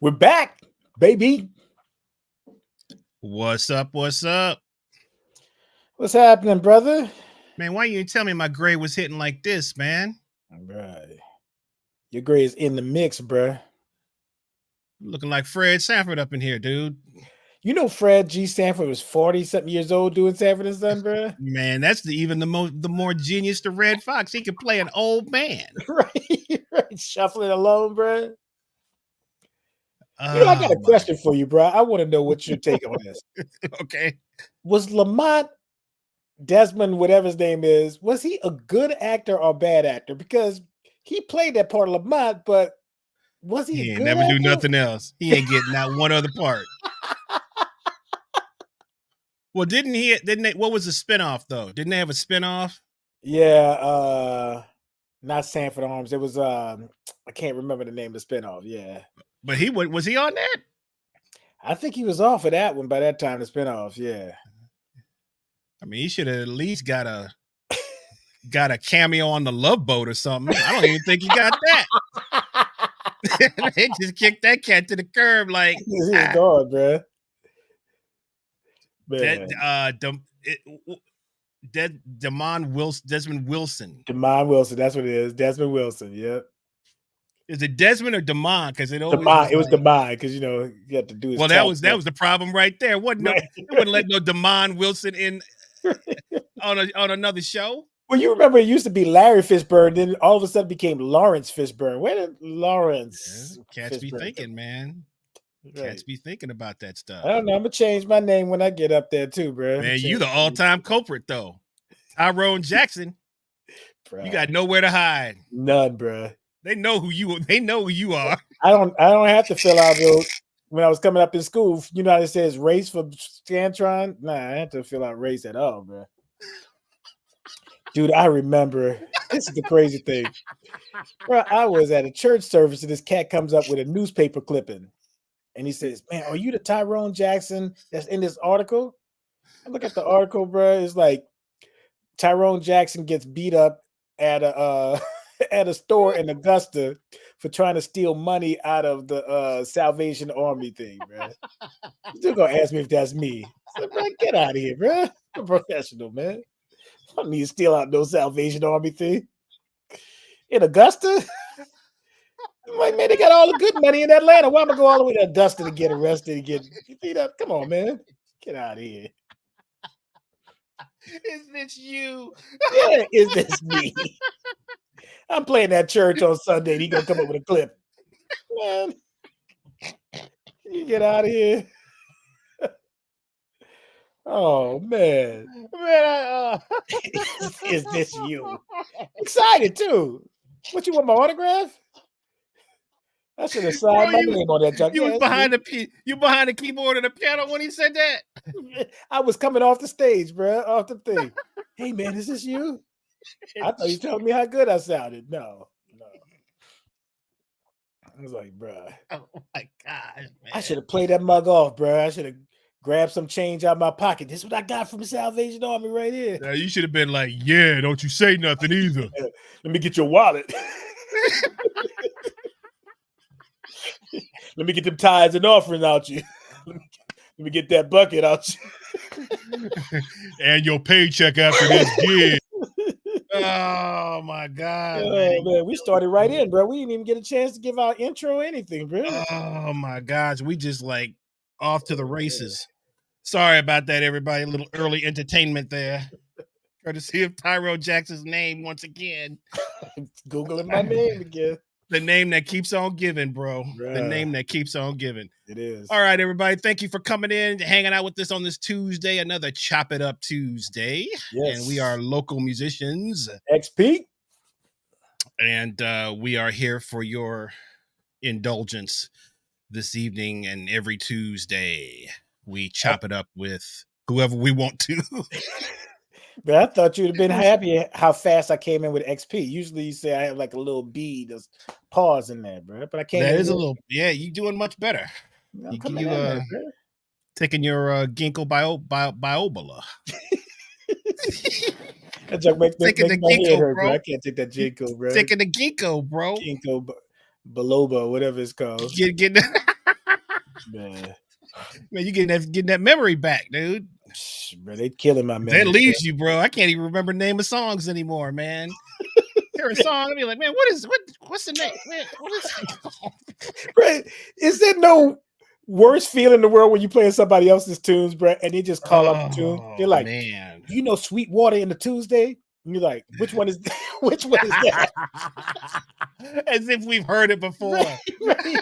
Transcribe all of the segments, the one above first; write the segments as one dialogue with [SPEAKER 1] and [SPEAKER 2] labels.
[SPEAKER 1] We're back, baby.
[SPEAKER 2] What's up? What's up?
[SPEAKER 1] What's happening, brother?
[SPEAKER 2] Man, why you didn't tell me my grade was hitting like this, man?
[SPEAKER 1] Right. Your grade's in the mix, bruh.
[SPEAKER 2] Looking like Fred Sanford up in here, dude.
[SPEAKER 1] You know Fred G. Sanford was 40-something years old doing Sanford and Son, bruh?
[SPEAKER 2] Man, that's the more genius to Red Fox. He can play an old man.
[SPEAKER 1] right. Shuffling alone, bruh. I got a question for you, bro. I want to know what's your take on this.
[SPEAKER 2] Okay.
[SPEAKER 1] Was Lamont Desmond, whatever his name is, was he a good actor or bad actor? Because he played that part of Lamont, but was he a good
[SPEAKER 2] never
[SPEAKER 1] actor?
[SPEAKER 2] do nothing else. He ain't getting out one other part. Well, didn't they? What was the spinoff though? Didn't they have a spinoff?
[SPEAKER 1] Yeah, not Sanford Arms. It was I can't remember the name of the spinoff. Yeah.
[SPEAKER 2] But was he on that?
[SPEAKER 1] I think he was off of that one by that time, the spinoff, yeah.
[SPEAKER 2] I mean, he should have at least got a cameo on the Love Boat or something. I don't even think he got that. They just kicked that cat to the curb like
[SPEAKER 1] he's gone, bro.
[SPEAKER 2] Desmond Wilson.
[SPEAKER 1] Demond Wilson, that's what it is. Desmond Wilson, yep.
[SPEAKER 2] Is it Desmond or Demond? Because it
[SPEAKER 1] always was like, Demond, because you have to do his.
[SPEAKER 2] Well, that was the problem right there. Wouldn't let no Demond Wilson in on another show.
[SPEAKER 1] Well, you remember it used to be Larry Fishburne, then all of a sudden became Lawrence Fishburne. Where did Lawrence?
[SPEAKER 2] Cats be thinking, man. Cats be thinking about that stuff.
[SPEAKER 1] I don't know. I'm gonna change my name when I get up there too, bro.
[SPEAKER 2] Man, you the all-time culprit though. Tyrone Jackson. Bro. You got nowhere to hide.
[SPEAKER 1] None, bro.
[SPEAKER 2] They know who you are.
[SPEAKER 1] I don't have to fill out those. When I was coming up in school, you know how it says race for Scantron? Nah, I had to fill out race at all, bro. Dude, I remember. This is the crazy thing. Bro, I was at a church service and this cat comes up with a newspaper clipping. And he says, "Man, are you the Tyrone Jackson that's in this article?" I look at the article, bro. It's like Tyrone Jackson gets beat up at a at a store in Augusta for trying to steal money out of the Salvation Army thing, bro. You're still gonna ask me if that's me. I said, bro, get out of here, bro. I'm a professional, man. I don't need to steal out no Salvation Army thing. In Augusta? I'm like, man, they got all the good money in Atlanta. Why am I go all the way to Augusta to get arrested and get beat up? Come on, man. Get out of here.
[SPEAKER 2] Is this you?
[SPEAKER 1] Yeah, is this me? I'm playing that church on Sunday and he gonna come up with a clip. Man, you get out of here. Oh man. Is this you? Excited too. What, you want my autograph? I should have signed my name on that junk.
[SPEAKER 2] You was behind the keyboard and the piano when he said that.
[SPEAKER 1] I was coming off the stage, bro. Off the thing. Hey man, is this you? I thought you told me how good I sounded. No. I was like, bro.
[SPEAKER 2] Oh my gosh, man.
[SPEAKER 1] I should have played that mug off, bro. I should have grabbed some change out of my pocket. This is what I got from the Salvation Army right here.
[SPEAKER 2] Now, you should have been like, yeah, don't you say nothing either.
[SPEAKER 1] Let me get your wallet. Let me get them tithes and offerings out you. Let me get that bucket out you.
[SPEAKER 2] And your paycheck after this gig. Oh my God.
[SPEAKER 1] Man, we started right in, bro. We didn't even get a chance to give our intro or anything, bro.
[SPEAKER 2] Oh my gosh. We just like off to the races. Sorry about that, everybody. A little early entertainment there. Courtesy of Tyrone Jackson's name once again.
[SPEAKER 1] Googling my name again.
[SPEAKER 2] The name that keeps on giving, bro. The name that keeps on giving.
[SPEAKER 1] It is.
[SPEAKER 2] All right, everybody. Thank you for coming in, hanging out with us on this Tuesday, another Chop It Up Tuesday.
[SPEAKER 1] Yes.
[SPEAKER 2] And we are local musicians.
[SPEAKER 1] XP.
[SPEAKER 2] And we are here for your indulgence this evening and every Tuesday. We chop it up with whoever we want to.
[SPEAKER 1] But I thought you'd have been happy how fast I came in with XP. Usually you say I have like a little B, there's pause in there, bro. But I can't.
[SPEAKER 2] That is a little, yeah, you're doing much better. Taking your ginkgo biloba.
[SPEAKER 1] That joke makes my head hurt, bro. I can't take that ginkgo, bro.
[SPEAKER 2] Taking the ginkgo, bro.
[SPEAKER 1] Ginkgo Baloba, whatever it's called.
[SPEAKER 2] Get
[SPEAKER 1] Man,
[SPEAKER 2] man, you getting that memory back, dude.
[SPEAKER 1] bro, they killing my
[SPEAKER 2] That
[SPEAKER 1] memory.
[SPEAKER 2] leaves you, bro. I can't even remember the name of songs anymore, man. Hear a song and be like, man, what's the name? Man, what is it called?
[SPEAKER 1] Right? Is there no worse feeling in the world when you playing somebody else's tunes, bro, and they just call out the tune? They're
[SPEAKER 2] Oh
[SPEAKER 1] like,
[SPEAKER 2] man.
[SPEAKER 1] "You know, Sweet Water in the Tuesday." And you're like, "Which one is which one is that?"
[SPEAKER 2] As if we've heard it before.
[SPEAKER 1] Right, right.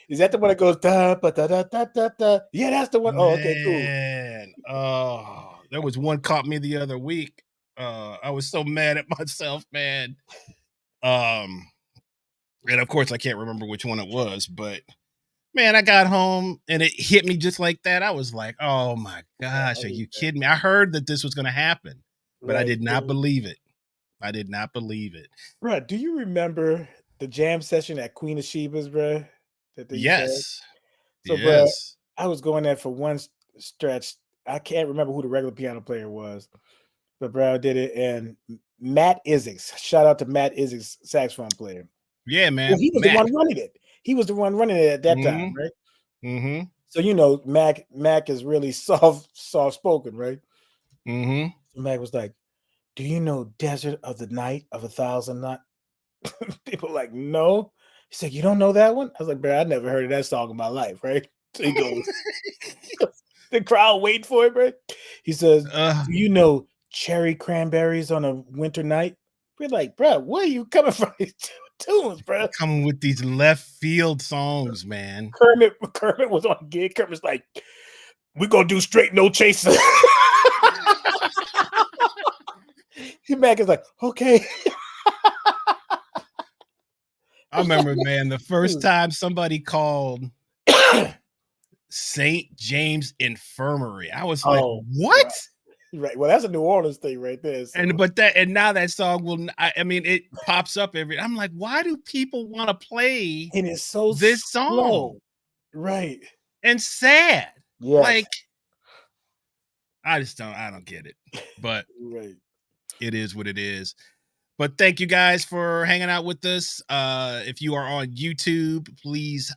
[SPEAKER 1] Is that the one that goes da ba da da da da da? Yeah, that's the one. Oh, okay, cool.
[SPEAKER 2] Man. Oh, there was one caught me the other week. I was so mad at myself, man. And of course I can't remember which one it was, but man, I got home and it hit me just like that. I was like, oh my gosh, are you kidding me? I heard that this was gonna happen, but I
[SPEAKER 1] Right.
[SPEAKER 2] did not believe it. I did not believe it.
[SPEAKER 1] Bro, do you remember the jam session at Queen of Sheba's, bro? That they used to have?
[SPEAKER 2] Yes.
[SPEAKER 1] So, bro,
[SPEAKER 2] Yes.
[SPEAKER 1] I was going there for one stretch. I can't remember who the regular piano player was, but bro did it. And Matt Isaacs, shout out to Matt Isaacs, saxophone player.
[SPEAKER 2] Yeah,
[SPEAKER 1] Well,
[SPEAKER 2] man.
[SPEAKER 1] he was the
[SPEAKER 2] Mac.
[SPEAKER 1] one running it. He was the one running it at that time,
[SPEAKER 2] Mm-hmm.
[SPEAKER 1] right?
[SPEAKER 2] Mm-hmm.
[SPEAKER 1] So you know, Mac is really soft spoken, right?
[SPEAKER 2] Mm-hmm.
[SPEAKER 1] So Mac was like, "Do you know Desert of the Night of 1,000 Nights?" People were like, "No." He said, "You don't know that one?" I was like, "Bro, I never heard of that song in my life," right? So he goes, the crowd wait for it, bro. He says, "Do you know Cherry Cranberries on a Winter Night?" We're like, "Bro, where are you coming from these tunes, bro?"
[SPEAKER 2] Coming with these left field songs, man.
[SPEAKER 1] Kermit was on gig. Kermit's like, "We're gonna do straight no chaser." Mac is like, "Okay."
[SPEAKER 2] I remember, man, the first time somebody called St. James Infirmary. I was like,
[SPEAKER 1] Oh,
[SPEAKER 2] what?
[SPEAKER 1] right. Well, that's a New Orleans thing right there. So.
[SPEAKER 2] And now that song will I mean it pops up I'm like, why do people want to play
[SPEAKER 1] And it's so
[SPEAKER 2] this song?
[SPEAKER 1] slow. Right.
[SPEAKER 2] And sad.
[SPEAKER 1] Yes.
[SPEAKER 2] Like I don't get it. But
[SPEAKER 1] Right.
[SPEAKER 2] it is what it is. But thank you guys for hanging out with us. If you are on YouTube, please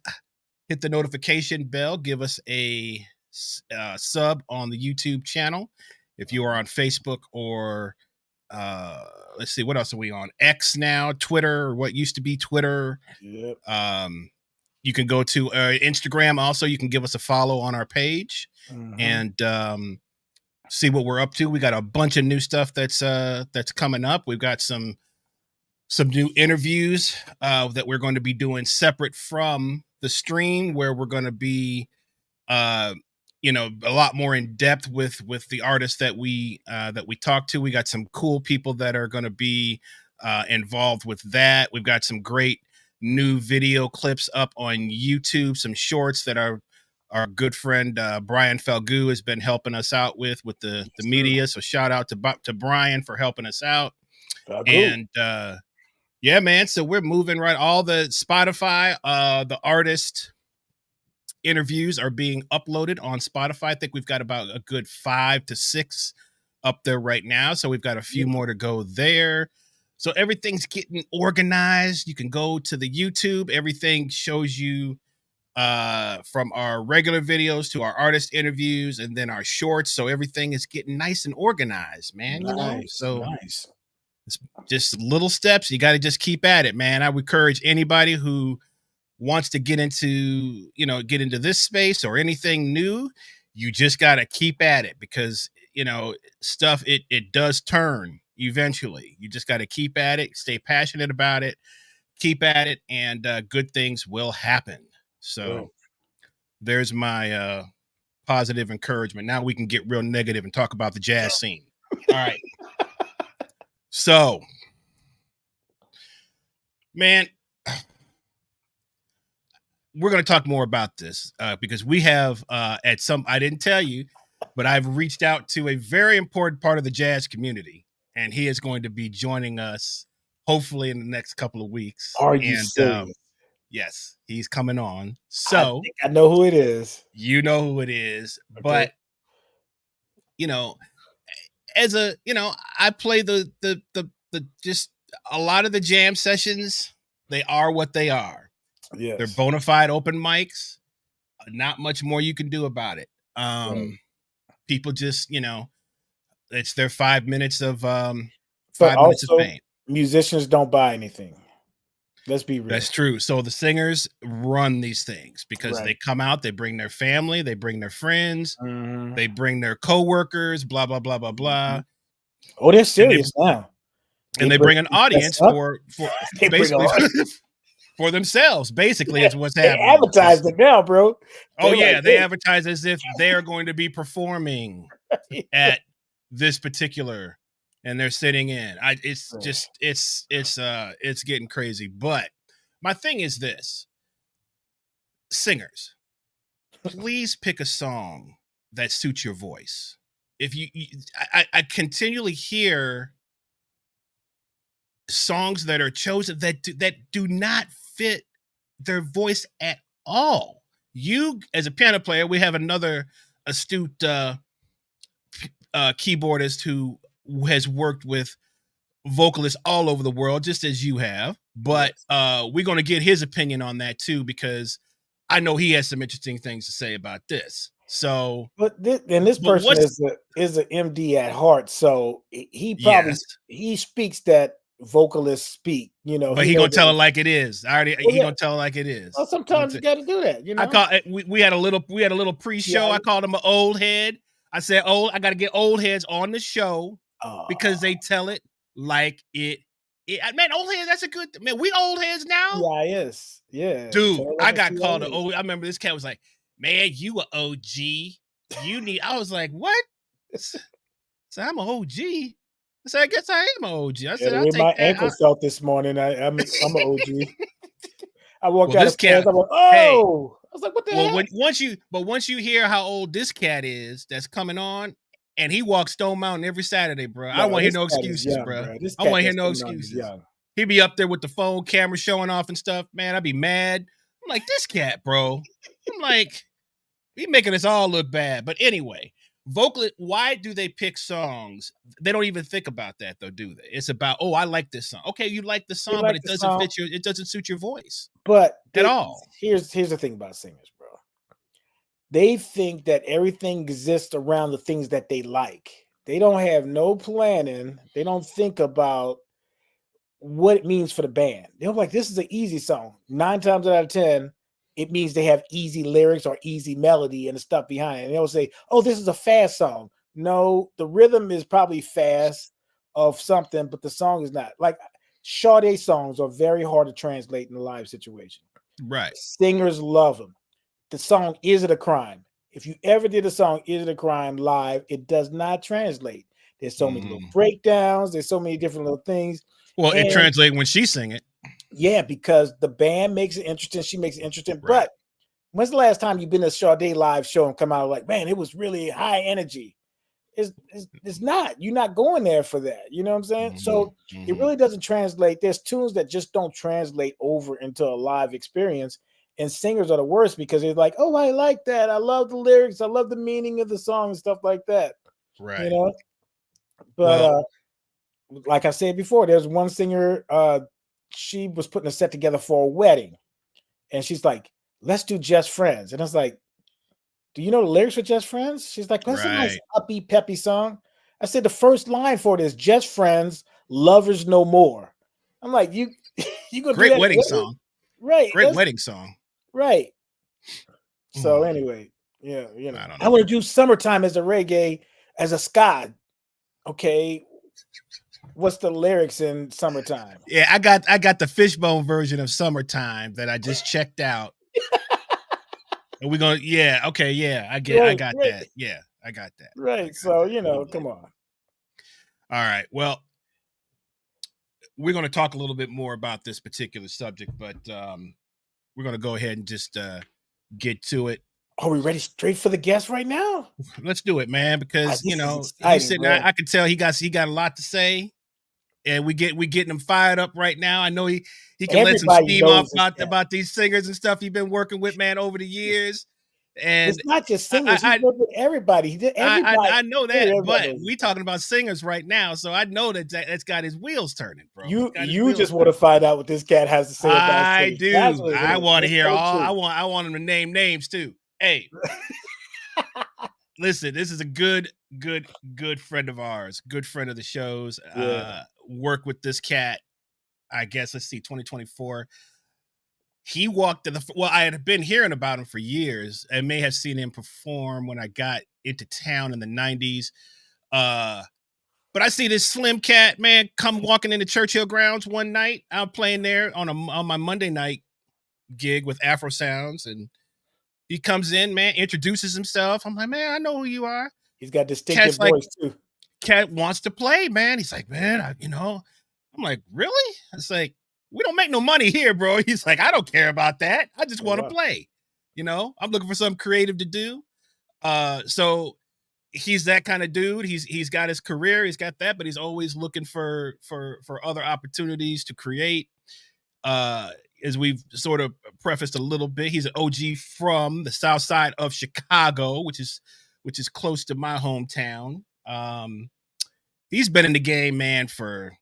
[SPEAKER 2] hit the notification bell. Give us a sub on the YouTube channel. If you are on Facebook or let's see, what else are we on? X now, Twitter, or what used to be Twitter.
[SPEAKER 1] Yep.
[SPEAKER 2] You can go to Instagram. Also, you can give us a follow on our page and see what we're up to. We got a bunch of new stuff that's coming up. We've got some new interviews that we're going to be doing separate from the stream, where we're going to be a lot more in depth with the artists that we talk to. We got some cool people that are going to be involved with that. We've got some great new video clips up on YouTube, some shorts that our good friend Brian Falgu has been helping us out with the media. So shout out to Brian for helping us out. And yeah, man. So we're moving right. All the Spotify, the artist interviews are being uploaded on Spotify. I think we've got about a good 5 to 6 up there right now. So we've got a few more to go there. So everything's getting organized. You can go to the YouTube. Everything shows you from our regular videos to our artist interviews and then our shorts. So everything is getting nice and organized, man. So
[SPEAKER 1] nice.
[SPEAKER 2] It's just little steps. You got to just keep at it, man. I would encourage anybody who wants to get into this space or anything new. You just got to keep at it because, stuff, it does turn eventually. You just got to keep at it, stay passionate about it, keep at it, and good things will happen. So there's my positive encouragement. Now we can get real negative and talk about the jazz scene. All right. So, man, we're going to talk more about this because we have I didn't tell you, but I've reached out to a very important part of the jazz community, and he is going to be joining us hopefully in the next couple of weeks.
[SPEAKER 1] Are you serious?
[SPEAKER 2] Yes, he's coming on. So
[SPEAKER 1] I know who it is.
[SPEAKER 2] You know who it is, but I play the just a lot of the jam sessions They are what they are.
[SPEAKER 1] Yes.
[SPEAKER 2] They're bona fide open mics. Not much more you can do about it.
[SPEAKER 1] Right.
[SPEAKER 2] People just, it's their 5 minutes of
[SPEAKER 1] But
[SPEAKER 2] 5 minutes of
[SPEAKER 1] also,
[SPEAKER 2] fame.
[SPEAKER 1] musicians don't buy anything. Let's be real.
[SPEAKER 2] That's true. So the singers run these things because
[SPEAKER 1] Right.
[SPEAKER 2] they come out, they bring their family, they bring their friends,
[SPEAKER 1] Mhm.
[SPEAKER 2] they bring their coworkers, blah, blah, blah, blah, blah.
[SPEAKER 1] Oh, they're serious now.
[SPEAKER 2] And they bring an audience for
[SPEAKER 1] They bring
[SPEAKER 2] basically
[SPEAKER 1] on.
[SPEAKER 2] for themselves, basically, is what's
[SPEAKER 1] They
[SPEAKER 2] happening.
[SPEAKER 1] advertise it now, bro.
[SPEAKER 2] Oh,
[SPEAKER 1] They
[SPEAKER 2] yeah.
[SPEAKER 1] like,
[SPEAKER 2] They
[SPEAKER 1] hey.
[SPEAKER 2] advertise as if they're going to be performing at this particular, and they're sitting in. It's just it's getting crazy. But my thing is this: singers, please pick a song that suits your voice. If I continually hear songs that are chosen that do not fit their voice at all. You, as a piano player, we have another astute keyboardist who has worked with vocalists all over the world, just as you have. But we're going to get his opinion on that too, because I know he has some interesting things to say about this. So,
[SPEAKER 1] but this person is an MD at heart, so he probably he speaks that vocalists speak.
[SPEAKER 2] But he gonna tell it like it is. He gonna tell it like it is.
[SPEAKER 1] Well, sometimes you got to do that.
[SPEAKER 2] I call it. We had a little pre-show. I called him an old head. I said, I got to get old heads on the show because they tell it like it. Man, old heads. That's a good man. We old heads now.
[SPEAKER 1] Yeah, yes, yeah.
[SPEAKER 2] Dude, I got called an old. I remember this cat was like, "Man, you a OG. You need." I was like, "What?" So I'm an OG. I said, "I guess I am an OG." I said,
[SPEAKER 1] "I'll take my ankle felt this morning. I'm an OG." I walked out of class. I went, "Oh!" Hey. I was like, "What the hell?"
[SPEAKER 2] Once you hear how old this cat is, that's coming on, and he walks Stone Mountain every Saturday, bro. I don't want to hear no excuses, bro. I want to hear no excuses. He be up there with the phone camera showing off and stuff. Man, I'd be mad. I'm like, this cat, bro. I'm like, he making us all look bad. But anyway, why do they pick songs? They don't even think about that, though, do they? It's about, I like this song. Okay, you like the song, but it doesn't fit it doesn't suit your voice.
[SPEAKER 1] But
[SPEAKER 2] at all.
[SPEAKER 1] Here's the thing about singers, bro. They think that everything exists around the things that they like. They don't have no planning. They don't think about what it means for the band. They're like, this is an easy song. 9 times out of 10, it means they have easy lyrics or easy melody and the stuff behind it. And they'll say, oh, this is a fast song. No, the rhythm is probably fast of something, but the song is not. Like Sade songs are very hard to translate in a live situation.
[SPEAKER 2] Right.
[SPEAKER 1] Singers love them. The song Is It a Crime? If you ever did a song Is It a Crime live, it does not translate. There's so many little breakdowns. There's so many different little things.
[SPEAKER 2] Well, it translates when she sing it.
[SPEAKER 1] Yeah, because the band makes it interesting. She makes it interesting. Right. But when's the last time you've been to a Sade live show and come out like, man, it was really high energy? It's not. You're not going there for that. You know what I'm saying? So it really doesn't translate. There's tunes that just don't translate over into a live experience. And singers are the worst because they're like, oh, I like that. I love the lyrics. I love the meaning of the song and stuff like that.
[SPEAKER 2] Right.
[SPEAKER 1] You know? But like I said before, there's one singer, she was putting a set together for a wedding. And she's like, let's do Just Friends. And I was like, do you know the lyrics for Just Friends? She's like, that's a nice upbeat, peppy song. I said, the first line for it is Just Friends, Lovers No More. I'm like, you gonna
[SPEAKER 2] great
[SPEAKER 1] do that
[SPEAKER 2] wedding song.
[SPEAKER 1] Right.
[SPEAKER 2] Great wedding song.
[SPEAKER 1] Right. So anyway, yeah, I want to do Summertime as a reggae, as a ska. Okay. What's the lyrics in Summertime?
[SPEAKER 2] Yeah, I got the Fishbone version of Summertime that I just checked out. And we're gonna, I got that. Yeah, I got that.
[SPEAKER 1] Right. So, come on.
[SPEAKER 2] All right. Well, we're gonna talk a little bit more about this particular subject, but we're gonna go ahead and just get to it.
[SPEAKER 1] Are we ready straight for the guest right now?
[SPEAKER 2] Let's do it, man, because he's sitting there, I can tell he got a lot to say. And we getting him fired up right now. I know he can let some steam off about these singers and stuff he's been working with, man, over the years. And
[SPEAKER 1] it's not just singers. He's worked with everybody. He did everybody.
[SPEAKER 2] I know that,
[SPEAKER 1] everybody
[SPEAKER 2] but we talking about singers right now, so I know that's got his wheels turning, bro.
[SPEAKER 1] You just want to find out what this cat has to say about
[SPEAKER 2] I
[SPEAKER 1] singers. That's
[SPEAKER 2] do.
[SPEAKER 1] what it
[SPEAKER 2] I
[SPEAKER 1] is.
[SPEAKER 2] want to
[SPEAKER 1] That's
[SPEAKER 2] hear
[SPEAKER 1] so
[SPEAKER 2] all.
[SPEAKER 1] true.
[SPEAKER 2] I want him to name names too. Hey, listen, this is a good friend of ours, good friend of the shows.
[SPEAKER 1] Yeah.
[SPEAKER 2] Work with this cat. I guess let's see, 2024. He walked to I had been hearing about him for years. I may have seen him perform when I got into town in the 90s. But I see this slim cat, man, come walking into Churchill grounds one night. I'm playing there on my Monday night gig with Afro Sounds, and he comes in, man, introduces himself. I'm like, man, I know who you are.
[SPEAKER 1] He's got distinctive voice too.
[SPEAKER 2] Cat wants to play, man. He's like, man, I'm like, really? It's like, we don't make no money here, bro. He's like, I don't care about that. I just want to play. I'm looking for something creative to do. So he's that kind of dude. He's got his career, he's got that, but he's always looking for other opportunities to create. As we've sort of prefaced a little bit, he's an OG from the South Side of Chicago, which is close to my hometown. He's been in the game, man, for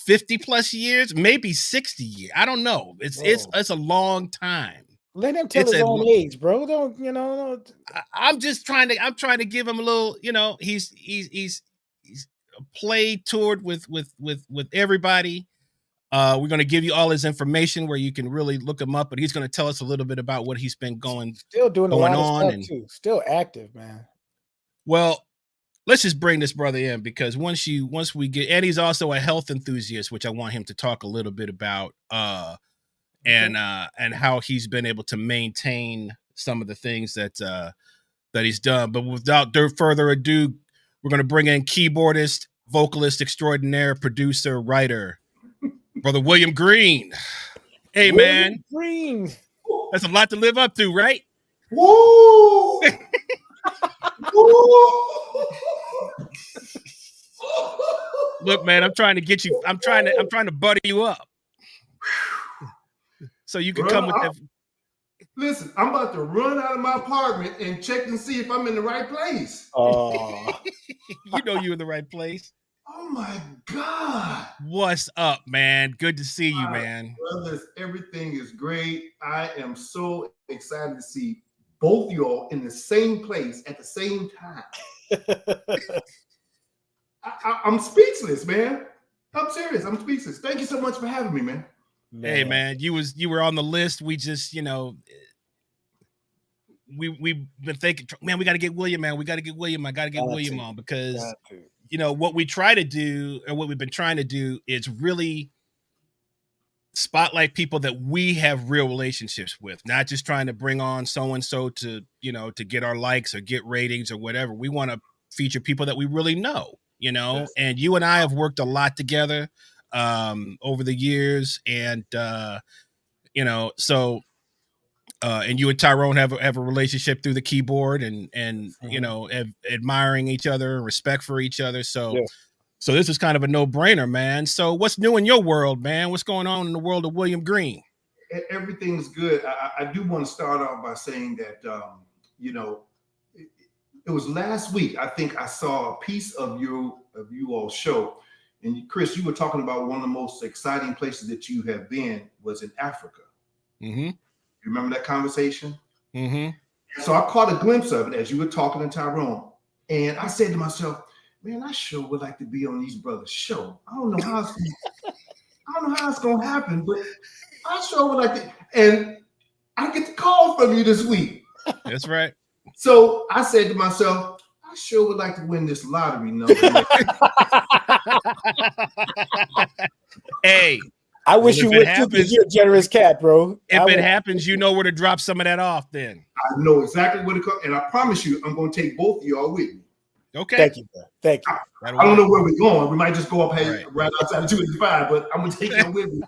[SPEAKER 2] 50 plus years, maybe 60 years. I don't know. It's a long time.
[SPEAKER 1] Let him tell his own age, bro. Don't.
[SPEAKER 2] I'm trying to give him a little, he's played, toured with everybody. We're going to give you all his information where you can really look him up, but he's going to tell us a little bit about what he's been
[SPEAKER 1] still doing a lot of stuff too. Still active, man.
[SPEAKER 2] Well, let's just bring this brother in, because once we get, and he's also a health enthusiast, which I want him to talk a little bit about, and how he's been able to maintain some of the things that he's done. But without further ado, we're going to bring in keyboardist, vocalist extraordinaire, producer, writer, brother William Green. Hey, man.
[SPEAKER 1] Green.
[SPEAKER 2] That's a lot to live up to, right?
[SPEAKER 3] Woo!
[SPEAKER 2] Look, man, I'm trying to get you. I'm trying to butter you up, so you can come with that.
[SPEAKER 3] Listen, I'm about to run out of my apartment and check and see if I'm in the right place.
[SPEAKER 1] Oh,
[SPEAKER 2] You're in the right place.
[SPEAKER 3] Oh my God!
[SPEAKER 2] What's up, man? Good to see you, man.
[SPEAKER 3] Brothers, everything is great. I am so excited to see both y'all in the same place at the same time. I'm speechless, man. I'm serious. I'm speechless. Thank you so much for having me, man.
[SPEAKER 2] Hey, man, you were on the list. We just, we've been thinking, man, we got to get William, man. We got to get William. I got to get William on, because what we try to do, and what we've been trying to do, is really spotlight people that we have real relationships with, not just trying to bring on so-and-so to get our likes or get ratings or whatever. We want to feature people that we really know, yes. And you and I have worked a lot together over the years, and and you and Tyrone have a relationship through the keyboard, and admiring each other and respect for each other. So this is kind of a no-brainer, man. So what's new in your world, man? What's going on in the world of William Green?
[SPEAKER 3] Everything's good. I do want to start off by saying that it was last week, I think I saw a piece of you all's show. And Chris, you were talking about one of the most exciting places that you have been was in Africa.
[SPEAKER 2] Mm-hmm.
[SPEAKER 3] You remember that conversation?
[SPEAKER 2] Mm-hmm.
[SPEAKER 3] So I caught a glimpse of it as you were talking to Tyrone. And I said to myself, man, I sure would like to be on these brothers' show. I don't know how it's gonna happen, but I sure would like to. And I get the call from you this week.
[SPEAKER 2] That's right.
[SPEAKER 3] So I said to myself, I sure would like to win this lottery number.
[SPEAKER 2] Hey,
[SPEAKER 1] I wish you would too, because you're a generous cat, bro.
[SPEAKER 2] If it happens, you know where to drop some of that off then.
[SPEAKER 3] I know exactly where to come, and I promise you, I'm going to take both of y'all with me.
[SPEAKER 2] Okay.
[SPEAKER 1] Thank you, bro. Thank you.
[SPEAKER 3] I don't know where we're going. We might just go up right outside of 285, but I'm going to take you with me.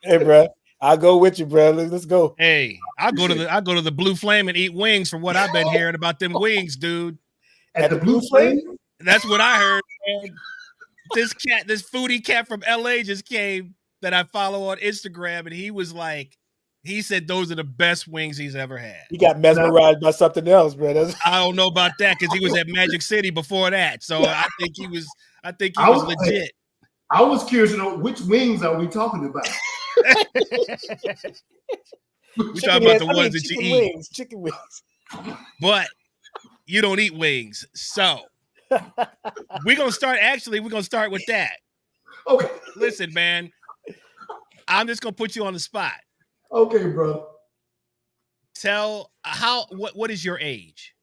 [SPEAKER 1] Hey, bro. I'll go with you, bro. Let's go.
[SPEAKER 2] Hey, I'll go to the Blue Flame and eat wings, from what I've been hearing about them wings, dude.
[SPEAKER 3] At the Blue Flame?
[SPEAKER 2] That's what I heard, man. This foodie cat from LA just came that I follow on Instagram, and he was like, He said those are the best wings he's ever had.
[SPEAKER 1] He got mesmerized by something else, bro.
[SPEAKER 2] I don't know about that because he was at Magic City before that. So I think he was legit.
[SPEAKER 3] I was curious to know which wings are we talking about?
[SPEAKER 2] We're talking about the ones that you eat.
[SPEAKER 1] Wings, chicken wings.
[SPEAKER 2] But you don't eat wings. So we're gonna start with that.
[SPEAKER 3] Okay.
[SPEAKER 2] Listen, man. I'm just gonna put you on the spot.
[SPEAKER 3] Okay, bro.
[SPEAKER 2] Tell what is your age?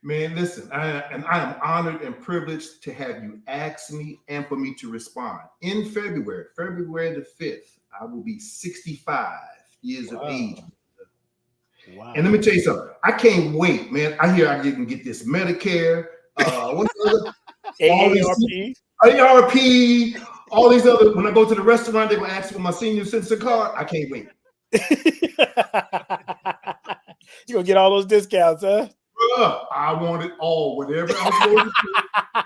[SPEAKER 3] Man, listen, I am honored and privileged to have you ask me and for me to respond. In February the 5th, I will be 65 years of age. Wow. And let me tell you something. I can't wait, man. I hear I can get this Medicare, what's the other? AARP, all these other. When I go to the restaurant, they're gonna ask for my senior citizen card. I can't wait.
[SPEAKER 1] You're gonna get all those discounts, huh?
[SPEAKER 3] I want it all. Whatever else goes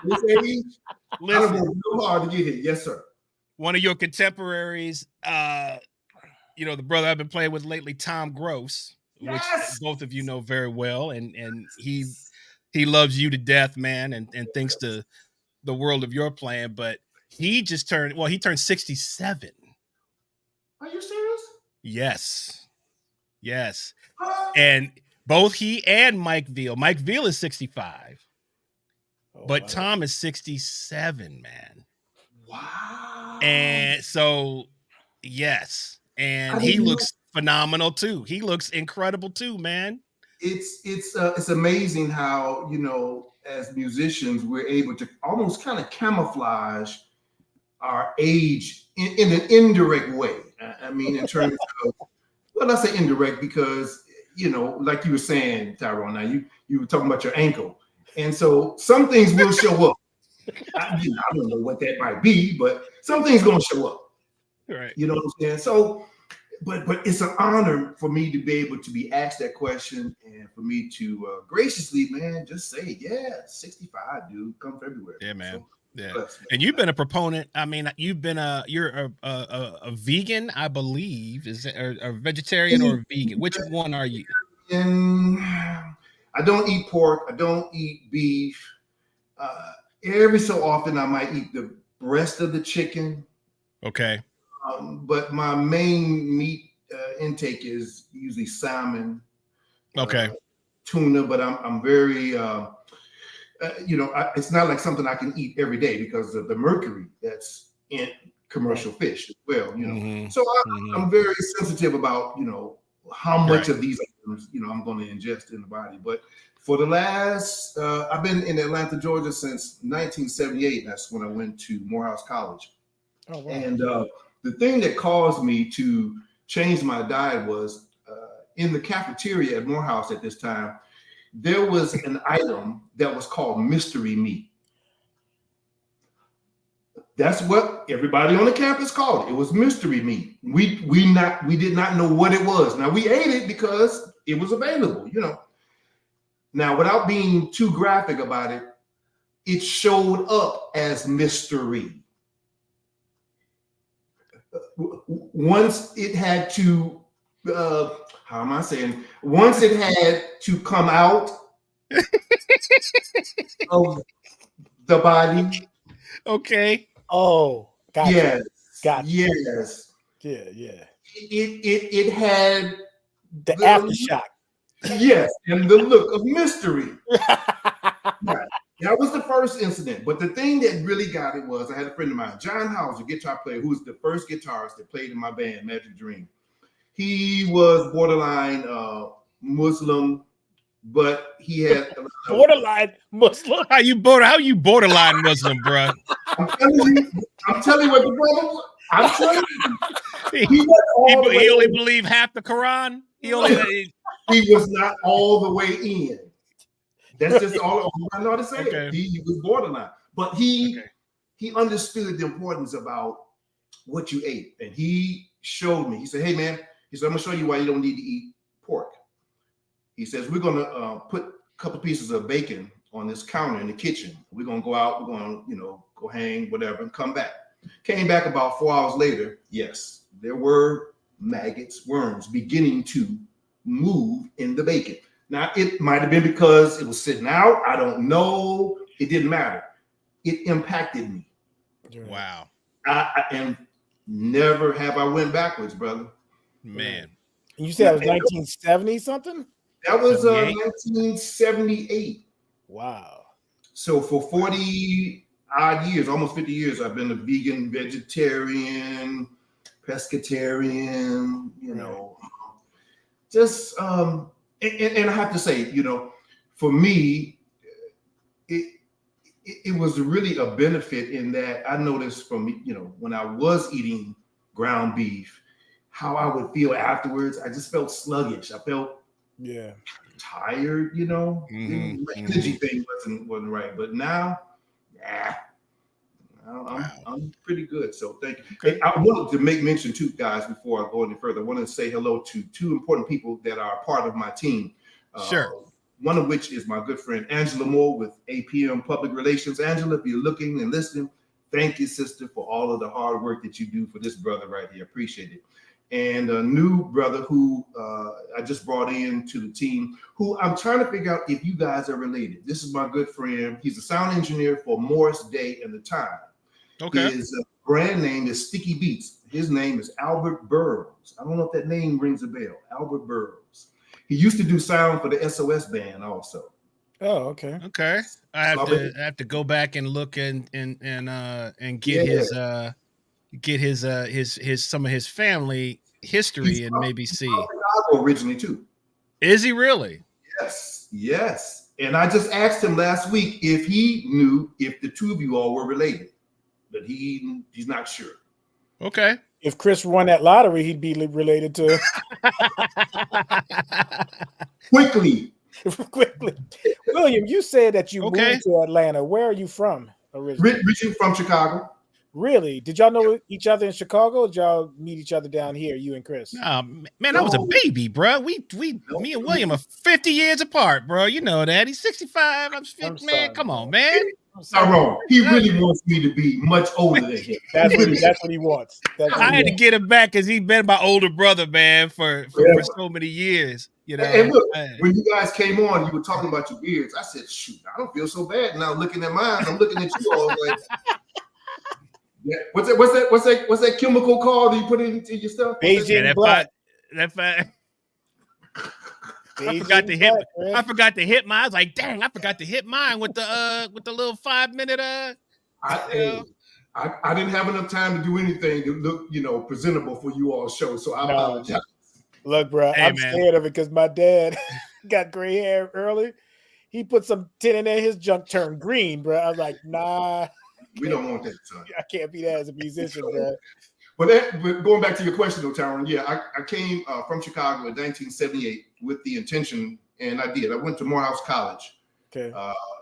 [SPEAKER 3] this age, listen, I worked so hard to get here. Yes, sir.
[SPEAKER 2] One of your contemporaries, the brother I've been playing with lately, Tom Gross, which both of you know very well, and he loves you to death, man, and thinks to the world of your playing. But he turned 67.
[SPEAKER 3] Are you serious?
[SPEAKER 2] Yes. And both he and Mike Veal is 65, but wow. Tom is 67, man.
[SPEAKER 3] Wow.
[SPEAKER 2] And so, yes. And he looks phenomenal too. He looks incredible too, man.
[SPEAKER 3] It's amazing how, as musicians, we're able to almost kind of camouflage our age in an indirect way. I mean, in terms of, well, I say indirect because, like you were saying, Tyrone, now you were talking about your ankle. And so some things will show up. I don't know what that might be, but some things going to show up.
[SPEAKER 2] Right.
[SPEAKER 3] You know what I'm saying? So, but it's an honor for me to be able to be asked that question and for me to graciously, man, just say, 65, dude, come February.
[SPEAKER 2] Yeah, man.
[SPEAKER 3] So,
[SPEAKER 2] yeah. And you've been a proponent. I mean, you're a vegan, I believe. Is it a vegetarian or a vegan? Which one are you?
[SPEAKER 3] And I don't eat pork. I don't eat beef. Every so often I might eat the breast of the chicken.
[SPEAKER 2] Okay.
[SPEAKER 3] But my main meat intake is usually salmon.
[SPEAKER 2] Okay.
[SPEAKER 3] Tuna, but I'm very it's not like something I can eat every day because of the mercury that's in commercial fish as well,
[SPEAKER 2] Mm-hmm.
[SPEAKER 3] So I'm very sensitive about, how much of these items, I'm going to ingest in the body. But for the last, I've been in Atlanta, Georgia since 1978. That's when I went to Morehouse College. Oh, wow. And the thing that caused me to change my diet was in the cafeteria at Morehouse at this time, there was an item that was called mystery meat. That's what everybody on the campus called it. It was mystery meat. We did not know what it was. Now we ate it because it was available, Now, without being too graphic about it, it showed up as mystery. Once it had to once it had to come out of the body.
[SPEAKER 2] Okay.
[SPEAKER 1] Oh, gotcha.
[SPEAKER 3] Yes.
[SPEAKER 1] Gotcha.
[SPEAKER 3] Yes.
[SPEAKER 1] Yeah.
[SPEAKER 3] It had
[SPEAKER 1] the aftershock.
[SPEAKER 3] Yes, and the look of mystery. Right. That was the first incident. But the thing that really got it was I had a friend of mine, John Howes, a guitar player, who was the first guitarist that played in my band, Magic Dream. He was borderline Muslim, but he had
[SPEAKER 1] borderline Muslim.
[SPEAKER 2] How you borderline Muslim, bro?
[SPEAKER 3] I'm telling you what the brother was. I'm telling you.
[SPEAKER 2] He only believed half the Quran. He
[SPEAKER 3] was not all the way in. That's just all I know how to say. Okay. He was borderline, but he understood the importance about what you ate, and he showed me. He said, "Hey, man," he said, "I'm gonna show you why you don't need to eat pork." He says, "We're gonna put a couple pieces of bacon on this counter in the kitchen. We're gonna go out. We're gonna, go hang, whatever, and come back." Came back about 4 hours later. Yes, there were maggots, worms beginning to move in the bacon. Now, it might have been because it was sitting out. I don't know. It didn't matter. It impacted me.
[SPEAKER 2] Wow.
[SPEAKER 3] And never have I went backwards, brother.
[SPEAKER 2] Man.
[SPEAKER 1] And you said it was 1970 something?
[SPEAKER 3] That was
[SPEAKER 2] 78?
[SPEAKER 3] 1978.
[SPEAKER 1] Wow.
[SPEAKER 3] So for 40 odd years, almost 50 years, I've been a vegan, vegetarian, pescatarian, you know, just, and I have to say, you know, for me, it was really a benefit in that I noticed from, you know, when I was eating ground beef, how I would feel afterwards. I just felt sluggish. I felt tired, you know. The energy thing wasn't right. But now, I'm pretty good. So thank you. Okay. I wanted to make mention too, guys, before I go any further. I wanted to say hello to two important people that are part of my team.
[SPEAKER 2] Sure.
[SPEAKER 3] One of which is my good friend Angela Moore with APM Public Relations. Angela, if you're looking and listening, thank you, sister, for all of the hard work that you do for this brother right here. Appreciate it. And a new brother who I just brought into the team, who I'm trying to figure out if you guys are related. This is my good friend. He's a sound engineer for Morris Day and the Time.
[SPEAKER 2] Okay.
[SPEAKER 3] His brand name is Sticky Beats. His name is Albert Burroughs. I don't know if that name rings a bell. Albert Burroughs. He used to do sound for the SOS band also.
[SPEAKER 1] Oh, okay.
[SPEAKER 2] Okay. I have to go back and look and get his some of his family history and maybe see.
[SPEAKER 3] Chicago originally too.
[SPEAKER 2] Is he really?
[SPEAKER 3] Yes. And I just asked him last week if he knew if the two of you all were related, but he's not sure.
[SPEAKER 2] Okay.
[SPEAKER 1] If Chris won that lottery, he'd be related to
[SPEAKER 3] quickly.
[SPEAKER 1] William, you said that you moved to Atlanta. Where are you from originally?
[SPEAKER 3] Originally from Chicago.
[SPEAKER 1] Really? Did y'all know each other in Chicago? Or did y'all meet each other down here, you and Chris?
[SPEAKER 2] Man, I was a baby, bro. Me and William are 50 years apart, bro. You know that. He's 65. I'm 50. Man, come on, man.
[SPEAKER 3] Not wrong. He really wants me to be much older than him.
[SPEAKER 1] That's what he wants.
[SPEAKER 2] I had to get him back because he's been my older brother, man, for so many years. You know.
[SPEAKER 3] And look, when you guys came on, you were talking about your beards. I said, "Shoot, I don't feel so bad now." Looking at mine, I'm looking at you all like, yeah. What's that chemical called that you put into your stuff?
[SPEAKER 1] Beijing black.
[SPEAKER 2] I forgot to hit. I forgot to hit mine. I was like, dang, I forgot to hit mine with the little 5-minute.
[SPEAKER 3] I didn't have enough time to do anything to look, presentable for you all show. So I apologize.
[SPEAKER 1] Look, bro, I'm scared of it because my dad got gray hair early. He put some tint in there. His junk turned green, bro. I was like, nah.
[SPEAKER 3] We don't want that, son.
[SPEAKER 1] I can't be that as a musician, bro.
[SPEAKER 3] But going back to your question, though, Tyron, I came from Chicago in 1978 with the intention, and I did. I went to Morehouse College,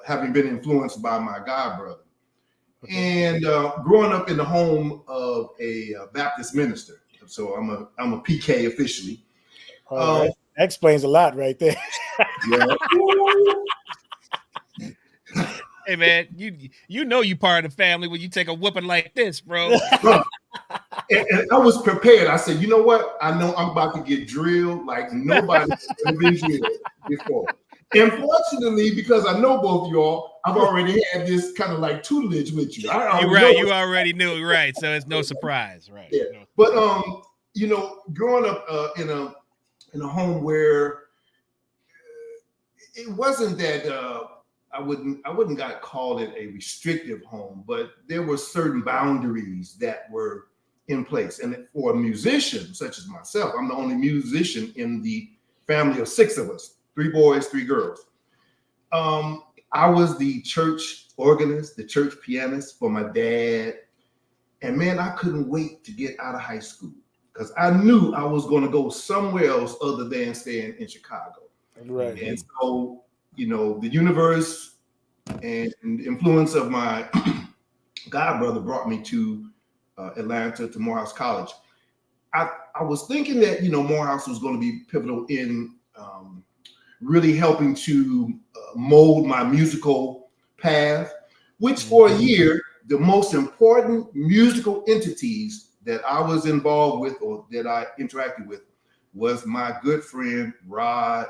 [SPEAKER 3] having been influenced by my god brother, and growing up in the home of a Baptist minister. So I'm a PK officially.
[SPEAKER 1] That explains a lot, right there.
[SPEAKER 2] Hey man, you know you part of the family when you take a whooping like this, bro.
[SPEAKER 3] And I was prepared. I said, you know what? I know I'm about to get drilled like nobody's ever been drilled before. And fortunately, because I know both of y'all, I've already had this kind of like tutelage with you.
[SPEAKER 2] You already knew, right? So it's no surprise, right?
[SPEAKER 3] Yeah. But growing up in a home where it wasn't that I wouldn't call it a restrictive home, but there were certain boundaries that were in place. And for a musician such as myself, I'm the only musician in the family of 6 of us, 3 boys, 3 girls. I was the church organist, the church pianist for my dad. And man, I couldn't wait to get out of high school because I knew I was going to go somewhere else other than staying in Chicago.
[SPEAKER 1] Right.
[SPEAKER 3] And so, the universe and the influence of my god brother brought me to Atlanta, to Morehouse College. I was thinking that, Morehouse was going to be pivotal in really helping to mold my musical path, which for a year, the most important musical entities that I was involved with or that I interacted with was my good friend Rod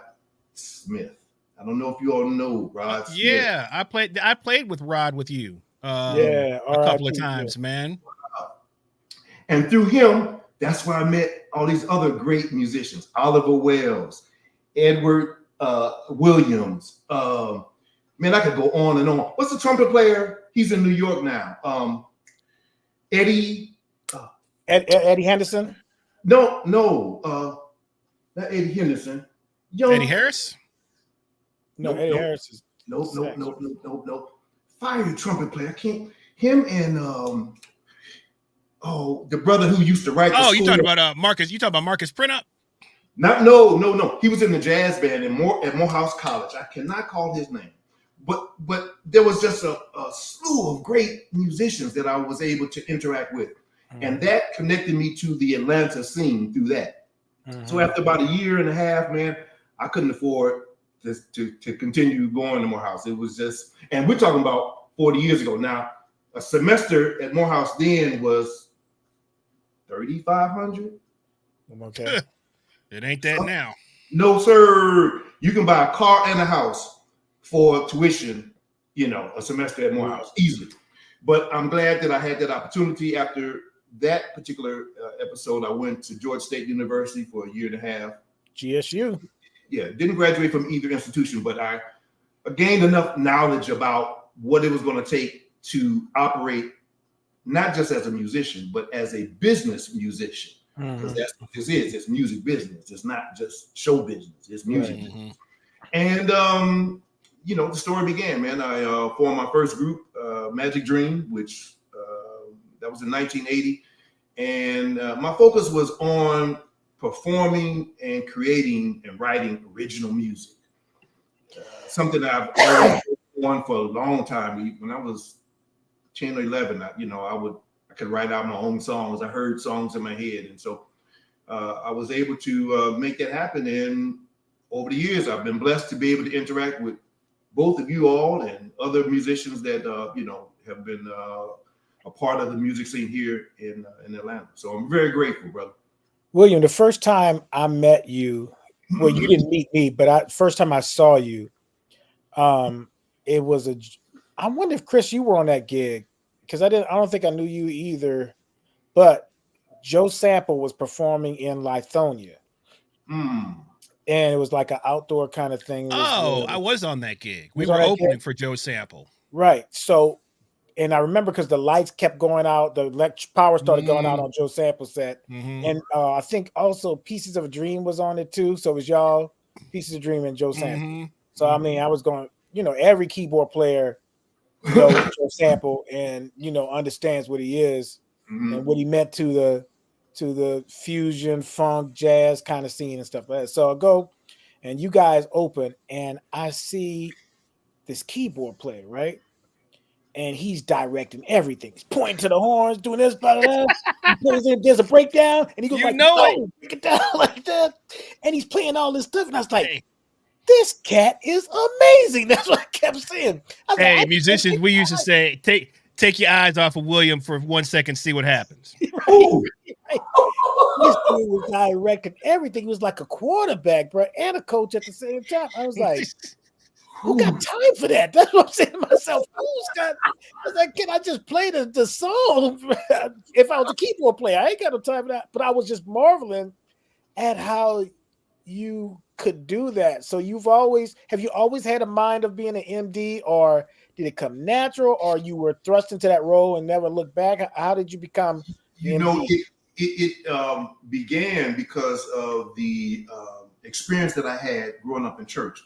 [SPEAKER 3] Smith. I don't know if you all know Rod Smith.
[SPEAKER 2] Yeah, I played with Rod with you.
[SPEAKER 1] Yeah,
[SPEAKER 2] A couple of
[SPEAKER 1] RIP,
[SPEAKER 2] times, man.
[SPEAKER 3] And through him, that's where I met all these other great musicians: Oliver Wells, Edward Williams. Man, I could go on and on. What's the trumpet player? He's in New York now. Eddie
[SPEAKER 1] Henderson.
[SPEAKER 3] No, not Eddie Henderson.
[SPEAKER 2] Eddie Harris?
[SPEAKER 1] No, Eddie Harris is
[SPEAKER 3] no. Fire trumpet player. I can't. Him and the brother who used to write.
[SPEAKER 2] You talking about Marcus? You talking about Marcus Printup?
[SPEAKER 3] No. He was in the jazz band at Morehouse College. I cannot call his name, but there was just a slew of great musicians that I was able to interact with, and that connected me to the Atlanta scene through that. So after about a year and a half, man, I couldn't afford to continue going to Morehouse. It was just, and we're talking about 40 years ago now. A semester at Morehouse then was $3,500.
[SPEAKER 1] Okay.
[SPEAKER 2] It ain't that now.
[SPEAKER 3] No, sir. You can buy a car and a house for tuition, a semester at Morehouse easily. But I'm glad that I had that opportunity. After that particular episode, I went to Georgia State University for a year and a half.
[SPEAKER 1] GSU.
[SPEAKER 3] Yeah, didn't graduate from either institution, but I gained enough knowledge about what it was going to take to operate, not just as a musician, but as a business musician. Because that's what this is. It's music business. It's not just show business. It's music business. And, the story began, man. I formed my first group, Magic Dream, which that was in 1980. And my focus was on performing and creating and writing original music. Something that I've always done for a long time. When I was 10 or 11, I could write out my own songs. I heard songs in my head. And so I was able to make that happen. And over the years, I've been blessed to be able to interact with both of you all and other musicians that, have been a part of the music scene here in Atlanta. So I'm very grateful, brother.
[SPEAKER 1] William, the first time I met you, well, you didn't meet me, but first time I saw you, it was I wonder if Chris, you were on that gig, because I don't think I knew you either, but Joe Sample was performing in Lithonia. And it was like an outdoor kind of thing.
[SPEAKER 2] I was on that gig. We were opening for Joe Sample.
[SPEAKER 1] Right. So, and I remember because the lights kept going out, the power started going out on Joe Sample set. And I think also Pieces of a Dream was on it too. So it was y'all, Pieces of a Dream and Joe Sample. So, I mean, I was going, every keyboard player knows Joe Sample and, understands what he is and what he meant to the fusion, funk, jazz kind of scene and stuff like that. So I go and you guys open and I see this keyboard player, right? And he's directing everything. He's pointing to the horns, doing this, blah, blah, blah. There's a breakdown, and he goes break it down like that. And he's playing all this stuff, and I was like, this cat is amazing. That's what I kept saying.
[SPEAKER 2] Musicians, we used to say, take your eyes off of William for 1 second, see what happens.
[SPEAKER 1] Right. This dude was directing everything. He was like a quarterback, bro, and a coach at the same time. I was like, who got time for that? That's what I'm saying to myself. I was like, can I just play the song? If I was a keyboard player, I ain't got no time for that. But I was just marveling at how you could do that. So have you always had a mind of being an MD, or did it come natural, or you were thrust into that role and never looked back? How did you become MD?
[SPEAKER 3] It began because of the experience that I had growing up in church.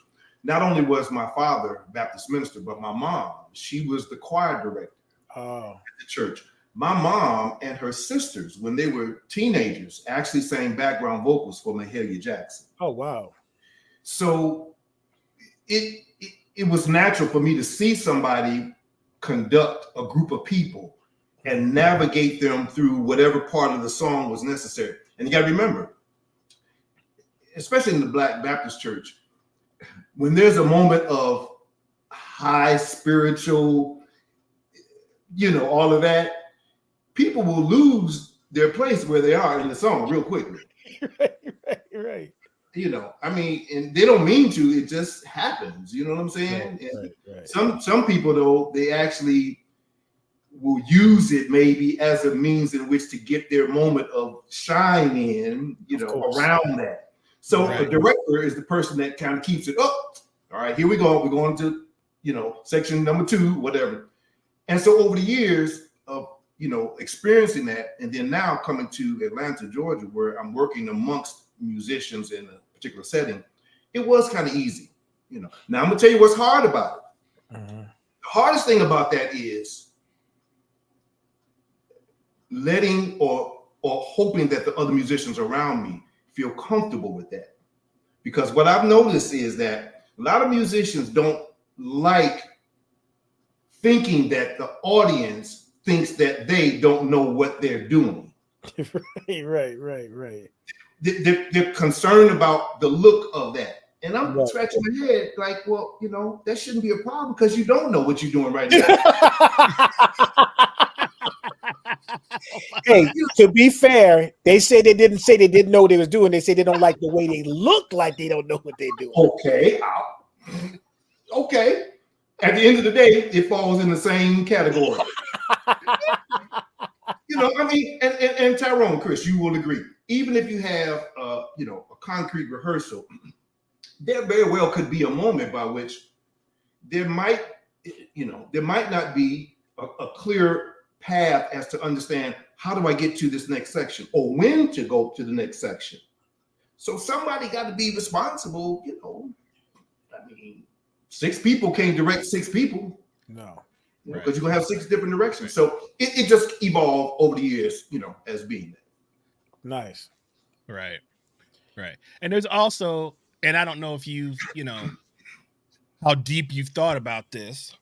[SPEAKER 3] Not only was my father a Baptist minister, but my mom, she was the choir director at the church. My mom and her sisters, when they were teenagers, actually sang background vocals for Mahalia Jackson.
[SPEAKER 1] Oh, wow.
[SPEAKER 3] So it was natural for me to see somebody conduct a group of people and navigate them through whatever part of the song was necessary. And you got to remember, especially in the Black Baptist church, when there's a moment of high spiritual, all of that, people will lose their place where they are in the song real quickly.
[SPEAKER 1] Right.
[SPEAKER 3] You know, I mean, and they don't mean to, it just happens. You know what I'm saying?
[SPEAKER 1] Right.
[SPEAKER 3] Some people though, they actually will use it maybe as a means in which to get their moment of shine in, around that. So a director is the person that kind of keeps it up. All right, here we go. We're going to, section number 2, whatever. And so over the years of, experiencing that, and then now coming to Atlanta, Georgia, where I'm working amongst musicians in a particular setting, it was kind of easy. Now I'm gonna tell you what's hard about it. The hardest thing about that is letting or hoping that the other musicians around me feel comfortable with that. Because what I've noticed is that a lot of musicians don't like thinking that the audience thinks that they don't know what they're doing.
[SPEAKER 1] Right.
[SPEAKER 3] They're concerned about the look of that. And I'm scratching my head like, well, that shouldn't be a problem because you don't know what you're doing right now.
[SPEAKER 1] Hey, to be fair, they say they didn't say they didn't know what they was doing. They say they don't like the way they look like they don't know what they're doing.
[SPEAKER 3] Okay. At the end of the day, it falls in the same category. I mean, and Tyrone, Chris, you will agree. Even if you have, a concrete rehearsal, there very well could be a moment by which there might not be a clear path as to understand how do I get to this next section or when to go to the next section. So somebody got to be responsible. I mean, 6 people can't direct 6 people.
[SPEAKER 1] No.
[SPEAKER 3] Because you're gonna have 6 different directions. So it just evolved over the years, as being that.
[SPEAKER 1] Nice.
[SPEAKER 2] Right. And there's also, and I don't know if you've, how deep you've thought about this,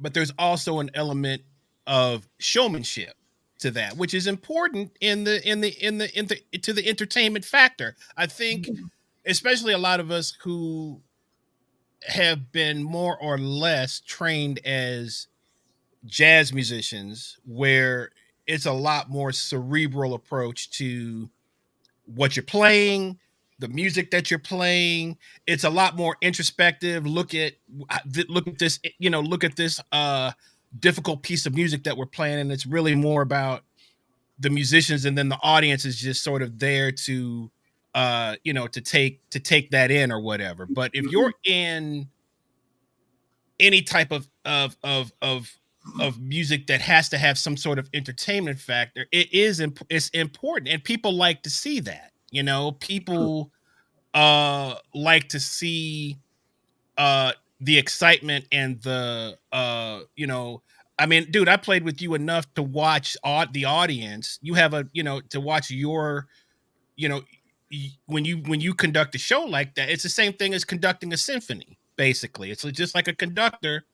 [SPEAKER 2] but there's also an element of showmanship to that, which is important to the entertainment factor. I think, especially a lot of us who have been more or less trained as jazz musicians, where it's a lot more cerebral approach to what you're playing, the music that you're playing. It's a lot more introspective. Look at this, look at this difficult piece of music that we're playing, and it's really more about the musicians, and then the audience is just sort of there to to take that in or whatever. But if you're in any type of music that has to have some sort of entertainment factor, it's important, and people like to see that. People like to see the excitement and the I mean, dude, I played with you enough to watch the audience. You have to watch your, when you conduct a show like that, it's the same thing as conducting a symphony. Basically, it's just like a conductor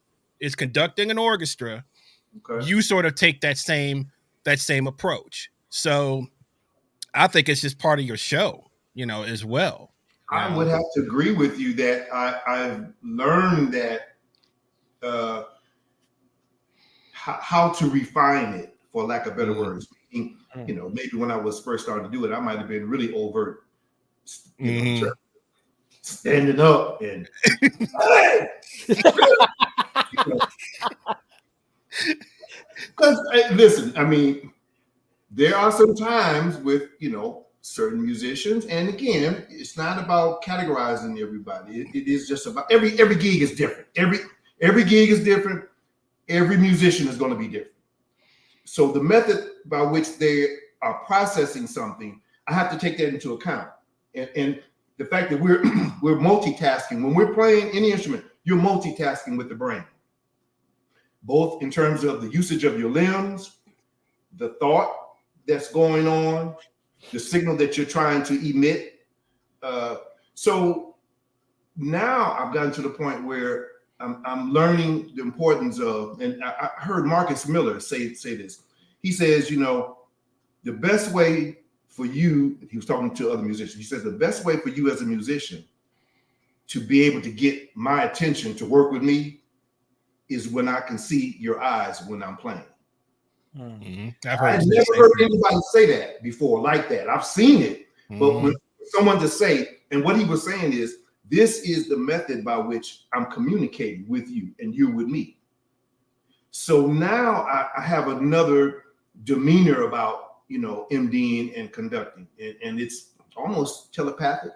[SPEAKER 2] is conducting an orchestra. Okay. You sort of take that same approach. So I think it's just part of your show, as well.
[SPEAKER 3] I would have to agree with you that I've learned that how to refine it, for lack of better words. Maybe when I was first starting to do it, I might have been really overt, standing up and because listen, I mean, there are some times with certain musicians, and again, it's not about categorizing everybody. It is just about every gig is different. Every gig is different. Every musician is going to be different. So the method by which they are processing something, I have to take that into account. And the fact that we're multitasking when we're playing any instrument, you're multitasking with the brain, both in terms of the usage of your limbs, the thought that's going on, the signal that you're trying to emit. So now I've gotten to the point where I'm learning the importance of, and I heard Marcus Miller say this. He says, the best way for you, he was talking to other musicians, he says the best way for you as a musician to be able to get my attention to work with me is when I can see your eyes when I'm playing.
[SPEAKER 2] I've
[SPEAKER 3] I
[SPEAKER 2] heard
[SPEAKER 3] never heard anybody say that before like that. I've seen it, but when someone just say, and what he was saying is, this is the method by which I'm communicating with you and you with me. So now I have another demeanor about, MDing and conducting, and it's almost telepathic,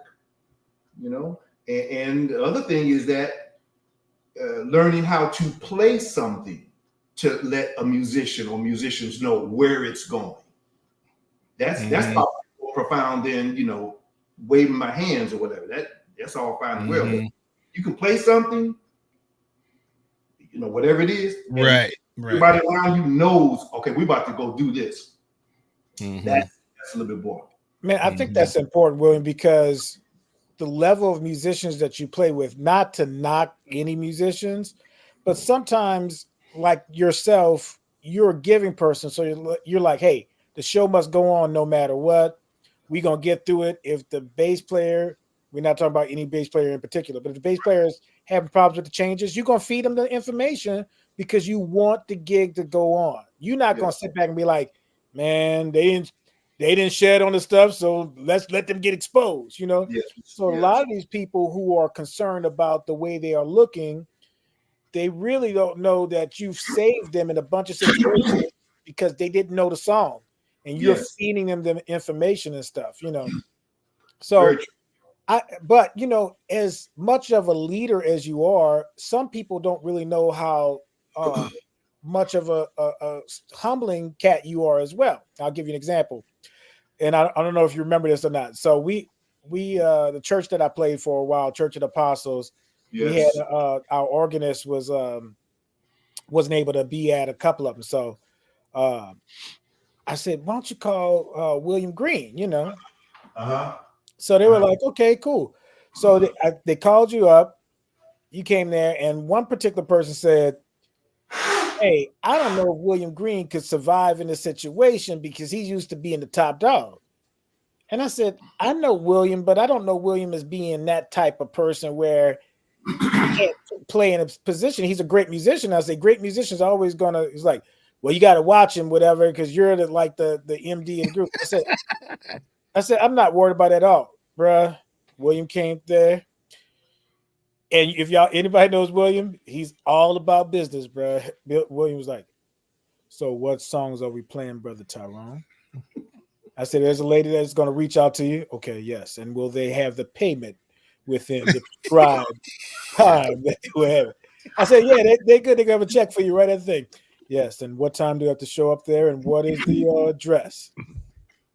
[SPEAKER 3] And the other thing is that learning how to play something to let a musician or musicians know where it's going. That's probably more profound than waving my hands or whatever. That's all fine and well. But you can play something, whatever it is,
[SPEAKER 2] right.
[SPEAKER 3] Everybody around you knows. Okay, we're about to go do this. That's a little bit boring.
[SPEAKER 1] Man, I think that's important, William, because the level of musicians that you play with, not to knock any musicians, but sometimes, like yourself, you're a giving person. So you're like, hey, the show must go on no matter what. We're going to get through it. If the bass player, we're not talking about any bass player in particular, but if the bass player is having problems with the changes, you're going to feed them the information because you want the gig to go on. You're not going to sit back and be like, man, they didn't shed on the stuff, so let's let them get exposed, So a lot of these people who are concerned about the way they are looking, they really don't know that you've saved them in a bunch of situations because they didn't know the song, and you're feeding them the information and stuff, So, but as much of a leader as you are, some people don't really know how much of a humbling cat you are as well. I'll give you an example. And I don't know if you remember this or not. So we the church that I played for a while, Church of the Apostles, we had our organist wasn't able to be at a couple of them. So I said, why don't you call William Green, So they were like, okay, cool. So they called you up, you came there, and one particular person said, hey, I don't know if William Green could survive in this situation because he's used to being the top dog. And I said, I know William, but I don't know William as being that type of person where he can't play in a position. He's a great musician. I say, great musicians are always gonna. He's like, well, you got to watch him, whatever, because you're the MD in the group. I said, I'm not worried about it at all, bruh. William came there. And if anybody knows William, he's all about business, bro. William was like, so what songs are we playing, Brother Tyrone? I said, there's a lady that's going to reach out to you. Okay, yes. And will they have the payment within the prescribed time that they will have? I said, yeah, they're good. They're going to have a check for you right at the thing. Yes. And what time do you have to show up there? And what is the address?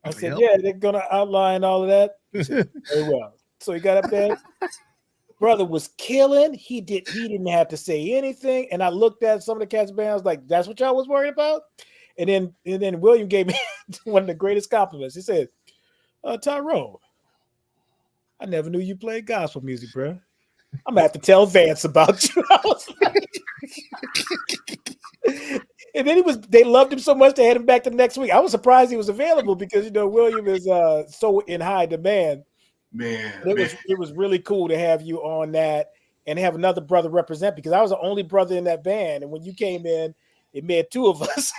[SPEAKER 1] I said, yeah, they're going to outline all of that. He said, very well. So he got up there. Brother was killing. He didn't have to say anything. And I looked at some of the cats band. I was like, that's what y'all was worried about? And then William gave me one of the greatest compliments. He said, Tyrone, I never knew you played gospel music, bro. I'm gonna have to tell Vance about you. I was like, and then they loved him so much they had him back the next week. I was surprised he was available because William is so in high demand. It was really cool to have you on that and have another brother represent, because I was the only brother in that band, and when you came in, it made two of us.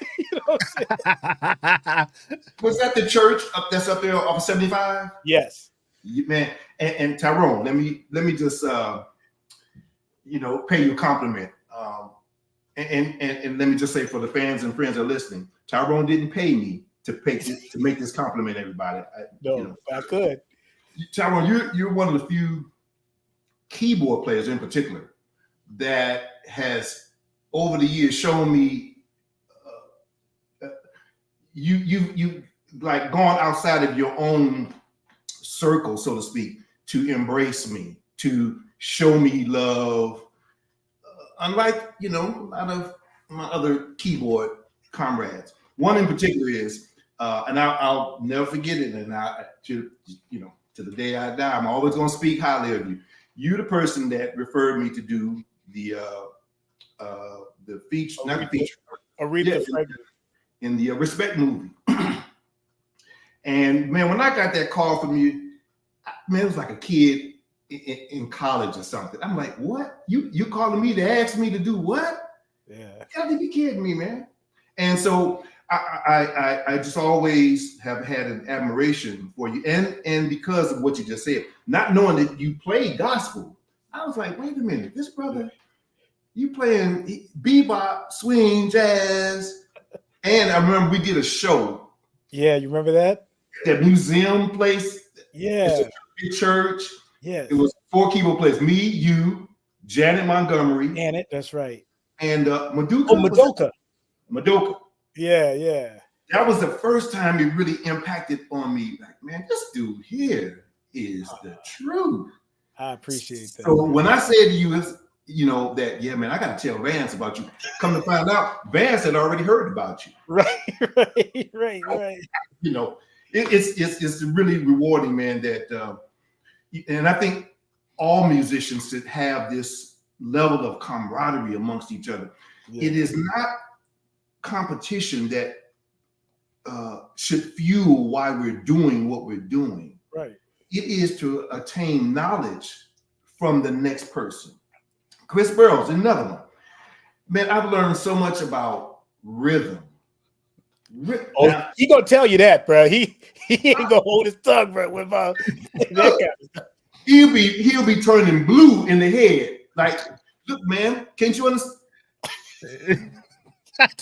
[SPEAKER 3] Was that the church that's up there off of 75?
[SPEAKER 1] Yes,
[SPEAKER 3] man. And Tyrone, let me just pay you a compliment. And let me just say, for the fans and friends that are listening, Tyrone didn't pay me to make this compliment, everybody.
[SPEAKER 1] I could.
[SPEAKER 3] Tyrone, you're one of the few keyboard players in particular that has over the years shown me you like gone outside of your own circle, so to speak, to embrace me, to show me love. Unlike a lot of my other keyboard comrades. One in particular is, and I'll never forget it, and to the day I die, I'm always going to speak highly of you. You're the person that referred me to do the feature, not the feature, in the Respect movie. And man, when I got that call from you, man, it was like a kid in college or something. I'm like, what? You calling me to ask me to do what?
[SPEAKER 1] Yeah.
[SPEAKER 3] You gotta be kidding me, man. And so I just always have had an admiration for you, and because of what you just said, not knowing that you played gospel, I was like, wait a minute, this brother, you playing bebop, swing, jazz, and I remember we did a show.
[SPEAKER 1] Yeah, you remember that?
[SPEAKER 3] That museum place.
[SPEAKER 1] Yeah,
[SPEAKER 3] it's a big church.
[SPEAKER 1] Yeah,
[SPEAKER 3] it was 4 keyboard players: me, you, Janet Montgomery,
[SPEAKER 1] Janet. That's right.
[SPEAKER 3] And Maduka.
[SPEAKER 1] Oh, Madoka.
[SPEAKER 3] Madoka.
[SPEAKER 1] Yeah.
[SPEAKER 3] That was the first time it really impacted on me. Like, man, this dude here is the truth.
[SPEAKER 1] I appreciate that.
[SPEAKER 3] So when I said to you, you know, that, yeah, man, I got to tell Vance about you. Come to find out, Vance had already heard about you.
[SPEAKER 1] Right.
[SPEAKER 3] You know, it's really rewarding, man, that, and I think all musicians should have this level of camaraderie amongst each other. Yeah. It is not competition that should fuel why we're doing what we're doing.
[SPEAKER 1] Right.
[SPEAKER 3] It is to attain knowledge from the next person. Chris Burroughs, another one. Man, I've learned so much about rhythm.
[SPEAKER 1] Now, he gonna tell you that, bro. He ain't gonna hold his tongue, bro. With that kind of stuff.
[SPEAKER 3] He'll be turning blue in the head. Like, look, man, can't you understand?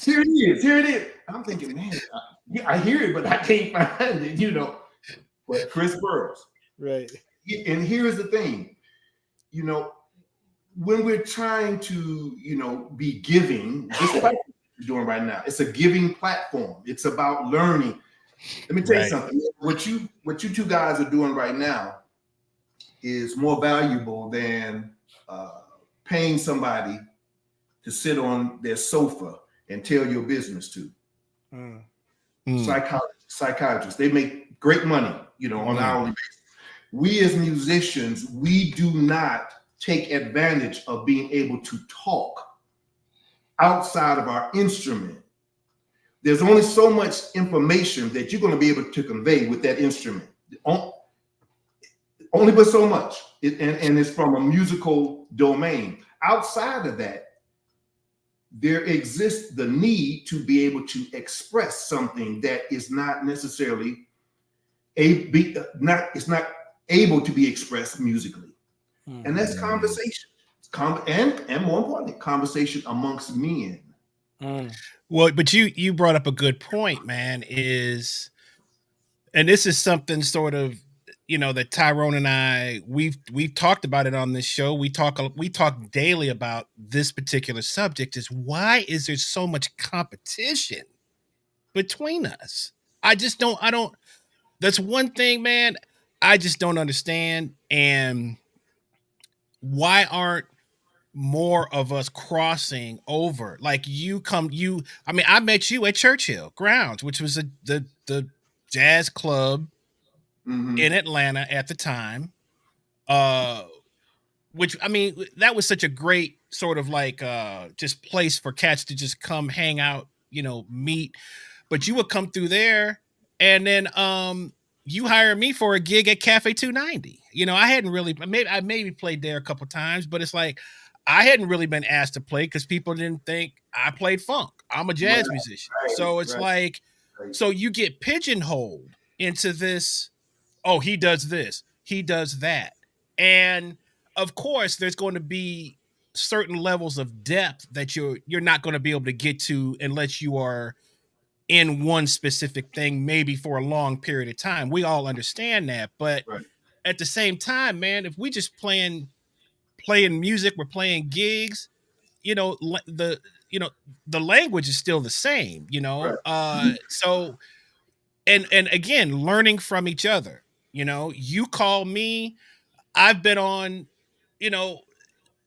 [SPEAKER 3] Here it is. I'm thinking, man, I hear it, but I can't find it, you know. But Chris Burroughs.
[SPEAKER 1] Right.
[SPEAKER 3] And here's the thing, you know, when we're trying to, you know, be giving, this platform you're doing right now, it's a giving platform. It's about learning. Let me tell you something. What you two guys are doing right now is more valuable than paying somebody to sit on their sofa and tell your business to. Psychiatrists, they make great money, you know, on an hourly basis. We as musicians, we do not take advantage of being able to talk outside of our instrument. There's only so much information that you're going to be able to convey with that instrument. Only but so much. And it's from a musical domain. Outside of that, there exists the need to be able to express something that is not necessarily it's not able to be expressed musically. And that's conversation. And more importantly, conversation amongst men.
[SPEAKER 2] Well, but you brought up a good point, man, and this is something sort of, you know, that Tyrone and I, we've talked about it on this show. We talk daily about this particular subject, is why is there so much competition between us? I don't, that's one thing, man, I just don't understand. And why aren't more of us crossing over? Like I met you at Churchill Grounds, which was the jazz club in Atlanta at the time. Which, I mean, that was such a great sort of like just place for cats to just come hang out, you know, meet. But you would come through there, and then you hired me for a gig at Cafe 290. You know, I maybe played there a couple times, but it's like I hadn't really been asked to play because people didn't think I played funk. I'm a jazz musician. So it's like, so you get pigeonholed into this, oh, he does this, he does that. And of course, there's going to be certain levels of depth that you're not going to be able to get to unless you are in one specific thing, maybe for a long period of time. We all understand that. But at the same time, man, if we just playing music, we're playing gigs, you know, the language is still the same, you know? So, and again, learning from each other, you know, you call me, I've been on, you know,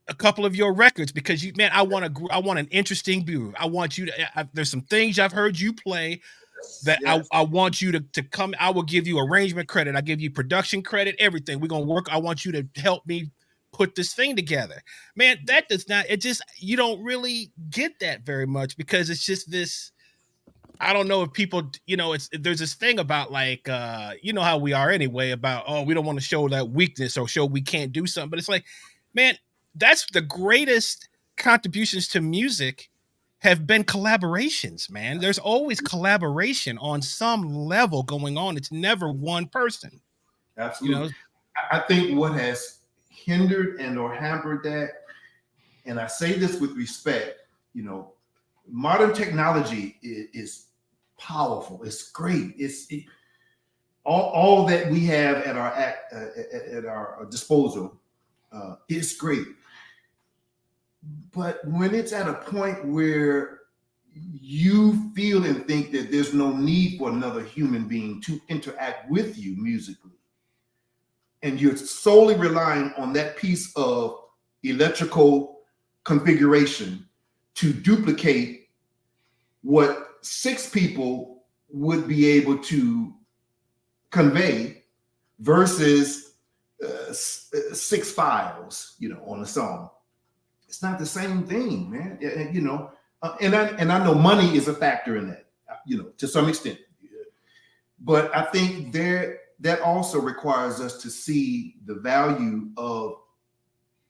[SPEAKER 2] a couple of your records because I want an interesting view. I want you to, there's some things I've heard you play that I want you to come. I will give you arrangement credit. I give you production credit, everything. We're going to work. I want you to help me put this thing together, man. That does not, you don't really get that very much because it's just this, I don't know if people, you know, there's this thing about like, you know how we are anyway about, oh, we don't want to show that weakness or show we can't do something. But it's like, man, that's the greatest contributions to music have been collaborations, man. There's always collaboration on some level going on. It's never one person.
[SPEAKER 3] Absolutely.
[SPEAKER 2] You know,
[SPEAKER 3] I think what has hindered and or hampered that, and I say this with respect, you know, modern technology is powerful. It's great. All that we have at our disposal is great. But when it's at a point where you feel and think that there's no need for another human being to interact with you musically, and you're solely relying on that piece of electrical configuration to duplicate what 6 people would be able to convey versus 6 files, you know, on a song. It's not the same thing, man. You know, and I know money is a factor in that, you know, to some extent. But I think that also requires us to see the value of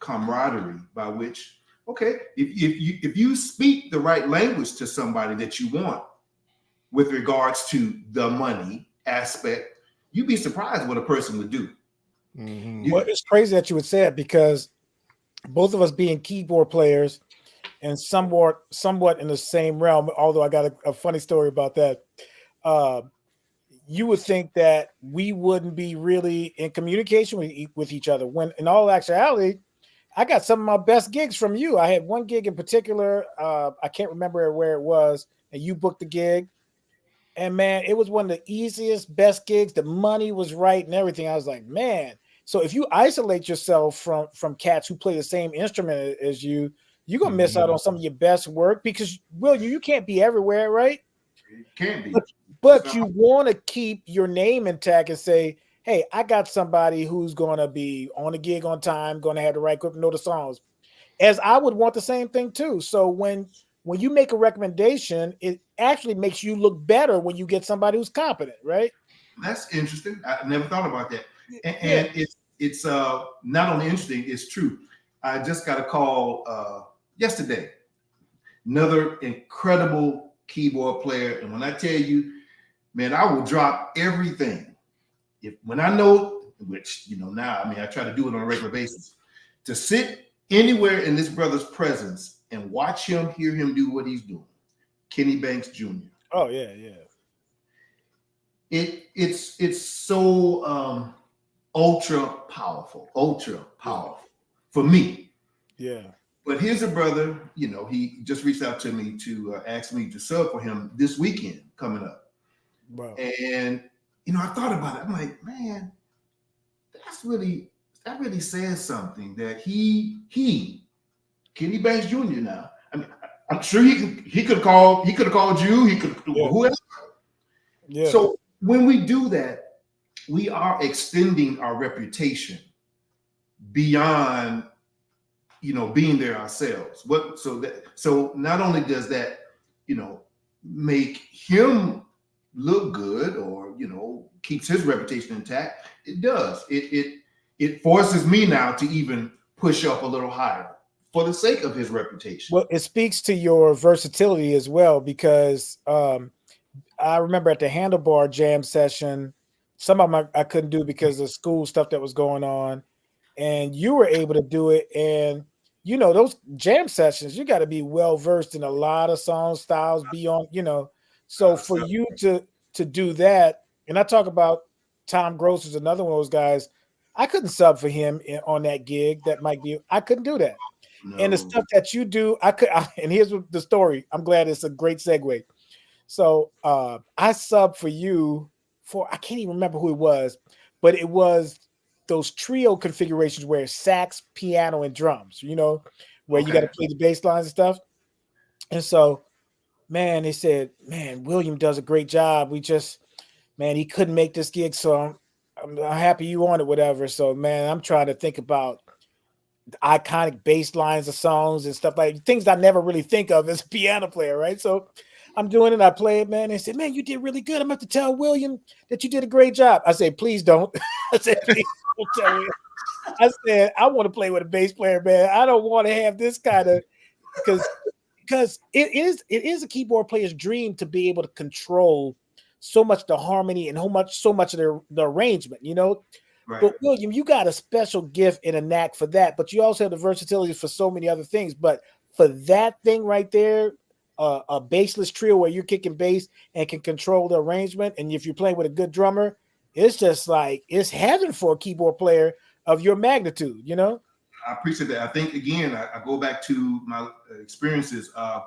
[SPEAKER 3] camaraderie, by which, okay, if you speak the right language to somebody that you want with regards to the money aspect, you'd be surprised what a person would do.
[SPEAKER 2] mm-hmm.
[SPEAKER 1] Well, it's crazy that you would say it, because both of us being keyboard players and somewhat in the same realm, although I got a funny story about that. You would think that we wouldn't be really in communication with each other, when in all actuality, I got some of my best gigs from you. I had one gig in particular. I can't remember where it was, and you booked the gig. And man, it was one of the easiest, best gigs. The money was right and everything. I was like, man. So if you isolate yourself from cats who play the same instrument as you, you're gonna miss out on some of your best work, because William, you can't be everywhere, right?
[SPEAKER 3] It can't be.
[SPEAKER 1] But you want to keep your name intact and say, hey, I got somebody who's gonna be on the gig on time, gonna have the right equipment, know the songs. As I would want the same thing too. So when you make a recommendation, it actually makes you look better when you get somebody who's competent, right?
[SPEAKER 3] That's interesting. I never thought about that. And it's not only interesting, it's true. I just got a call yesterday. Another incredible keyboard player. And when I tell you, man, I will drop everything. When I know, which, you know, now, I mean, I try to do it on a regular basis, to sit anywhere in this brother's presence and watch him, hear him do what he's doing. Kenny Banks Jr.
[SPEAKER 1] Oh, yeah, yeah.
[SPEAKER 3] It's so ultra powerful for me.
[SPEAKER 1] Yeah.
[SPEAKER 3] But here's a brother, you know, he just reached out to me to ask me to sub for him this weekend coming up.
[SPEAKER 1] Wow.
[SPEAKER 3] And, you know, I thought about it. I'm like, man, that really says something, that he, Kenny Banks Jr. now, I mean, I'm sure he could have called you, whoever.
[SPEAKER 1] Yeah.
[SPEAKER 3] So when we do that, we are extending our reputation beyond, you know, being there ourselves. So not only does that, you know, make him look good, or, you know, keeps his reputation intact, it does. It forces me now to even push up a little higher for the sake of his reputation.
[SPEAKER 1] Well, it speaks to your versatility as well, because I remember at the Handlebar Jam session, some of them I couldn't do because of school stuff that was going on, and you were able to do it. And you know, those jam sessions, you got to be well versed in a lot of song styles beyond, you know. So for you to do that, and I talk about Tom Gross is another one of those guys. I couldn't sub for him on that gig. I couldn't do that.
[SPEAKER 3] No.
[SPEAKER 1] And the stuff that you do, and here's the story. I'm glad it's a great segue. So I subbed for you for, I can't even remember who it was, but it was those trio configurations where it's sax, piano, and drums, you know, where you got to play the bass lines and stuff. And so, man, they said, man, William does a great job. He couldn't make this gig, so I'm happy you on it, whatever. So, man, I'm trying to think about the iconic bass lines of songs and stuff, like things I never really think of as a piano player, right? So I'm doing it. I play it, man. They said, man, you did really good. I'm going to tell William that you did a great job. I said, please don't. I said, please don't tell him. I said, I want to play with a bass player, man. I don't want to have this kind of, because because it is a keyboard player's dream to be able to control so much the harmony and so much of the arrangement, you know.
[SPEAKER 3] Right.
[SPEAKER 1] But William, you got a special gift and a knack for that, but you also have the versatility for so many other things. But for that thing right there, a bassless trio where you're kicking bass and can control the arrangement, and if you're playing with a good drummer, it's just like it's heaven for a keyboard player of your magnitude, you know.
[SPEAKER 3] I appreciate that. I think again, I go back to my experiences. I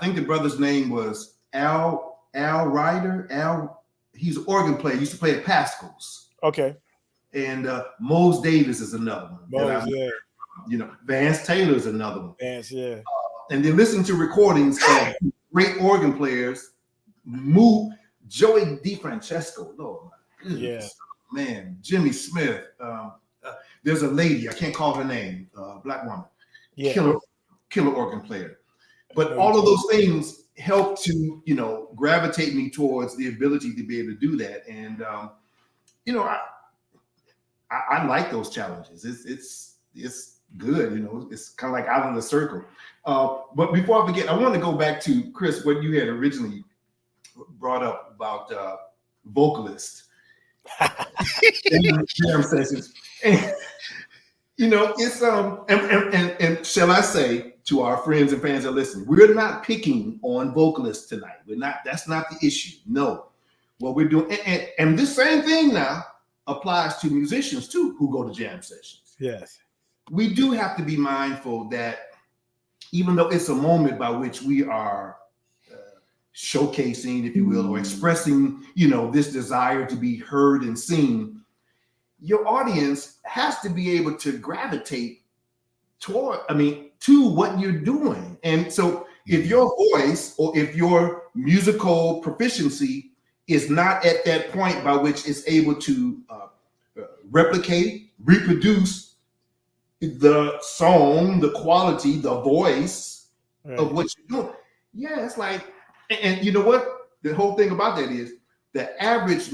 [SPEAKER 3] think the brother's name was Al Ryder. He's an organ player. He used to play at Pascal's.
[SPEAKER 1] Okay.
[SPEAKER 3] And Mose Davis is another one.
[SPEAKER 1] Mose, yeah.
[SPEAKER 3] You know, Vance Taylor is another one.
[SPEAKER 1] Vance, yeah.
[SPEAKER 3] And then listen to recordings of great organ players. Joey DeFrancesco. Lord, my goodness.
[SPEAKER 1] Yeah.
[SPEAKER 3] Man, Jimmy Smith. There's a lady, I can't call her name, black woman.
[SPEAKER 1] Yeah.
[SPEAKER 3] Killer organ player. But all of those things help to, you know, gravitate me towards the ability to be able to do that. And you know, I like those challenges. It's good, you know. It's kind of like out of the circle. But before I forget, I want to go back to Chris, what you had originally brought up about vocalists and jam sessions. And, you know, it's and shall I say to our friends and fans that listen, we're not picking on vocalists tonight. We're not. That's not the issue. No, what we're doing, and this same thing now applies to musicians too who go to jam sessions.
[SPEAKER 1] Yes.
[SPEAKER 3] We do have to be mindful that even though it's a moment by which we are showcasing, if you will, or expressing, you know, this desire to be heard and seen, your audience has to be able to gravitate to what you're doing. And so if your voice or if your musical proficiency is not at that point by which it's able to replicate, reproduce the song, the quality, the voice of what you're doing. Yeah, it's like, and you know what? The whole thing about that is the average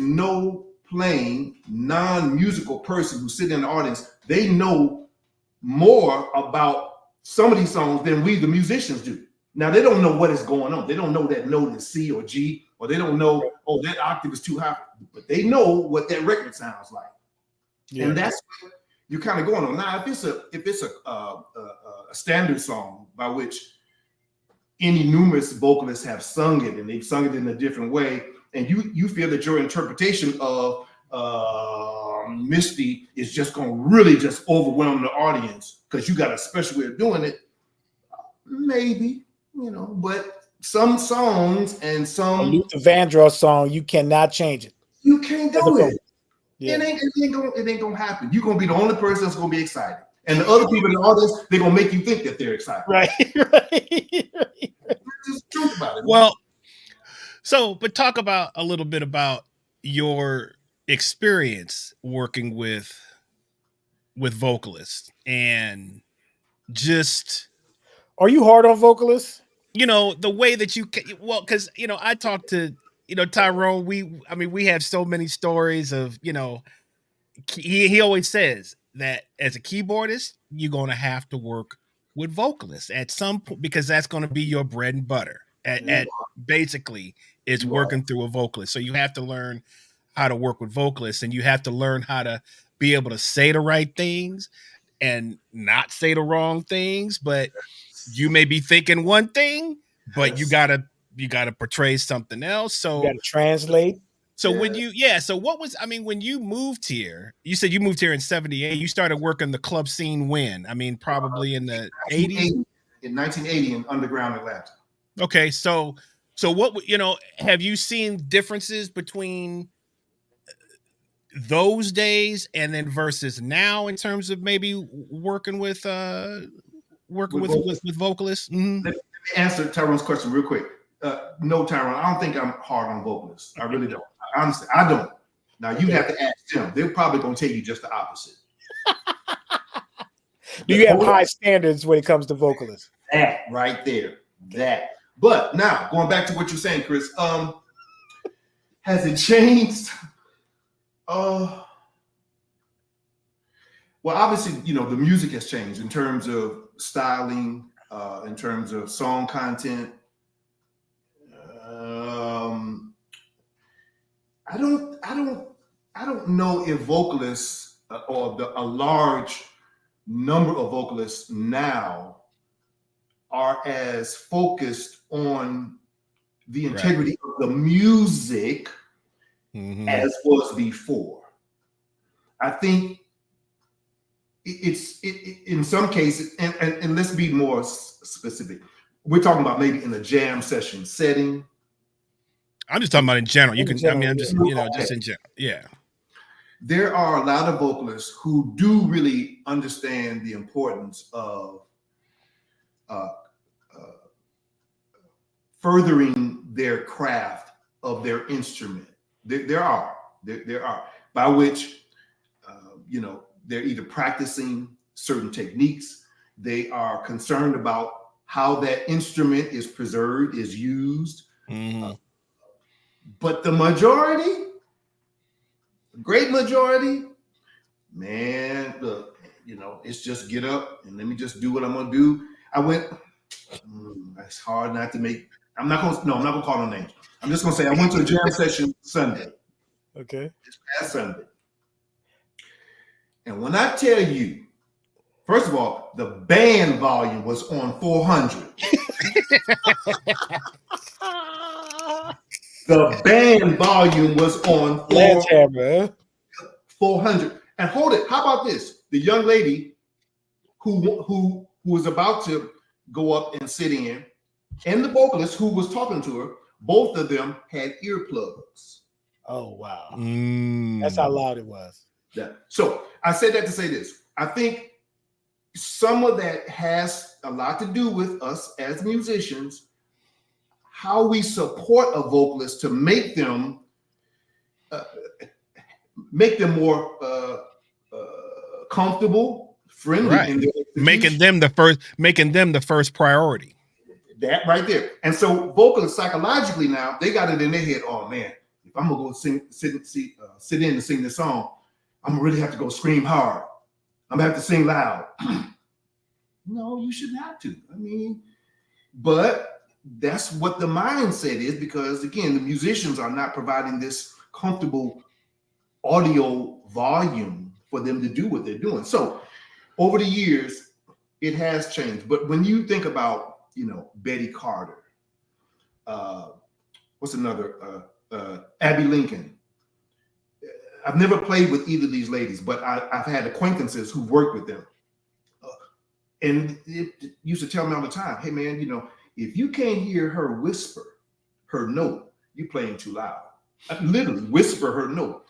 [SPEAKER 3] playing non-musical person who sit in the audience, they know more about some of these songs than we, the musicians, do. Now, they don't know what is going on. They don't know that note is C or G, or they don't know, oh, that octave is too high, but they know what that record sounds like. Yeah. And that's what you're kind of going on. Now, if it's a standard song by which any numerous vocalists have sung it, and they've sung it in a different way, and you feel that your interpretation of Misty is just going to really just overwhelm the audience because you got a special way of doing it, maybe, you know, but some songs and some
[SPEAKER 1] Luther Vandross song, you cannot change it.
[SPEAKER 3] You can't do it.
[SPEAKER 1] Yeah.
[SPEAKER 3] It ain't gonna happen. You're gonna be the only person that's gonna be excited. And the other people in the audience, they're gonna make you think that they're excited.
[SPEAKER 1] Right.
[SPEAKER 3] Just truth about it.
[SPEAKER 2] Well, but talk about a little bit about your experience working with vocalists, and just,
[SPEAKER 1] are you hard on vocalists?
[SPEAKER 2] You know, the way that you can, well, because, you know, I talked to, you know, Tyrone, we have so many stories of, you know, he always says that as a keyboardist, you're going to have to work with vocalists at some point, because that's going to be your bread and butter at basically is working through a vocalist. So you have to learn how to work with vocalists, and you have to learn how to be able to say the right things and not say the wrong things, but you may be thinking one thing, but you gotta portray something else. So
[SPEAKER 1] you gotta translate.
[SPEAKER 2] So when when you moved here, you said you moved here in 78, you started working the club scene when? I mean, probably in the 80s?
[SPEAKER 3] In 1980 in underground Atlanta.
[SPEAKER 2] Okay, so what, you know, have you seen differences between those days and then versus now in terms of maybe working with vocalists? Mm-hmm.
[SPEAKER 3] Let me answer Tyrone's question real quick. No, Tyrone, I don't think I'm hard on vocalists. I really don't. Honestly, I don't. Now you have to ask them. They're probably going to tell you just the opposite.
[SPEAKER 1] Do you have high standards when it comes to vocalists?
[SPEAKER 3] That right there. That. But now going back to what you're saying, Chris, has it changed? Well, obviously, you know, the music has changed in terms of styling, in terms of song content. I don't know if vocalists or a large number of vocalists now are as focused on the integrity of the music as was before. I think it's in some cases, and let's be more specific. We're talking about maybe in a jam session setting.
[SPEAKER 2] I'm just talking about in general. You can, I mean, I'm just,
[SPEAKER 3] Okay.
[SPEAKER 2] just in general. Yeah.
[SPEAKER 3] There are a lot of vocalists who do really understand the importance of furthering their craft of their instrument. There are, by which, they're either practicing certain techniques, they are concerned about how that instrument is preserved, is used. But the majority, great majority, man, look, it's just get up and let me just do what I'm gonna do. I went, it's hard not to make, I'm not gonna call no names. I'm just gonna say I went to a jam session Sunday.
[SPEAKER 1] Okay.
[SPEAKER 3] This past Sunday. And when I tell you, first of all, the band volume was on 400. The band volume was on 400. And hold it. How about this? The young lady who was about to go up and sit in, and the vocalist who was talking to her, both of them had earplugs.
[SPEAKER 1] Oh, wow. That's how loud it was.
[SPEAKER 3] Yeah. So I said that to say this. I think some of that has a lot to do with us as musicians, how we support a vocalist to make them more comfortable, friendly,
[SPEAKER 2] right.
[SPEAKER 3] in their
[SPEAKER 2] making them the first priority.
[SPEAKER 3] That right there. And so vocalists psychologically now, they got it in their head, oh man, if I'm gonna go sit in and sing this song, I'm gonna really have to go scream hard. I'm gonna have to sing loud. No, you shouldn't have to. I mean, but that's what the mindset is, because again, the musicians are not providing this comfortable audio volume for them to do what they're doing. So over the years, it has changed. But when you think about, Betty Carter, what's another, Abby Lincoln. I've never played with either of these ladies, but I've had acquaintances who worked with them. And it used to tell me all the time, hey man, if you can't hear her whisper her note, you're playing too loud. Literally whisper her note.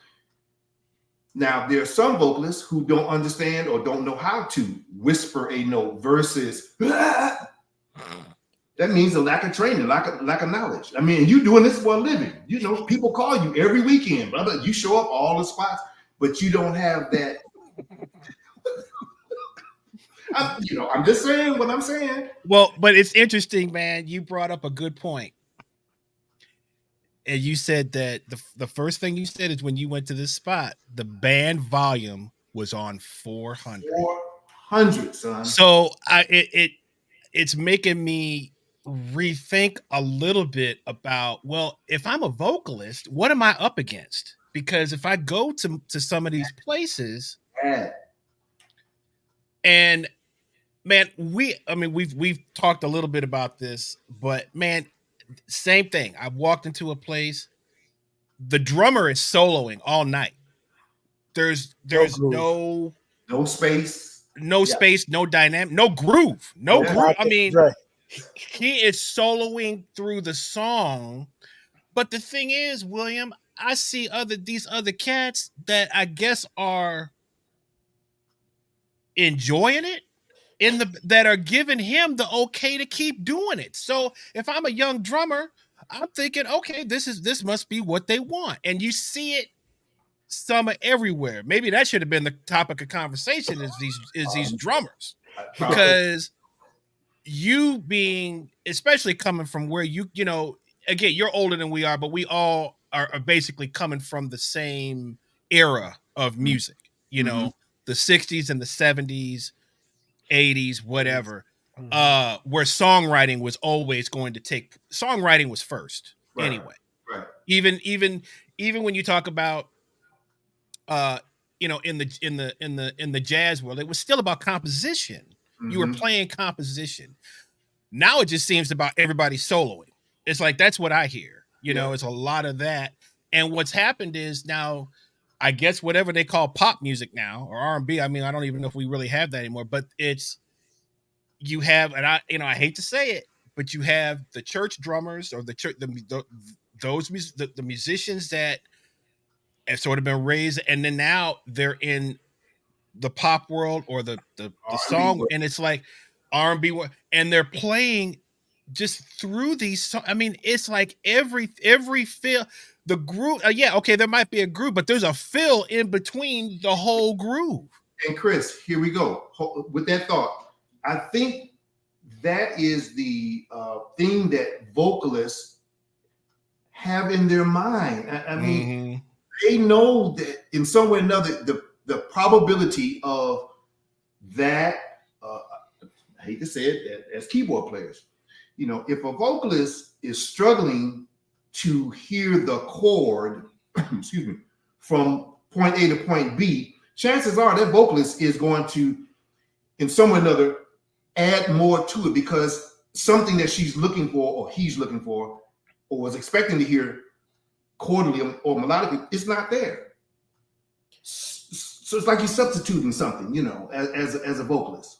[SPEAKER 3] Now, there are some vocalists who don't understand or don't know how to whisper a note versus that means a lack of training, lack of knowledge. I mean, you doing this for a living. People call you every weekend, brother. You show up all the spots, but you don't have that. I'm just saying what I'm saying.
[SPEAKER 2] Well, but it's interesting, man. You brought up a good point. And you said that the first thing you said is when you went to this spot, the band volume was on 400.
[SPEAKER 3] 400, son.
[SPEAKER 2] So it's making me rethink a little bit about, well, if I'm a vocalist, what am I up against? Because if I go to some of these places, and man, we've talked a little bit about this, but man, same thing. I walked into a place, the drummer is soloing all night. There's no
[SPEAKER 3] space,
[SPEAKER 2] space, no dynamic, no groove, no groove. I mean,
[SPEAKER 1] right.
[SPEAKER 2] He is soloing through the song. But the thing is, William, I see these other cats that I guess are enjoying it, that are giving him the okay to keep doing it. So if I'm a young drummer, I'm thinking, okay, this must be what they want. And you see it summer everywhere. Maybe that should have been the topic of conversation, is these drummers. Because you being, especially coming from where again, you're older than we are, but we all are basically coming from the same era of music, the 60s and the 70s, 80s, whatever. where songwriting was always going to songwriting was first anyway.
[SPEAKER 3] Right.
[SPEAKER 2] Even when you talk about in the jazz world, it was still about composition. You were playing composition. Now it just seems about everybody soloing. It's like that's what I hear. It's a lot of that. And what's happened is now, I guess whatever they call pop music now or R&B. I mean, I don't even know if we really have that anymore. But you have, and I hate to say it, but you have the church drummers or the musicians that have sort of been raised, and then now they're in the pop world or the song, and it's like R&B, and they're playing just through these songs. I mean, it's like every fill, the groove. Okay, there might be a groove, but there's a fill in between the whole groove.
[SPEAKER 3] And Chris, here we go with that thought. I think that is the thing that vocalists have in their mind. I mean, they know that in some way or another, the probability of that, I hate to say it, as keyboard players, if a vocalist is struggling to hear the chord, excuse me, from point A to point B, chances are that vocalist is going to, in some way or another, add more to it because something that she's looking for or he's looking for or was expecting to hear chordally or melodically, it's not there. So it's like you're substituting something, as a vocalist.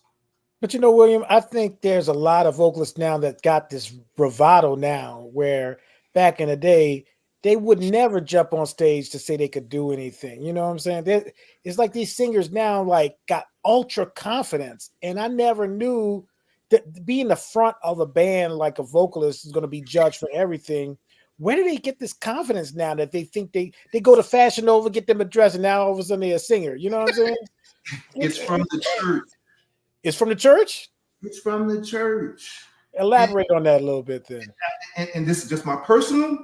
[SPEAKER 1] But William, I think there's a lot of vocalists now that got this bravado now, where back in the day, they would never jump on stage to say they could do anything. You know what I'm saying? It's like these singers now got ultra confidence. And I never knew that being the front of a band like a vocalist is going to be judged for everything. Where do they get this confidence now that they think they go to Fashion Nova, get them a dress, and now all of a sudden they're a singer? You know what I'm saying?
[SPEAKER 3] It's from the church.
[SPEAKER 1] It's from the church?
[SPEAKER 3] It's from the church.
[SPEAKER 1] Elaborate on that a little bit then.
[SPEAKER 3] And this is just my personal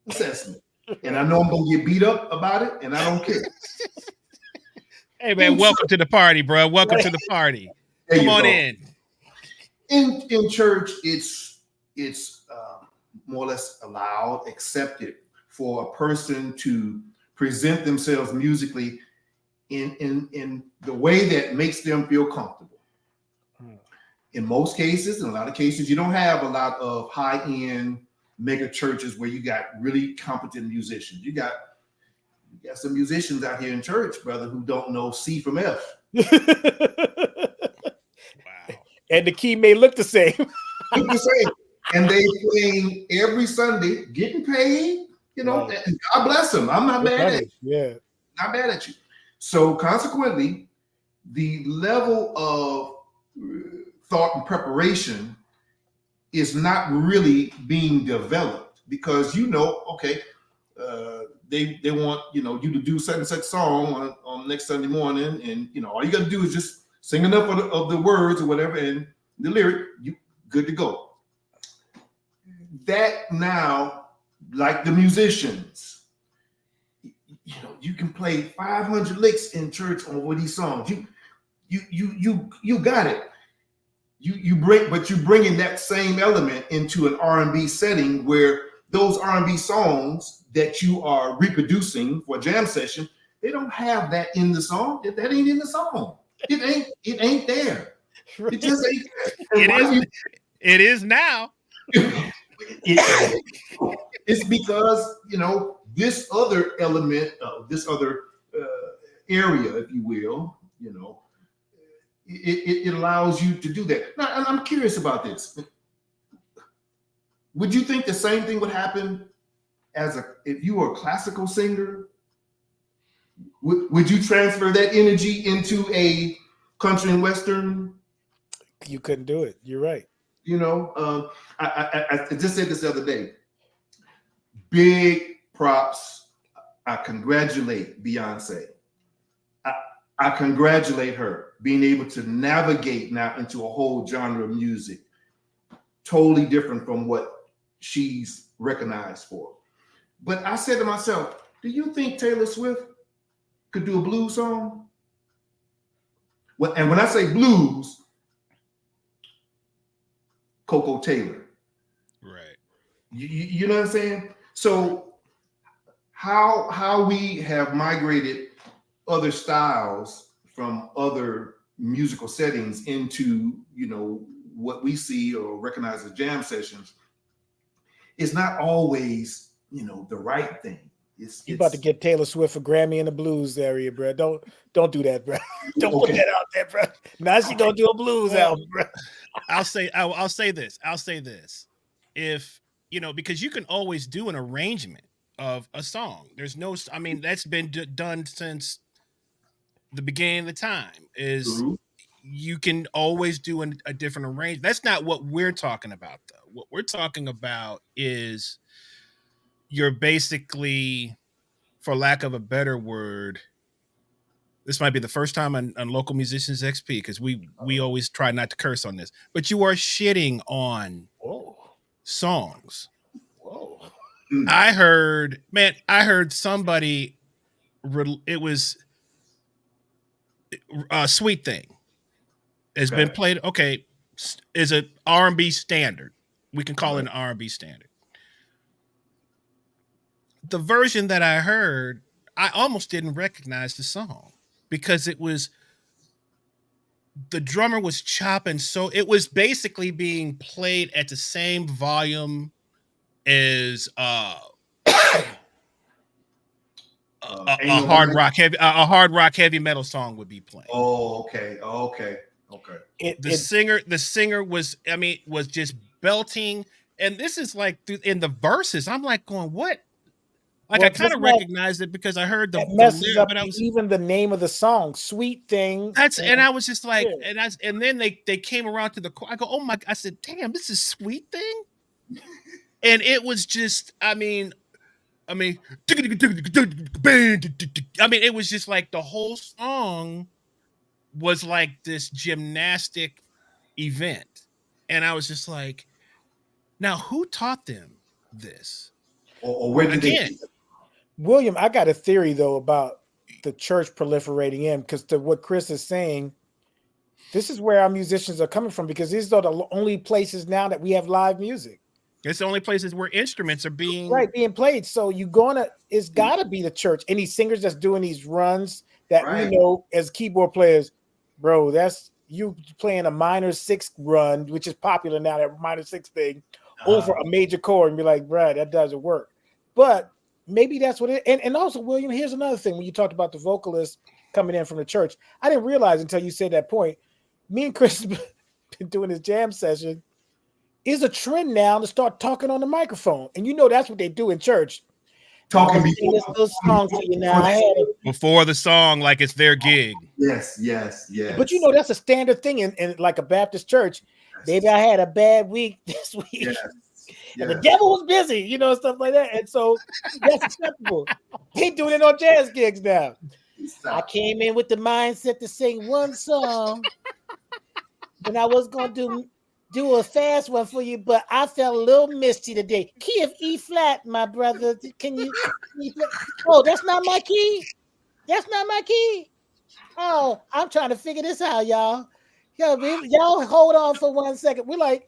[SPEAKER 3] assessment. And I know I'm going to get beat up about it, and I don't care.
[SPEAKER 2] Hey, man, welcome to the party, bro. Welcome to the party. Come on in.
[SPEAKER 3] In church, it's more or less allowed, accepted for a person to present themselves musically in the way that makes them feel comfortable. In most cases, in a lot of cases, you don't have a lot of high-end mega churches where you got really competent musicians. You got some musicians out here in church, brother, who don't know C from F.
[SPEAKER 1] Wow. And the key may look the same.
[SPEAKER 3] And they playing every Sunday, getting paid, and God bless them. I'm not mad at you.
[SPEAKER 1] Yeah.
[SPEAKER 3] Not mad at you. So consequently, the level of thought and preparation is not really being developed because they want you to do such and such song on next Sunday morning, and all you got to do is just sing enough of the words or whatever and the lyric, you good to go. That now, like the musicians, you can play 500 licks in church over these songs. You got it. You're bringing that same element into an R&B setting where those R&B songs that you are reproducing for a jam session, they don't have that in the song. That ain't in the song. It ain't there. It just ain't there.
[SPEAKER 2] It is now.
[SPEAKER 3] It's because this other element, this other area, if you will, it allows you to do that. Now, I'm curious about this. Would you think the same thing would happen if you were a classical singer? Would you transfer that energy into a country and western?
[SPEAKER 1] You couldn't do it. You're right.
[SPEAKER 3] I just said this the other day. Big props. I congratulate Beyonce. I congratulate her being able to navigate now into a whole genre of music, totally different from what she's recognized for. But I said to myself, do you think Taylor Swift could do a blues song? Well, and when I say blues, Coco Taylor.
[SPEAKER 2] Right.
[SPEAKER 3] You know what I'm saying? So how we have migrated other styles from other musical settings into, you know, what we see or recognize as jam sessions is not always, you know, the right thing.
[SPEAKER 1] You about to get Taylor Swift a Grammy in the blues area, bro. Don't do that, bro. Don't put that out there, bro. Now she gonna do a blues album, bro.
[SPEAKER 2] I'll say this. If, you know, because you can always do an arrangement of a song. There's no, I mean, that's been done since the beginning of the time. Is you can always do a different arrangement. That's not what we're talking about, though. What we're talking about is you're basically, for lack of a better word, this might be the first time on Local Musicians XP, because we always try not to curse on this, but you are shitting on songs.
[SPEAKER 1] Whoa.
[SPEAKER 2] I heard somebody, it was a Sweet Thing has been played. Okay, is a R&B standard. We can call it an R&B standard. The version that I heard, I almost didn't recognize the song because the drummer was chopping, so it was basically being played at the same volume as a hard rock heavy metal song would be playing.
[SPEAKER 3] Oh, okay.
[SPEAKER 2] The singer was just belting, and this is like in the verses. I'm like going, what? Like, I kind of recognized it because I heard the
[SPEAKER 1] messes
[SPEAKER 2] lyric,
[SPEAKER 1] up, but even the name of the song, Sweet Thing.
[SPEAKER 2] And I was just like, and then they came around to the, I go, oh my, I said, damn, this is Sweet Thing. And it was just, I mean, it was just like the whole song was like this gymnastic event. And I was just like, now who taught them this?
[SPEAKER 3] Or where did they?
[SPEAKER 1] William, I got a theory though about the church proliferating in, because to what Chris is saying, this is where our musicians are coming from, because these are the only places now that we have live music.
[SPEAKER 2] It's the only places where instruments are being
[SPEAKER 1] played. So it's gotta be the church. Any singers that's doing these runs that we know as keyboard players, bro, that's you playing a minor sixth run, which is popular now, that minor sixth thing, over a major chord, and be like, bro, that doesn't work. But maybe that's what it is. And also, William, here's another thing. When you talked about the vocalist coming in from the church, I didn't realize until you said that point. Me and Chris have been doing this jam session. Is a trend now to start talking on the microphone. And you know that's what they do in church.
[SPEAKER 3] Talking
[SPEAKER 2] before the song, like it's their gig.
[SPEAKER 3] Yes.
[SPEAKER 1] But you know that's a standard thing in like a Baptist church. Yes. Baby, I had a bad week this week. Yes. And the devil was busy, you know, stuff like that. And so that's acceptable. They doing it on jazz gigs now. I came in with the mindset to sing one song, and I was going to do a fast one for you, but I felt a little misty today. Key of E flat, my brother. Can you? Oh, that's not my key. That's not my key. Oh, I'm trying to figure this out, y'all. Y'all hold on for 1 second. We're like,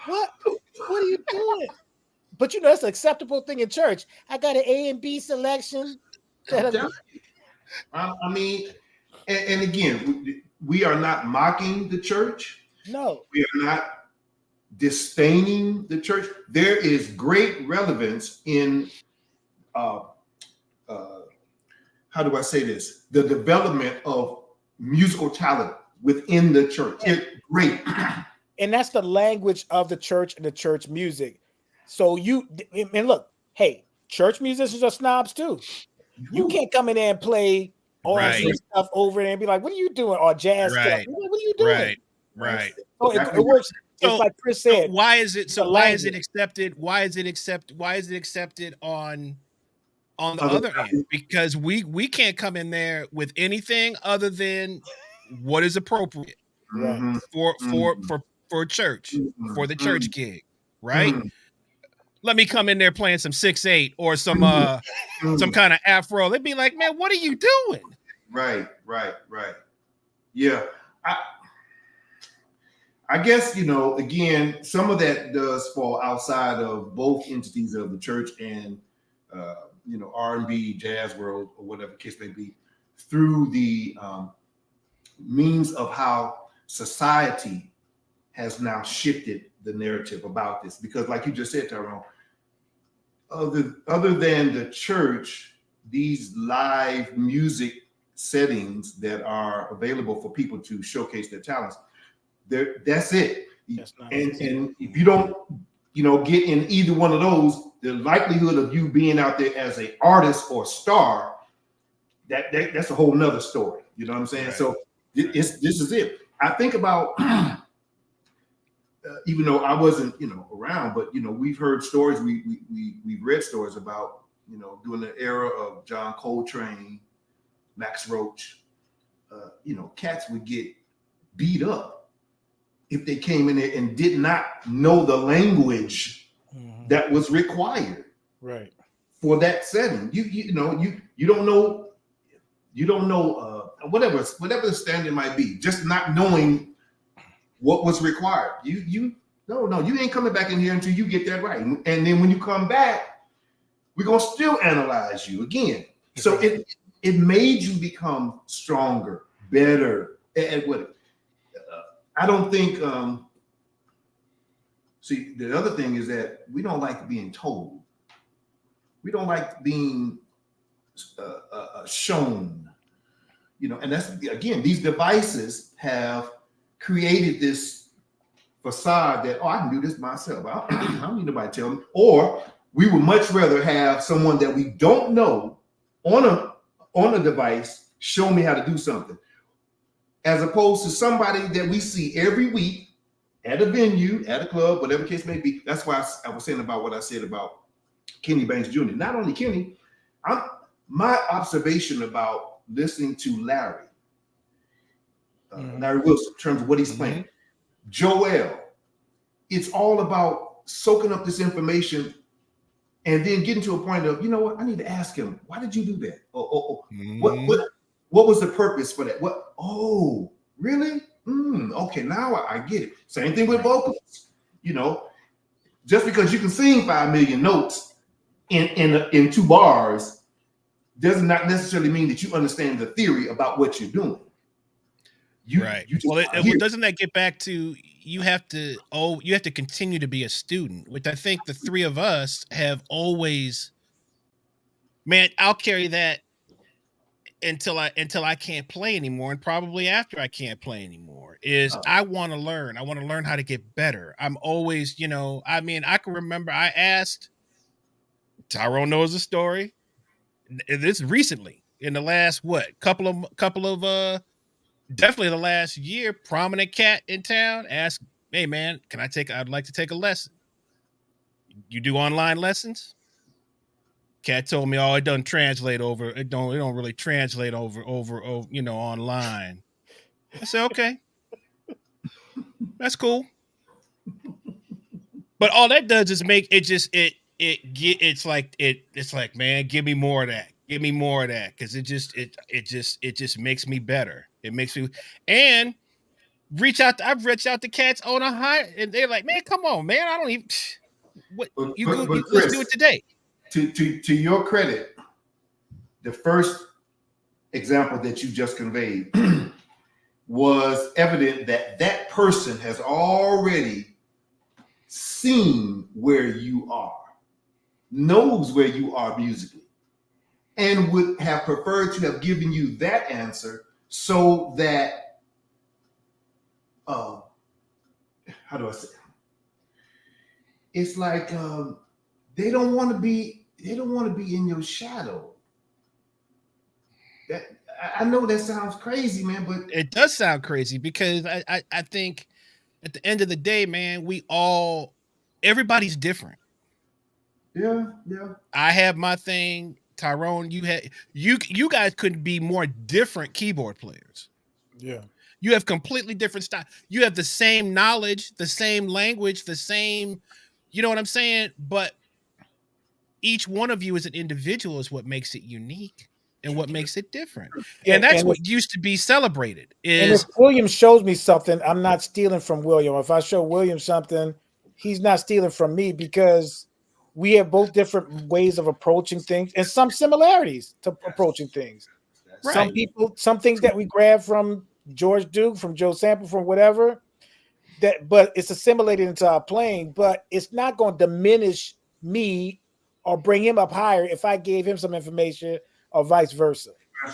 [SPEAKER 1] what are you doing? But you know, it's an acceptable thing in church. I got an A and B selection.
[SPEAKER 3] I mean, and again, we are not mocking the church.
[SPEAKER 1] No,
[SPEAKER 3] we are not disdaining the church. There is great relevance in how do I say this? The development of musical talent within the church. It's great.
[SPEAKER 1] And that's the language of the church and the church music. So look, hey, church musicians are snobs too. You can't come in there and play all that stuff over there and be like, what are you doing? Or jazz stuff. What are you doing?
[SPEAKER 2] Right.
[SPEAKER 1] So it works. It's like Chris said.
[SPEAKER 2] Why is it accepted? Why is it accepted on the other end? Because we can't come in there with anything other than what is appropriate for church, for the church gig, right? Let me come in there playing some 6/8 or some kind of afro. They'd be like, man, what are you doing?
[SPEAKER 3] Right. Yeah. I guess, again, some of that does fall outside of both entities of the church and, R&B, jazz world, or whatever the case may be, through the means of how society has now shifted the narrative about this. Because like you just said, Tyrone, other than the church, these live music settings that are available for people to showcase their talents, that's it. And if you don't, get in either one of those, the likelihood of you being out there as an artist or star, that's a whole nother story. You know what I'm saying? Right. So this is it. I think about, even though I wasn't, around, but we've heard stories, we've read stories about, during the era of John Coltrane, Max Roach, cats would get beat up if they came in there and did not know the language that was required,
[SPEAKER 1] right,
[SPEAKER 3] for that setting. You don't know whatever the standard might be, just not knowing what was required. You ain't coming back in here until you get that right. And then when you come back, we're gonna still analyze you again. So it made you become stronger, better at what. I don't think. See, the other thing is that we don't like being told. We don't like being shown. And that's, again, these devices have created this facade that, I can do this myself. I don't need nobody to tell me. Or we would much rather have someone that we don't know on a device show me how to do something, as opposed to somebody that we see every week at a venue, at a club, whatever the case may be. That's why I was saying about what I said about Kenny Banks Jr. Not only Kenny, my observation about listening to Larry Wilson, in terms of what he's playing, Joel, it's all about soaking up this information and then getting to a point of, what, I need to ask him, why did you do that? What was the purpose for that? What? Oh, really? Okay, now I get it. Same thing with vocals. Just because you can sing 5 million notes in 2 bars does not necessarily mean that you understand the theory about what you're doing.
[SPEAKER 2] Doesn't that get back to you have to continue to be a student, which I think the three of us have always. Man, I'll carry that until I can't play anymore, and probably after I can't play anymore, is I want to learn. I want to learn how to get better. I'm always, I can remember I asked, Tyrone knows the story. This recently, in the last couple of definitely the last year, prominent cat in town asked, hey man, I'd like to take a lesson. You do online lessons? Cat told me, it doesn't translate over. It don't really translate over online. I said, okay, that's cool. But all that does is make it it's like, man, give me more of that. Give me more of that. Cause it just makes me better. It makes me, and I've reached out to cats on a high, and they're like, man, come on, man. I don't even, let's do it today.
[SPEAKER 3] To your credit, the first example that you just conveyed was evident that person has already seen where you are, knows where you are musically, and would have preferred to have given you that answer so that, how do I say it? It's like they don't want to be in your shadow. I know that sounds crazy, man, but
[SPEAKER 2] it does sound crazy, because I think at the end of the day, man, everybody's different.
[SPEAKER 3] Yeah.
[SPEAKER 2] I have my thing. Tyrone, you guys couldn't be more different keyboard players.
[SPEAKER 1] Yeah.
[SPEAKER 2] You have completely different style. You have the same knowledge, the same language, the same, you know what I'm saying? But each one of you as an individual is what makes it unique. and what makes it different.
[SPEAKER 1] Yeah,
[SPEAKER 2] And that's
[SPEAKER 1] and
[SPEAKER 2] what used to be celebrated
[SPEAKER 1] and if
[SPEAKER 2] is
[SPEAKER 1] William shows me something, I'm not stealing from William. If I show William something, he's not stealing from me because we have both different ways of approaching things and some similarities to approaching things. Some
[SPEAKER 2] right.
[SPEAKER 1] people, some things that we grab from George Duke, from Joe Sample, from whatever, that but it's assimilated into our playing, but it's not going to diminish me or bring him up higher if I gave him some information or vice versa.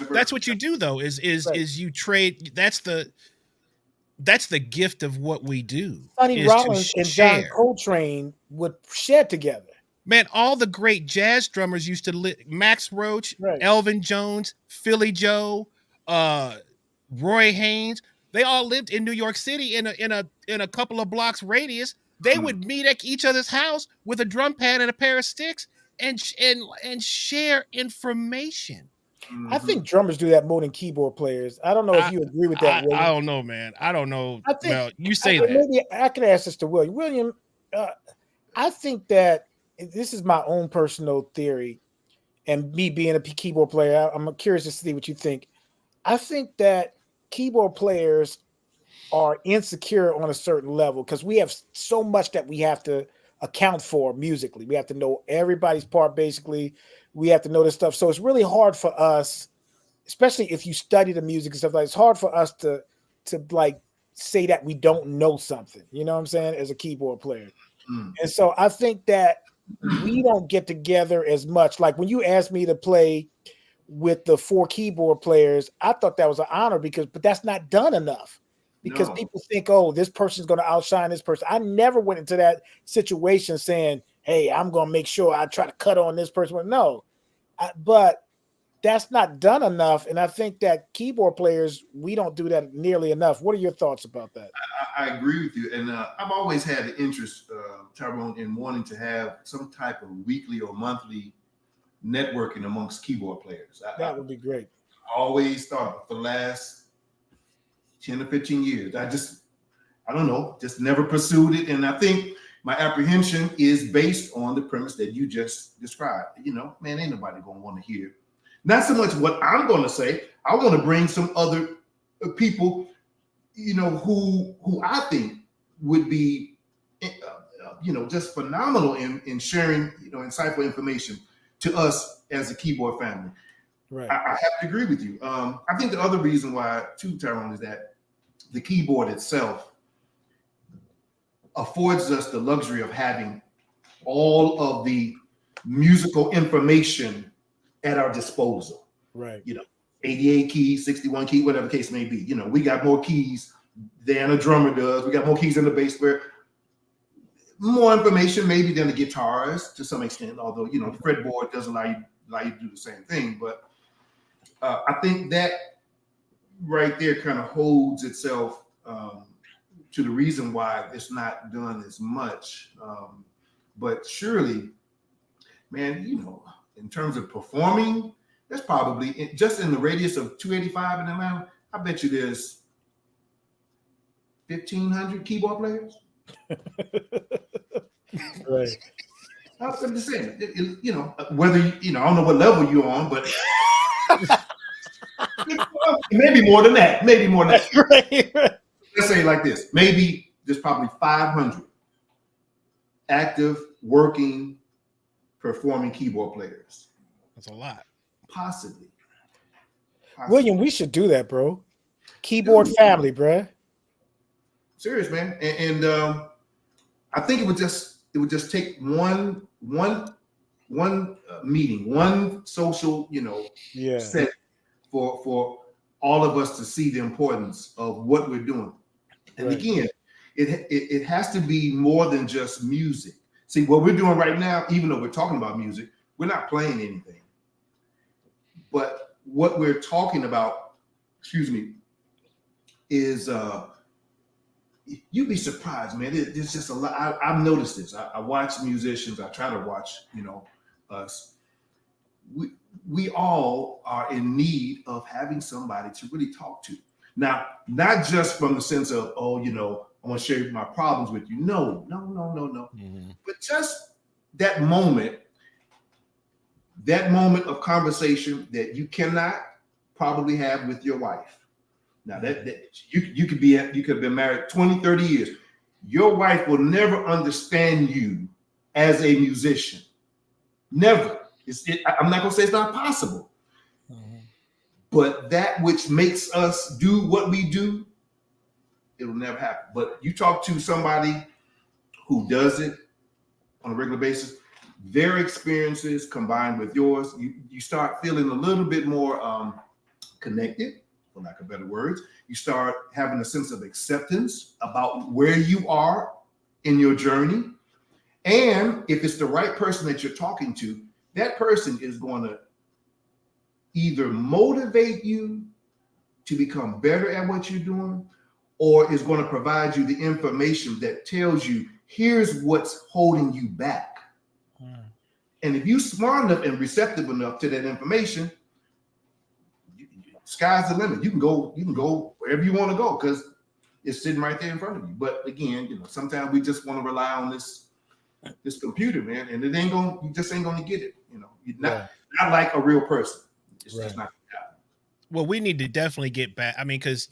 [SPEAKER 2] That's what you do though,
[SPEAKER 1] Right.
[SPEAKER 2] is you trade. That's the gift of what we do
[SPEAKER 1] Sonny
[SPEAKER 2] is to
[SPEAKER 1] Rollins and John
[SPEAKER 2] share.
[SPEAKER 1] Coltrane would share together.
[SPEAKER 2] Man, all the great jazz drummers used to Max Roach,
[SPEAKER 1] Right.
[SPEAKER 2] Elvin Jones, Philly Joe, Roy Haynes. They all lived in New York City in a couple of blocks radius. They would meet at each other's house with a drum pad and a pair of sticks and share information.
[SPEAKER 1] I think drummers do that more than keyboard players. I don't know if
[SPEAKER 2] I,
[SPEAKER 1] you agree with that,
[SPEAKER 2] I
[SPEAKER 1] William.
[SPEAKER 2] don't know, man. I don't know.
[SPEAKER 1] I think
[SPEAKER 2] Well, you say that.
[SPEAKER 1] maybe I could ask this to William. William, I think that this is my own personal theory, and me being a keyboard player, I'm curious to see what you think. I think that keyboard players are insecure on a certain level because we have so much that we have to account for musically. We have to know everybody's part, basically. We have to know this stuff. So it's really hard for us, especially if you study the music and stuff like that, it's hard for us to like say that we don't know something, you know what I'm saying, as a keyboard player. And so I think that we don't get together as much. Like when you asked me to play with the 4 keyboard players, I thought that was an honor but that's not done enough because people think, oh, this person's going to outshine this person. I never went into that situation saying, hey, I'm going to make sure I try to cut on this person. No, but that's not done enough. And I think that keyboard players, we don't do that nearly enough. What are your thoughts about that?
[SPEAKER 3] I agree with you. And I've always had an interest, Tyrone, in wanting to have some type of weekly or monthly networking amongst keyboard players.
[SPEAKER 1] That would be great.
[SPEAKER 3] I always thought for the last 10 or 15 years, I don't know, just never pursued it. And I think my apprehension is based on the premise that you just described. You know, man, ain't nobody going to want to hear. Not so much what I'm going to say. I want to bring some other people, you know, who I think would be, just phenomenal in sharing, insightful information to us as a keyboard family.
[SPEAKER 1] Right.
[SPEAKER 3] I have to agree with you. I think the other reason why, too, Tyrone, is that the keyboard itself affords us the luxury of having all of the musical information at our disposal.
[SPEAKER 1] Right.
[SPEAKER 3] 88 keys, 61 key, whatever the case may be. We got more keys than a drummer does. We got more keys in the bass player. More information maybe than the guitarist to some extent, although, the fretboard does allow you to do the same thing. But I think that right there kind of holds itself to the reason why it's not done as much. But surely, man, in terms of performing, there's probably just in the radius of 285 in Atlanta, I bet you there's 1,500 keyboard players.
[SPEAKER 1] Right.
[SPEAKER 3] I'm just saying, whether I don't know what level you're on, but maybe more than that. Maybe more than that.
[SPEAKER 1] Right.
[SPEAKER 3] Let's say it like this: maybe there's probably 500 active, working, performing keyboard players.
[SPEAKER 2] That's a lot.
[SPEAKER 3] Possibly.
[SPEAKER 1] William, we should do that, bro. Keyboard family, bro.
[SPEAKER 3] Serious, man. And I think it would just take one meeting, one social, set for all of us to see the importance of what we're doing. And
[SPEAKER 1] Right.
[SPEAKER 3] again, it has to be more than just music. See, what we're doing right now, even though we're talking about music, we're not playing anything. But what we're talking about, is you'd be surprised, man. There's just a lot. I've noticed this. I watch musicians. I try to watch, us. We all are in need of having somebody to really talk to. Now, not just from the sense of, I want to share my problems with you. No.
[SPEAKER 2] Mm-hmm.
[SPEAKER 3] But just that moment that moment of conversation that you cannot probably have with your wife. Now that you could have been married 20, 30 years. Your wife will never understand you as a musician. Never. I'm not going to say it's not possible.
[SPEAKER 1] Mhm.
[SPEAKER 3] But that which makes us do what we do, it'll never happen. But you talk to somebody who does it on a regular basis, their experiences combined with yours, you start feeling a little bit more connected, for lack of better words. You start having a sense of acceptance about where you are in your journey. And if it's the right person that you're talking to, that person is going to either motivate you to become better at what you're doing, or is going to provide you the information that tells you, here's what's holding you back. And if you're smart enough and receptive enough to that information, sky's the limit. You can go wherever you want to go because it's sitting right there in front of you. But again, sometimes we just want to rely on this computer, man, and you just ain't gonna get it. You're not like a real person. It's just not gonna happen.
[SPEAKER 2] Well, we need to definitely get back. I mean, because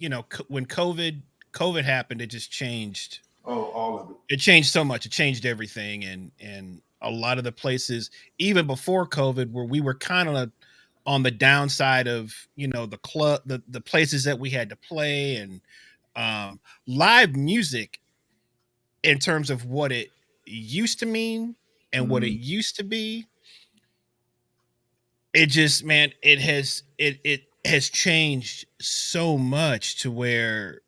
[SPEAKER 2] when COVID happened, it just changed.
[SPEAKER 3] Oh, all of it.
[SPEAKER 2] It changed so much. It changed everything, and a lot of the places, even before COVID, where we were kind of on the downside of the club, the places that we had to play, and live music in terms of what it used to mean and what it used to be. It just, man, it has changed so much to where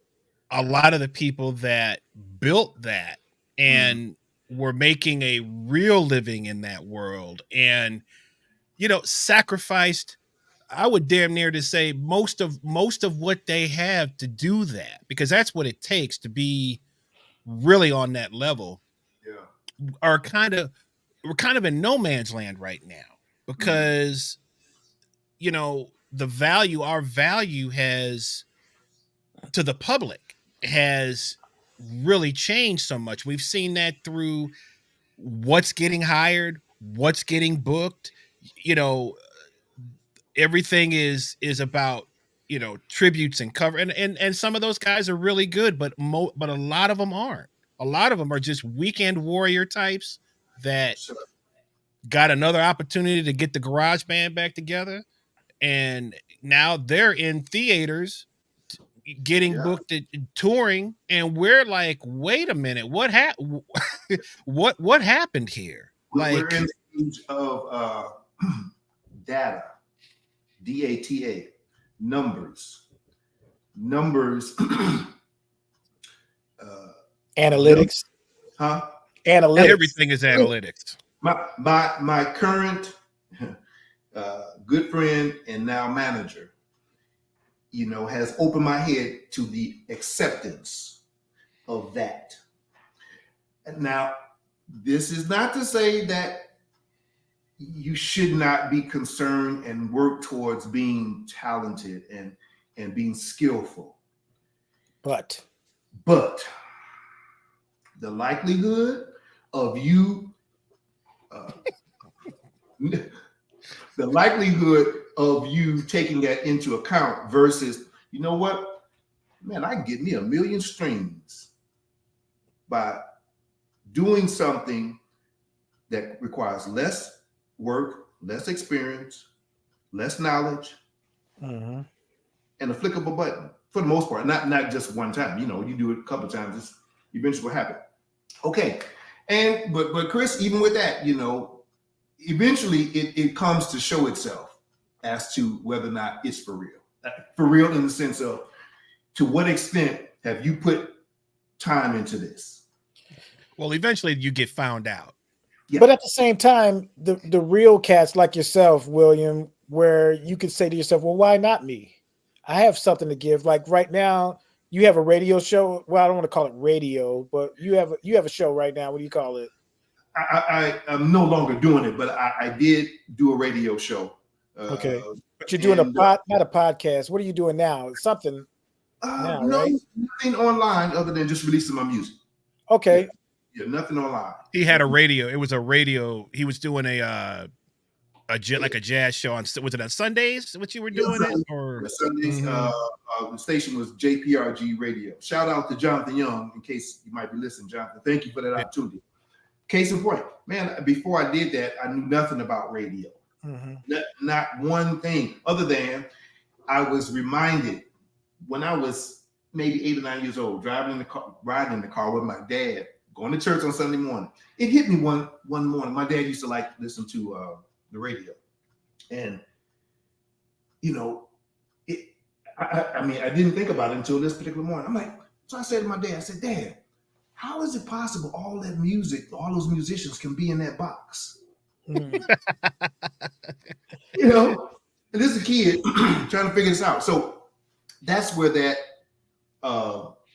[SPEAKER 2] a lot of the people that built that and were making a real living in that world and sacrificed, I would damn near to say most of what they have to do that, because that's what it takes to be really on that level. We're kind of in no man's land right now because our value has to the public has really changed so much. We've seen that through what's getting hired, what's getting booked. Everything is about tributes and cover, and some of those guys are really good, but a lot of them aren't. A lot of them are just weekend warrior types that got another opportunity to get the garage band back together, and now they're in theaters getting booked at touring, and we're like, wait a minute, what happened? what happened here?
[SPEAKER 3] We're in the age of data, data, numbers,
[SPEAKER 1] analytics,
[SPEAKER 3] analytics.
[SPEAKER 2] Everything is analytics.
[SPEAKER 3] My current good friend and now manager, has opened my head to the acceptance of that. Now, this is not to say that you should not be concerned and work towards being talented and being skillful. But the likelihood of you taking that into account versus, you know what, man, I can get me 1 million streams by doing something that requires less work, less experience, less knowledge, and a flick of a button for the most part. Not just one time. You do it a couple of times, it's eventually will happen. Okay, and but Chris, even with that, eventually it comes to show itself as to whether or not it's for real in the sense of to what extent have you put time into this.
[SPEAKER 2] Well, eventually you get found out.
[SPEAKER 1] Yeah. But at the same time, the real cats like yourself, William, where you could say to yourself, well, why not me? I have something to give. Like right now, you have a radio show. Well, I don't want to call it radio, but you have a show right now. What do you call it?
[SPEAKER 3] I am no longer doing it, but I did do a radio show.
[SPEAKER 1] Okay, but you're doing not a podcast. What are you doing now? It's something now, right?
[SPEAKER 3] Nothing online other than just releasing my music.
[SPEAKER 1] Okay.
[SPEAKER 3] Yeah, nothing online.
[SPEAKER 2] He had a radio. It was a radio. He was doing a like a jazz show on, was it on Sundays what you were doing it, or
[SPEAKER 3] Sundays? The station was JPRG Radio. Shout out to Jonathan Young, in case you might be listening, Jonathan. Thank you for that opportunity. Case in point, man, before I did that, I knew nothing about radio. Not one thing, other than I was reminded when I was maybe 8 or 9 years old, riding in the car with my dad, going to church on Sunday morning. It hit me one morning. My dad used to like listen to the radio, and I mean, I didn't think about it until this particular morning. I'm like, so I said to my dad, I said, Dad, how is it possible all that music, all those musicians can be in that box? And this is a kid trying to figure this out. So that's where that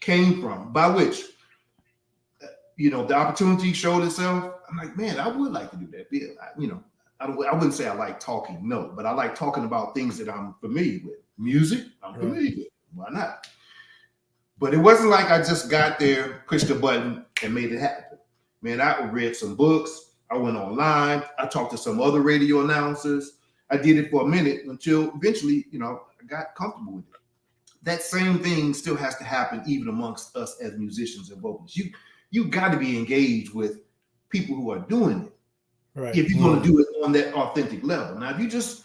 [SPEAKER 3] came from, by which, the opportunity showed itself. I'm like, man, I would like to do that. I wouldn't say I like talking, no, but I like talking about things that I'm familiar with. Music, I'm familiar with. Why not? But it wasn't like I just got there, pushed the button, and made it happen. Man, I read some books. I went online. I talked to some other radio announcers. I did it for a minute until eventually, I got comfortable with it. That same thing still has to happen even amongst us as musicians and vocalists. You got to be engaged with people who are doing it. Right. If you're going to do it on that authentic level. Now, if you just,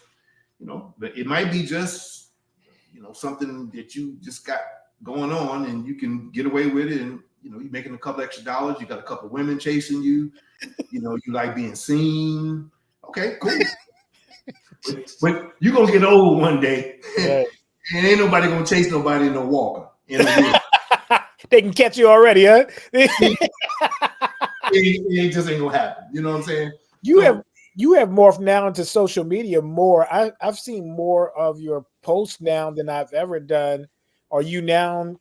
[SPEAKER 3] it might be just, something that you just got going on and you can get away with it, and you're making a couple extra dollars, you got a couple of women chasing you, you like being seen. Okay, cool. but you're gonna get old one day, right. And ain't nobody gonna chase nobody in no walker.
[SPEAKER 1] They can catch you already, huh?
[SPEAKER 3] it just ain't gonna happen. You know what I'm saying?
[SPEAKER 1] You have morphed now into social media more. I've seen more of your posts now than I've ever done. Are you now,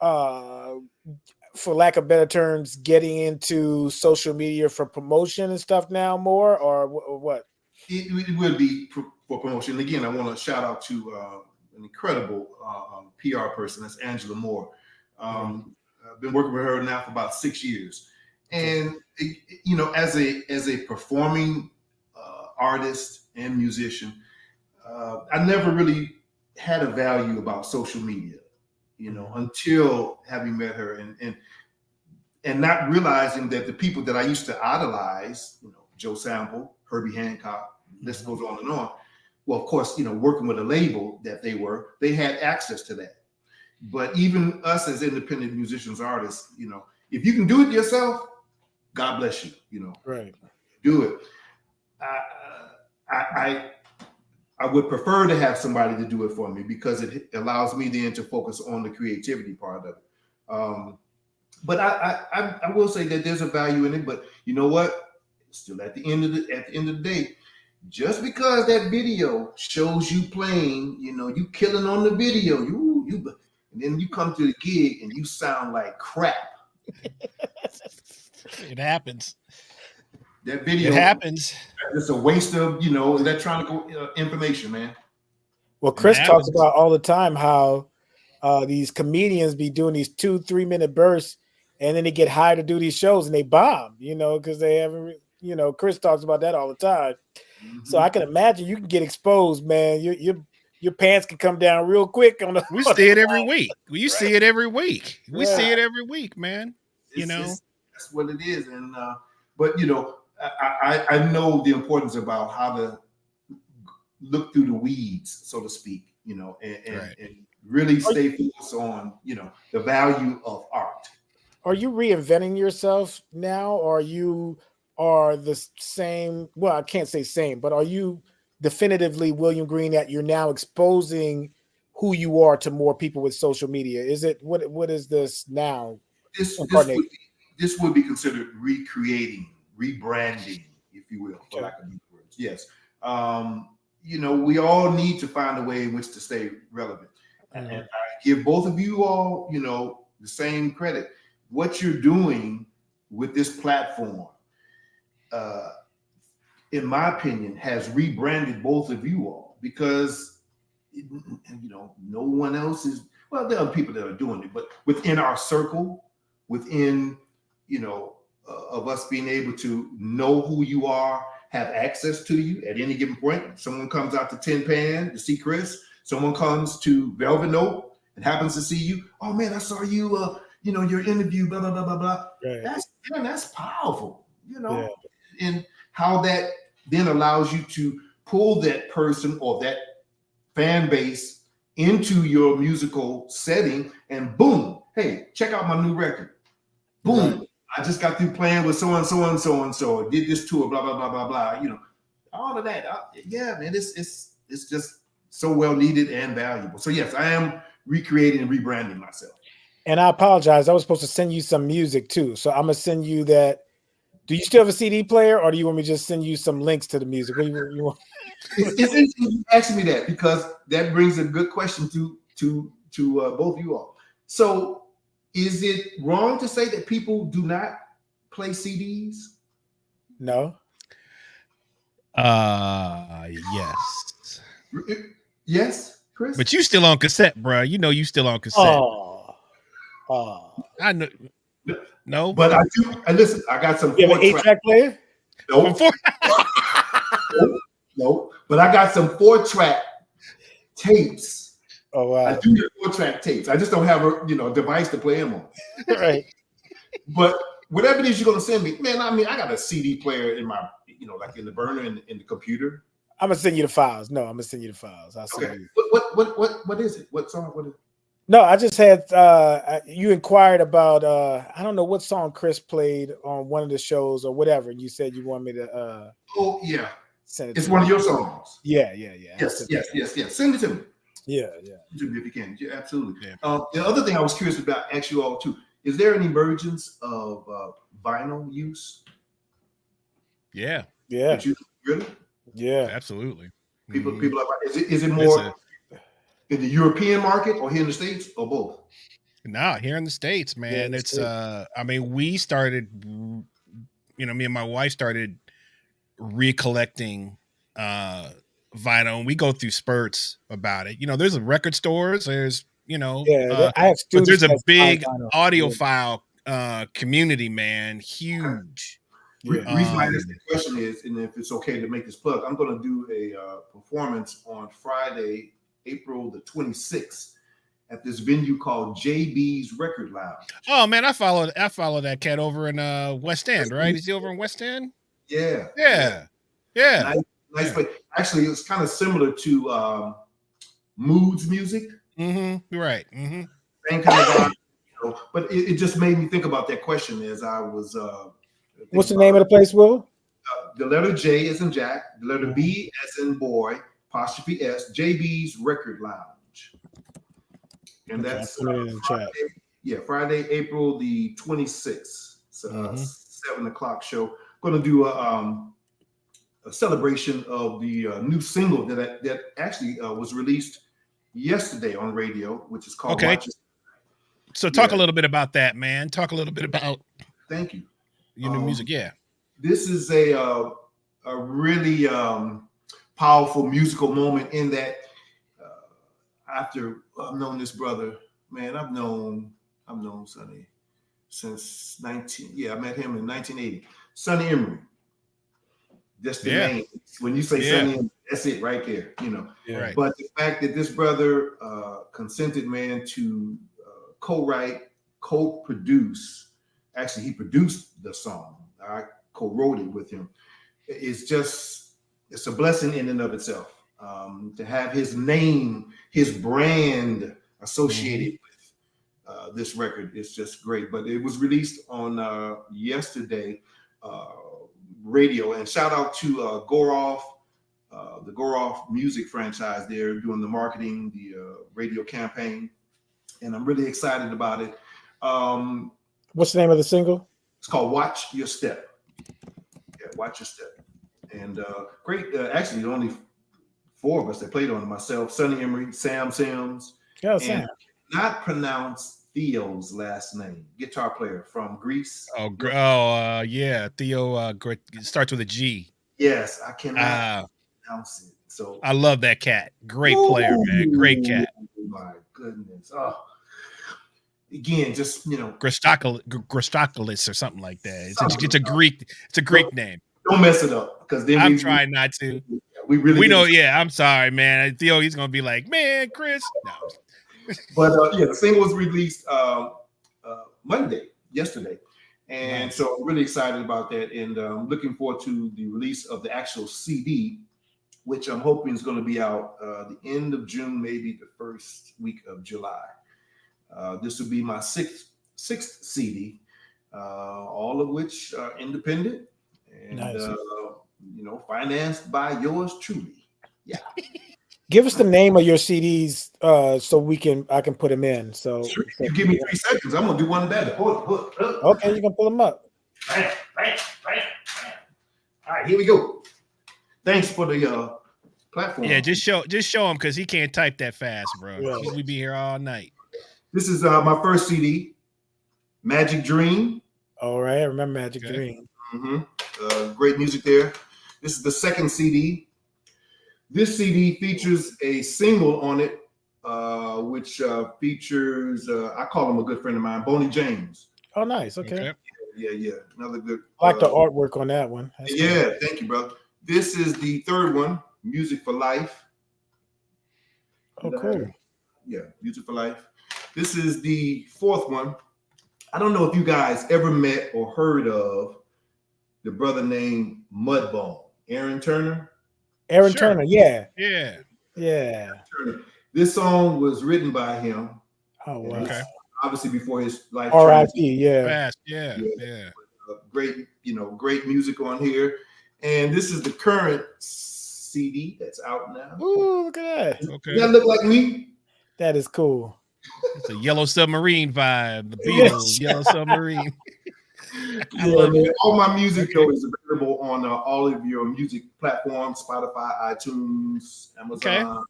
[SPEAKER 1] for lack of better terms, getting into social media for promotion and stuff now more, or what?
[SPEAKER 3] It would be for promotion. Again, I want to shout out to an incredible PR person. That's Angela Moore. I've been working with her now for about 6 years. And as a performing artist and musician, I never really had a value about social media, until having met her and not realizing that the people that I used to idolize, Joe Sample, Herbie Hancock, this goes on and on. Well, of course, working with a label that they had access to that. But even us as independent musicians, artists, if you can do it yourself, God bless you,
[SPEAKER 1] right.
[SPEAKER 3] Do it. I would prefer to have somebody to do it for me because it allows me then to focus on the creativity part of it. But I will say that there's a value in it. But you know what? Still at the end of the day, just because that video shows you playing, you killing on the video, and then you come to the gig and you sound like crap.
[SPEAKER 2] It happens.
[SPEAKER 3] That video,
[SPEAKER 2] it happens.
[SPEAKER 3] It's a waste of electronic information, man.
[SPEAKER 1] Well, Chris talks about all the time how these comedians be doing these 2-3 minute bursts, and then they get hired to do these shows and they bomb, because they haven't. Chris talks about that all the time. Mm-hmm. So I can imagine you can get exposed, man. Your pants can come down real quick on the.
[SPEAKER 2] We see it every week. We see it every week. We see it every week, man. That's
[SPEAKER 3] what it is, and but I know the importance about how to look through the weeds, so to speak, and really stay focused on, the value of art.
[SPEAKER 1] Are you reinventing yourself now, or you are the same? Well, I can't say same, but are you definitively William Green that you're now exposing who you are to more people with social media? Is it what is this now?
[SPEAKER 3] This would be considered recreating, rebranding, if you will, for lack of better words. Yes. We all need to find a way in which to stay relevant. Mm-hmm. And I give both of you all, the same credit. What you're doing with this platform, in my opinion, has rebranded both of you all because, no one else is, well, there are people that are doing it, but within our circle, within, of us being able to know who you are, have access to you at any given point. Someone comes out to Tin Pan to see Chris. Someone comes to Velvet Note and happens to see you. Oh man, I saw you. Your interview. Blah blah blah blah blah.
[SPEAKER 1] Right.
[SPEAKER 3] That's powerful. And how that then allows you to pull that person or that fan base into your musical setting, and boom, hey, check out my new record. Boom. Right. I just got through playing with so and so and so and so. Did this tour, blah blah blah blah blah. All of that. Yeah, man, it's just so well needed and valuable. So yes, I am recreating and rebranding myself.
[SPEAKER 1] And I apologize. I was supposed to send you some music too, so I'm gonna send you that. Do you still have a CD player, or do you want me to just send you some links to the music? What do you want?
[SPEAKER 3] It's interesting you asking me that, because that brings a good question to both of you all. So, is it wrong to say that people do not play CDs?
[SPEAKER 1] No.
[SPEAKER 2] Yes.
[SPEAKER 3] Yes, Chris.
[SPEAKER 2] But you still on cassette, bro. You still on cassette.
[SPEAKER 1] Oh.
[SPEAKER 2] I know. No,
[SPEAKER 3] but I do. And listen, I got some.
[SPEAKER 1] You have an 8-track player?
[SPEAKER 3] No. No. But I got some 4-track tapes.
[SPEAKER 1] Oh wow!
[SPEAKER 3] I do get 4-track tapes. I just don't have a device to play them on.
[SPEAKER 1] Right.
[SPEAKER 3] But whatever it is you're gonna send me, man. I mean, I got a CD player in my, like in the burner in the computer.
[SPEAKER 1] I'm gonna send you the files. No, I'm gonna send you the files. I'll send you.
[SPEAKER 3] What is it? What song? What is it?
[SPEAKER 1] No, I just had you inquired about I don't know what song Chris played on one of the shows or whatever, and you said you want me to
[SPEAKER 3] oh yeah,
[SPEAKER 1] send it.
[SPEAKER 3] It's one of your songs.
[SPEAKER 1] Yeah.
[SPEAKER 3] Yes. Send it to me.
[SPEAKER 1] Yeah.
[SPEAKER 3] If you can. Yeah, absolutely.
[SPEAKER 2] Yeah.
[SPEAKER 3] The other thing I was curious about, ask you all too, is there an emergence of vinyl use?
[SPEAKER 1] Yeah.
[SPEAKER 3] Really?
[SPEAKER 1] Yeah.
[SPEAKER 2] Absolutely.
[SPEAKER 3] People are, is it more in the European market or here in the States or both?
[SPEAKER 2] Nah, here in the States, man. It's we started, me and my wife started recollecting vinyl, and we go through spurts about it. There's record stores, there's
[SPEAKER 1] I have
[SPEAKER 2] but there's a
[SPEAKER 1] students
[SPEAKER 2] big
[SPEAKER 1] vinyl.
[SPEAKER 2] audiophile community, man. Huge.
[SPEAKER 3] Reason why I asked the question is, and if it's okay to make this plug, I'm going to do a performance on Friday, April the 26th, at this venue called JB's Record Lounge.
[SPEAKER 2] Oh man, I follow that cat over in West End, right? Is he over in West End?
[SPEAKER 3] Yeah. Nice place. Actually, it's kind of similar to Moods Music.
[SPEAKER 2] Mm-hmm. Right. Mm-hmm.
[SPEAKER 3] Same kind of vibe, but it just made me think about that question as I was.
[SPEAKER 1] What's the name of the place, Will?
[SPEAKER 3] The letter J as in Jack, the letter B as in boy, apostrophe S, JB's Record Lounge. And that's Friday, April the 26th. It's a 7:00 show. Going to do a celebration of the new single that actually was released yesterday on radio, which is called Watch Your Step.
[SPEAKER 2] So talk a little bit about that, man. Talk a little bit about
[SPEAKER 3] Thank you.
[SPEAKER 2] Your new music. Yeah.
[SPEAKER 3] This is a really powerful musical moment in that after I've known this brother, man, I've known Sonny since I met him in 1980. Sonny Emery. Just the name. When you say Sonny, that's it right there,
[SPEAKER 2] Right.
[SPEAKER 3] But the fact that this brother consented, man, to co-write, co-produce, actually he produced the song. I co-wrote it with him. It's a blessing in and of itself. To have his name, his brand associated with this record is just great. But it was released on yesterday radio. And shout out to Goroff, the Goroff music franchise. They're doing the marketing, the radio campaign. And I'm really excited about it.
[SPEAKER 1] What's the name of the single?
[SPEAKER 3] It's called Watch Your Step. Yeah, Watch Your Step. And great. Actually, only 4 of us that played on it. Myself, Sonny Emery, Sam Sims.
[SPEAKER 1] Yeah,
[SPEAKER 3] and
[SPEAKER 1] Sam.
[SPEAKER 3] Not pronounce Theo's last name. Guitar player from Greece.
[SPEAKER 2] Yeah. Theo starts with a G.
[SPEAKER 3] Yes, I cannot pronounce it. So
[SPEAKER 2] I love that cat. Great player, man. Great cat.
[SPEAKER 3] Oh my goodness. Oh. Again, just
[SPEAKER 2] Christopoulos or something like that. It's a Greek name.
[SPEAKER 3] Don't mess it up. because then
[SPEAKER 2] I'm trying not to.
[SPEAKER 3] we
[SPEAKER 2] know. Yeah, I'm sorry, man. Theo, he's gonna be like, man, Chris. No.
[SPEAKER 3] But yeah, the single was released yesterday. And
[SPEAKER 1] Nice.
[SPEAKER 3] so I'm really excited about that, and looking forward to the release of the actual CD, which I'm hoping is going to be out the end of June, maybe the first week of July. This will be my sixth CD, all of which are independent and
[SPEAKER 1] Nice.
[SPEAKER 3] financed by yours truly. Yeah.
[SPEAKER 1] Give us the name of your CDs so I can put them in. So
[SPEAKER 3] You give me 3 seconds, I'm gonna do one better.
[SPEAKER 1] Okay, you can pull them up.
[SPEAKER 3] Bam. All right, here we go. Thanks for the platform.
[SPEAKER 2] Yeah, just show him because he can't type that fast, bro.
[SPEAKER 1] Yeah.
[SPEAKER 2] We be here all night.
[SPEAKER 3] This is my first CD, Magic Dream.
[SPEAKER 1] All right, I remember Magic Dream.
[SPEAKER 3] Mm-hmm. Great music there. This is the second CD. This CD features a single on it, which features, I call him a good friend of mine, Boney James.
[SPEAKER 1] Oh, nice. Okay.
[SPEAKER 3] Yeah. Another good.
[SPEAKER 1] I like the artwork on that one. That's
[SPEAKER 3] cool. Thank you, brother. This is the third one, Music for Life.
[SPEAKER 1] Oh, cool.
[SPEAKER 3] Yeah, Music for Life. This is the fourth one. I don't know if you guys ever met or heard of the brother named Mudbone, Aaron Turner.
[SPEAKER 1] Aaron Turner, yeah.
[SPEAKER 3] Turner. This song was written by him.
[SPEAKER 1] Oh, wow.
[SPEAKER 3] Okay. Obviously before his life.
[SPEAKER 1] R.I.P. Yeah.
[SPEAKER 2] Fast. Yeah.
[SPEAKER 3] Great, great music on here. And this is the current CD that's out now.
[SPEAKER 1] Ooh, look at that.
[SPEAKER 2] Okay.
[SPEAKER 3] Does that look like me?
[SPEAKER 1] That is cool.
[SPEAKER 2] It's a Yellow Submarine vibe. The Beatles, Yellow Submarine.
[SPEAKER 3] I love it. All my music though is available on all of your music platforms: Spotify, iTunes, Amazon,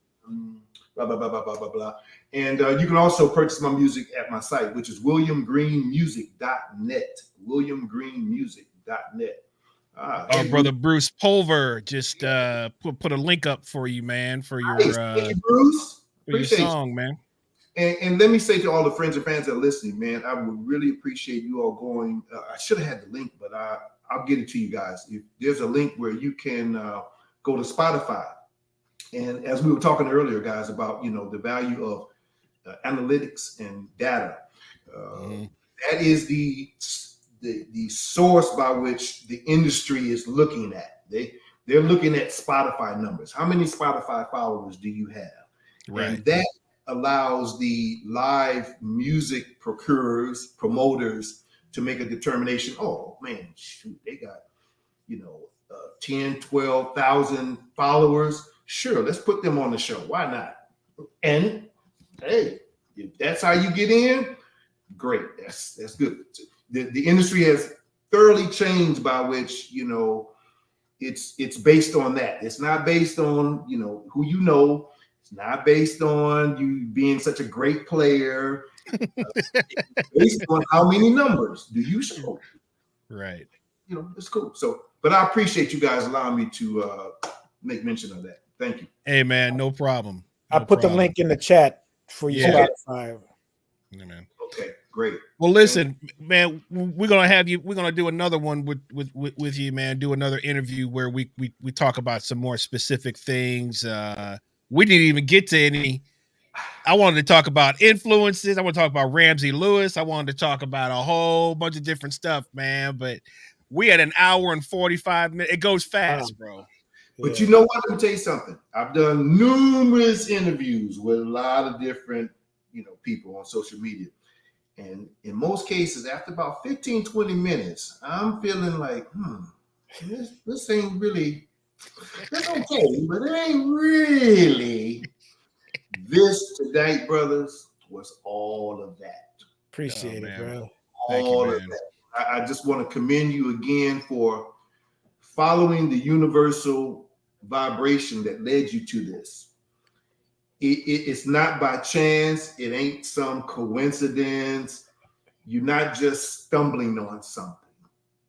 [SPEAKER 3] blah blah blah blah blah blah blah. And you can also purchase my music at my site, which is williamgreenmusic.net. Williamgreenmusic.net.
[SPEAKER 2] Our brother Bruce Pulver just put a link up for you, man, for your
[SPEAKER 3] thank you, Bruce.
[SPEAKER 2] For your song, man.
[SPEAKER 3] And let me say to all the friends and fans that are listening, man, I would really appreciate you all going. I should have had the link, but I'll get it to you guys. If there's a link where you can go to Spotify. And as we were talking earlier, guys, about the value of analytics and data, that is the source by which the industry is looking at. They're looking at Spotify numbers. How many Spotify followers do you have?
[SPEAKER 2] Right.
[SPEAKER 3] And that allows the live music promoters to make a determination. Oh man, shoot, they got 10, 12,000 followers. Sure, let's put them on the show. Why not? And hey, if that's how you get in, great. That's good. The industry has thoroughly changed by which it's based on that. It's not based on who you know. It's not based on you being such a great player. It's based on how many numbers do you show.
[SPEAKER 2] Right.
[SPEAKER 3] It's cool. So, but I appreciate you guys allowing me to make mention of that. Thank you.
[SPEAKER 2] Hey man, no problem.
[SPEAKER 1] I put the link in the chat for you.
[SPEAKER 2] Spotify. Yeah, man.
[SPEAKER 3] Okay, great.
[SPEAKER 2] Well, listen, man, we're gonna do another one with you, man. Do another interview where we talk about some more specific things. We didn't even get to any. I wanted to talk about influences. I want to talk about Ramsey Lewis. I wanted to talk about a whole bunch of different stuff, man. But we had an hour and 45 minutes. It goes fast, bro.
[SPEAKER 3] But you know what? Let me tell you something. I've done numerous interviews with a lot of different, people on social media. And in most cases, after about 15, 20 minutes, I'm feeling like, this ain't really, it's okay, but it ain't really. This tonight, brothers, was all of that.
[SPEAKER 1] Appreciate it, bro.
[SPEAKER 3] All of that. I just want to commend you again for following the universal vibration that led you to this. It's not by chance. It ain't some coincidence. You're not just stumbling on something.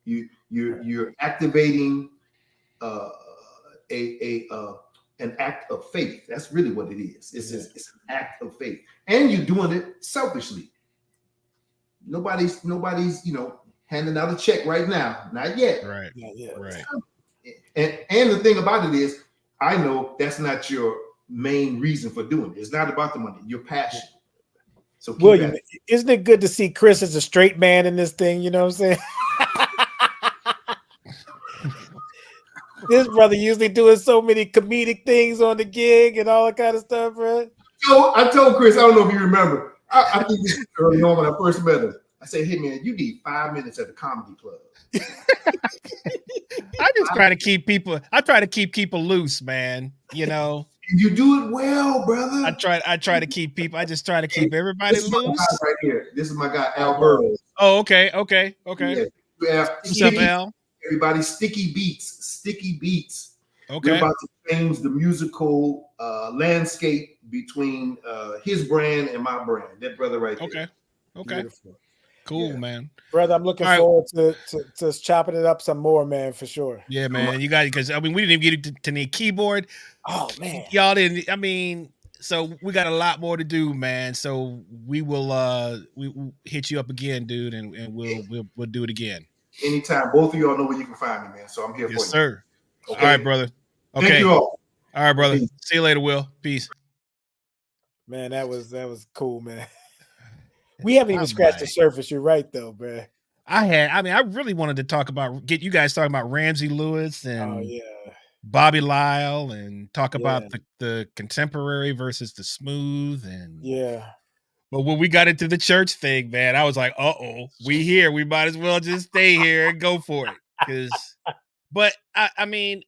[SPEAKER 3] You're activating an act of faith. That's really what it is. It's an act of faith, and you're doing it selfishly. Nobody's handing out a check right now. Not yet.
[SPEAKER 2] Right. Not yet. Right.
[SPEAKER 3] And the thing about it is, I know that's not your main reason for doing it. It's not about the money, your passion. So keep
[SPEAKER 1] William,
[SPEAKER 3] at it.
[SPEAKER 1] isn't it good to see Chris as a straight man in this thing? You know what I'm saying? This brother usually doing so many comedic things on the gig and all that kind of stuff, bro.
[SPEAKER 3] So I told Chris, I don't know if you remember. I think this was early on when I first met him. I said, hey man, you need 5 minutes at the comedy club.
[SPEAKER 2] I just try to keep people. I try to keep people loose, man. You know,
[SPEAKER 3] You do it well, brother.
[SPEAKER 2] I try to keep people. I just try to keep everybody
[SPEAKER 3] This is my
[SPEAKER 2] loose.
[SPEAKER 3] guy right here. This is my guy, Al Burroughs.
[SPEAKER 2] Oh, okay.
[SPEAKER 3] Yeah.
[SPEAKER 2] What's up, Al?
[SPEAKER 3] Everybody, Sticky Beats. We're
[SPEAKER 2] Okay.
[SPEAKER 3] about to change the musical landscape between his brand and my brand. That brother right there.
[SPEAKER 2] Okay.
[SPEAKER 1] Beautiful.
[SPEAKER 2] Cool,
[SPEAKER 3] Yeah.
[SPEAKER 2] man.
[SPEAKER 1] Brother, I'm looking forward to chopping it up some more, man, for sure.
[SPEAKER 2] Yeah, man. You got, because I mean, we didn't even get to need keyboard.
[SPEAKER 1] Oh man,
[SPEAKER 2] Y'all didn't. I mean, so we got a lot more to do, man. So we will we'll hit you up again, dude, and we'll do it again.
[SPEAKER 3] Anytime. Both of y'all know where you can find me, man. So I'm here for you.
[SPEAKER 2] Yes, sir.
[SPEAKER 3] Okay.
[SPEAKER 2] All right, brother. Okay.
[SPEAKER 3] Thank you all.
[SPEAKER 2] All right, brother.
[SPEAKER 3] Peace.
[SPEAKER 2] See you later, Will. Peace.
[SPEAKER 1] man, that was cool, man. We haven't even scratched the surface. You're right, though, bro.
[SPEAKER 2] I really wanted to talk about, get you guys talking about Ramsey Lewis and
[SPEAKER 1] yeah,
[SPEAKER 2] Bobby Lyle, and talk about the contemporary versus the smooth, and
[SPEAKER 1] yeah.
[SPEAKER 2] But when we got into the church thing, man, I was like, we here. We might as well just stay here and go for it. But I mean,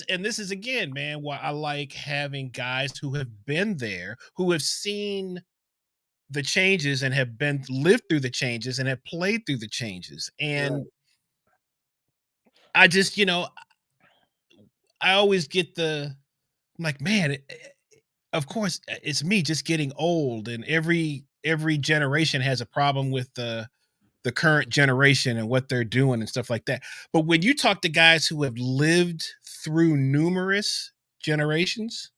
[SPEAKER 2] and this is again, man, why I like having guys who have been there, who have seen the changes and have lived through the changes and have played through the changes. And I just, I always get I'm like, man, of course it's me just getting old, and every generation has a problem with the current generation and what they're doing and stuff like that. But when you talk to guys who have lived through numerous generations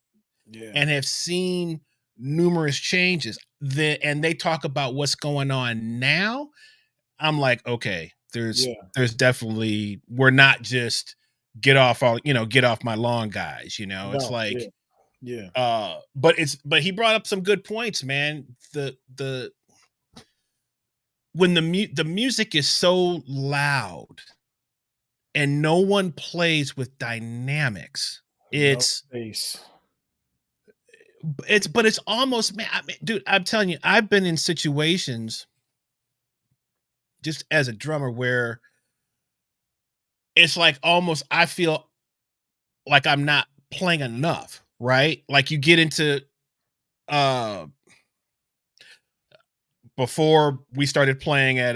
[SPEAKER 2] and have seen numerous changes, and they talk about what's going on now, I'm like, okay, there's definitely, we're not just get off my lawn guys, it's like, but he brought up some good points, man. When the music is so loud and no one plays with dynamics, it's almost, man, dude, I'm telling you, I've been in situations just as a drummer where it's like almost, I feel like I'm not playing enough, right? Like you get into before we started playing at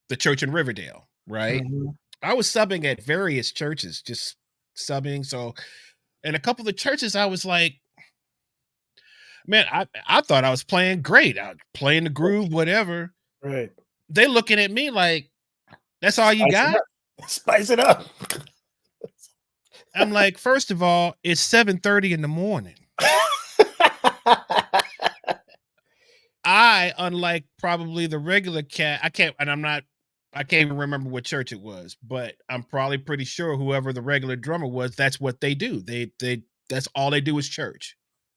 [SPEAKER 2] the church in Riverdale, right?
[SPEAKER 1] Mm-hmm.
[SPEAKER 2] I was subbing at various churches, just subbing. So, and a couple of the churches, I was like, man, I thought I was playing great. I was playing the groove, whatever.
[SPEAKER 1] Right.
[SPEAKER 2] They looking at me like, that's all you got?
[SPEAKER 1] Spice it up.
[SPEAKER 2] I'm like, first of all, it's 7:30 in the morning. Unlike probably the regular cat, I can't even remember what church it was, but I'm probably pretty sure whoever the regular drummer was, that's what they do. That's all they do is church.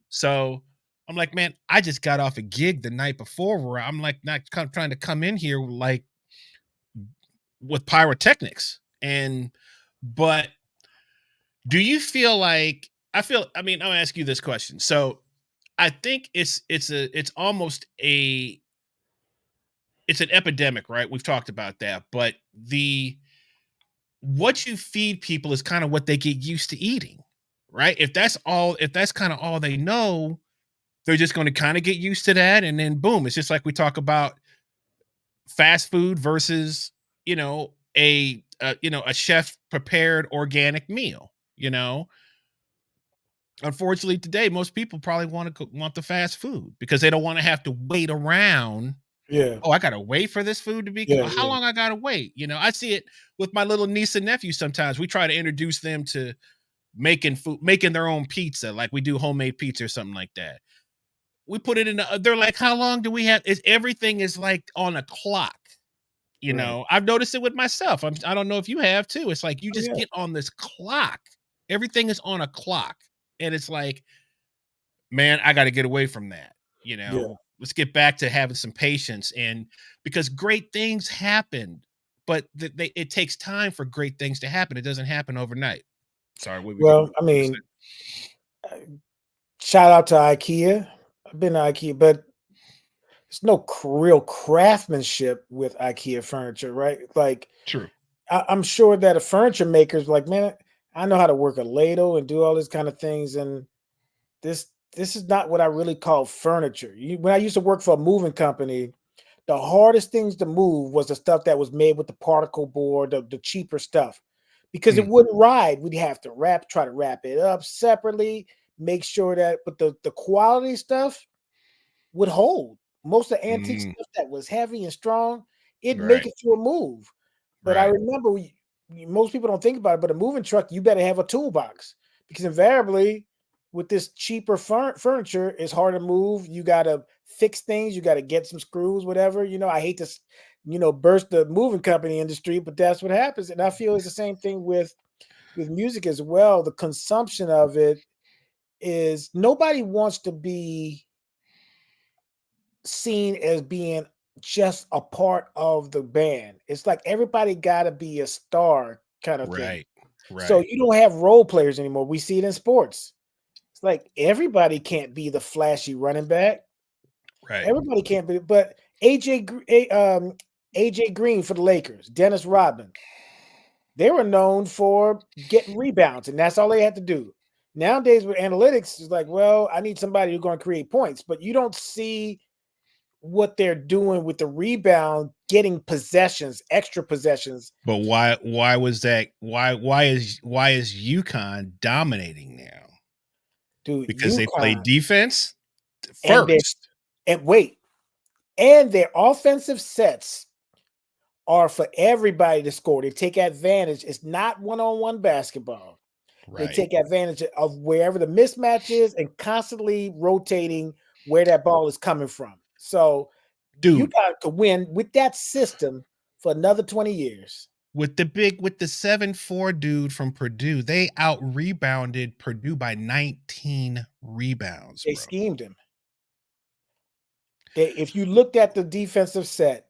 [SPEAKER 2] So I'm like, man, I just got off a gig the night before where I'm like not trying to come in here like with pyrotechnics. But do you feel like, I'm gonna ask you this question. So I think it's almost it's an epidemic, right? We've talked about that, but what you feed people is kind of what they get used to eating, right? If that's kind of all they know, they're just going to kind of get used to that. And then boom, it's just like we talk about fast food versus, a chef prepared organic meal, Unfortunately, today most people probably want the fast food because they don't want to have to wait around.
[SPEAKER 1] Yeah.
[SPEAKER 2] Oh, I gotta wait for this food to be. How long I gotta wait? I see it with my little niece and nephew. Sometimes we try to introduce them to making their own pizza, like we do homemade pizza or something like that. We put it in. They're like, how long do we have? Everything is like on a clock. You
[SPEAKER 1] Right.
[SPEAKER 2] know, I've noticed it with myself. I don't know if you have too. It's like you
[SPEAKER 1] Oh,
[SPEAKER 2] just
[SPEAKER 1] yeah.
[SPEAKER 2] get on this clock. Everything is on a clock. And it's like, man, I got to get away from that. You
[SPEAKER 1] Yeah.
[SPEAKER 2] know, let's get back to having some patience. And because great things happen, but it takes time for great things to happen. It doesn't happen overnight. Sorry, what were you
[SPEAKER 1] Well, I
[SPEAKER 2] gonna say?
[SPEAKER 1] mean, shout out to IKEA. I've been to IKEA, but there's no real craftsmanship with IKEA furniture, right? Like,
[SPEAKER 2] True.
[SPEAKER 1] I'm sure that a furniture maker's like, man, I know how to work a ladle and do all these kind of things, and this this is not what I really call furniture. When I used to work for a moving company, the hardest things to move was the stuff that was made with the particle board, the cheaper stuff, because it
[SPEAKER 2] Mm,
[SPEAKER 1] wouldn't ride. We'd have to try to wrap it up separately, make sure that, but the quality stuff would hold. Most of the antique
[SPEAKER 2] mm,
[SPEAKER 1] stuff that was heavy and strong, it'd make
[SPEAKER 2] right,
[SPEAKER 1] it through a move. But I
[SPEAKER 2] right,
[SPEAKER 1] remember most people don't think about it, but a moving truck, you better have a toolbox because invariably with this cheaper furniture, it's hard to move. You got to fix things. You got to get some screws, whatever. I hate to, burst the moving company industry, but that's what happens. And I feel it's the same thing with music as well. The consumption of it is nobody wants to be seen as being just a part of the band. It's like everybody got to be a star kind of thing.
[SPEAKER 2] right,
[SPEAKER 1] So
[SPEAKER 2] right,
[SPEAKER 1] you don't have role players anymore. We see it in sports. It's like everybody can't be the flashy running back.
[SPEAKER 2] right.
[SPEAKER 1] Everybody can't be, but AJ Green for the Lakers, Dennis Rodman, they were known for getting rebounds, and that's all they had to do. Nowadays with analytics, it's like, well, I need somebody who's going to create points, but you don't see what they're doing with the rebound, getting possessions, extra possessions.
[SPEAKER 2] But why was that? Why is UConn dominating now?
[SPEAKER 1] Dude,
[SPEAKER 2] Because they play
[SPEAKER 1] UConn
[SPEAKER 2] defense
[SPEAKER 1] and their
[SPEAKER 2] first.
[SPEAKER 1] and wait, and their offensive sets are for everybody to score. They take advantage. It's not one-on-one basketball. They
[SPEAKER 2] Right.
[SPEAKER 1] take advantage of wherever the mismatch is and constantly rotating where that ball is coming from. So you
[SPEAKER 2] Dude,
[SPEAKER 1] got to win with that system for another 20 years.
[SPEAKER 2] with the 7'4" dude from Purdue, they out rebounded Purdue by 19 rebounds,
[SPEAKER 1] They
[SPEAKER 2] bro.
[SPEAKER 1] schemed him. If you looked at the defensive set,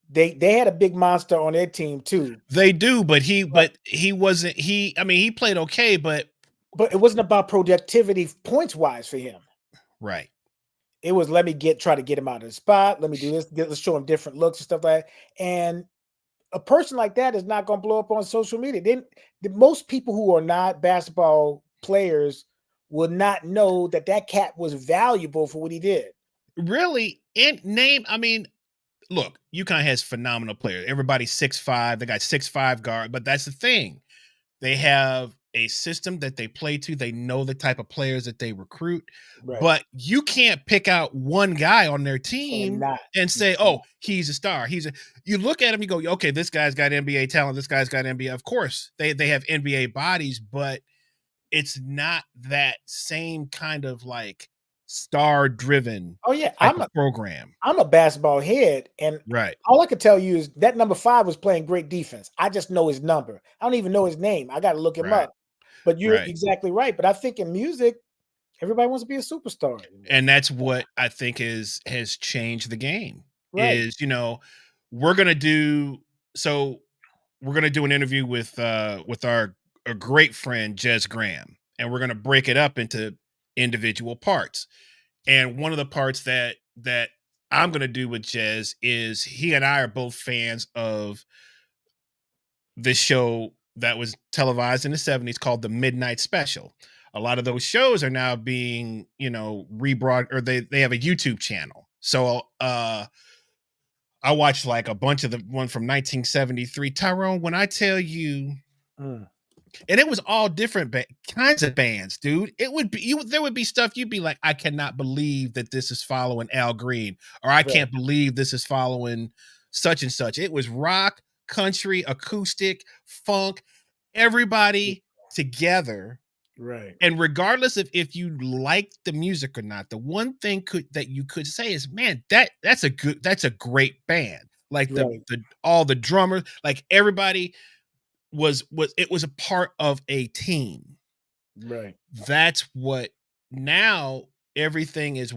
[SPEAKER 1] they had a big monster on their team too.
[SPEAKER 2] They do, but he wasn't I mean, he played okay, but
[SPEAKER 1] But it wasn't about productivity points wise for him.
[SPEAKER 2] right.
[SPEAKER 1] It was let me try to get him out of the spot. Let me do this. Let's show him different looks and stuff like that. And a person like that is not going to blow up on social media. Most people who are not basketball players will not know that cat was valuable for what he did.
[SPEAKER 2] Really, I mean, look, UConn has phenomenal players. Everybody's 6'5". They got 6'5" guard, but that's the thing. They have a system that they play to. They know the type of players that they recruit,
[SPEAKER 1] Right.
[SPEAKER 2] but you can't pick out one guy on their team
[SPEAKER 1] Cannot.
[SPEAKER 2] and say,
[SPEAKER 1] You
[SPEAKER 2] "Oh, he's a star." You look at him, you go, "Okay, this guy's got NBA talent. This guy's got NBA." Of course, they have NBA bodies, but it's not that same kind of like star-driven
[SPEAKER 1] Oh yeah,
[SPEAKER 2] type of program.
[SPEAKER 1] I'm a basketball head, and
[SPEAKER 2] Right.
[SPEAKER 1] all I could tell you is that number 5 was playing great defense. I just know his number. I don't even know his name. I got to look him
[SPEAKER 2] Right.
[SPEAKER 1] up. But you're
[SPEAKER 2] Right.
[SPEAKER 1] exactly right. But I think in music, everybody wants to be a superstar anymore.
[SPEAKER 2] And that's what I think has changed the game.
[SPEAKER 1] Right.
[SPEAKER 2] Is, we're gonna do we're gonna do an interview with our a great friend Jez Graham, and we're gonna break it up into individual parts. And one of the parts that I'm gonna do with Jez is he and I are both fans of this show that was televised in the 70s called The Midnight Special. A lot of those shows are now being, rebroad, or they have a YouTube channel. So I watched like a bunch of the one from 1973. Tyrone, when I tell you, and it was all different kinds of bands, dude. It would be there would be stuff you'd be like, I cannot believe that this is following Al Green, or I can't believe this is following such and such. It was rock, country, acoustic, funk, everybody together.
[SPEAKER 1] Right.
[SPEAKER 2] And regardless of if you liked the music or not, the one thing that you could say is, man, that's a great band. Like
[SPEAKER 1] Right.
[SPEAKER 2] all the drummers, like everybody was a part of a team.
[SPEAKER 1] Right.
[SPEAKER 2] That's what now everything is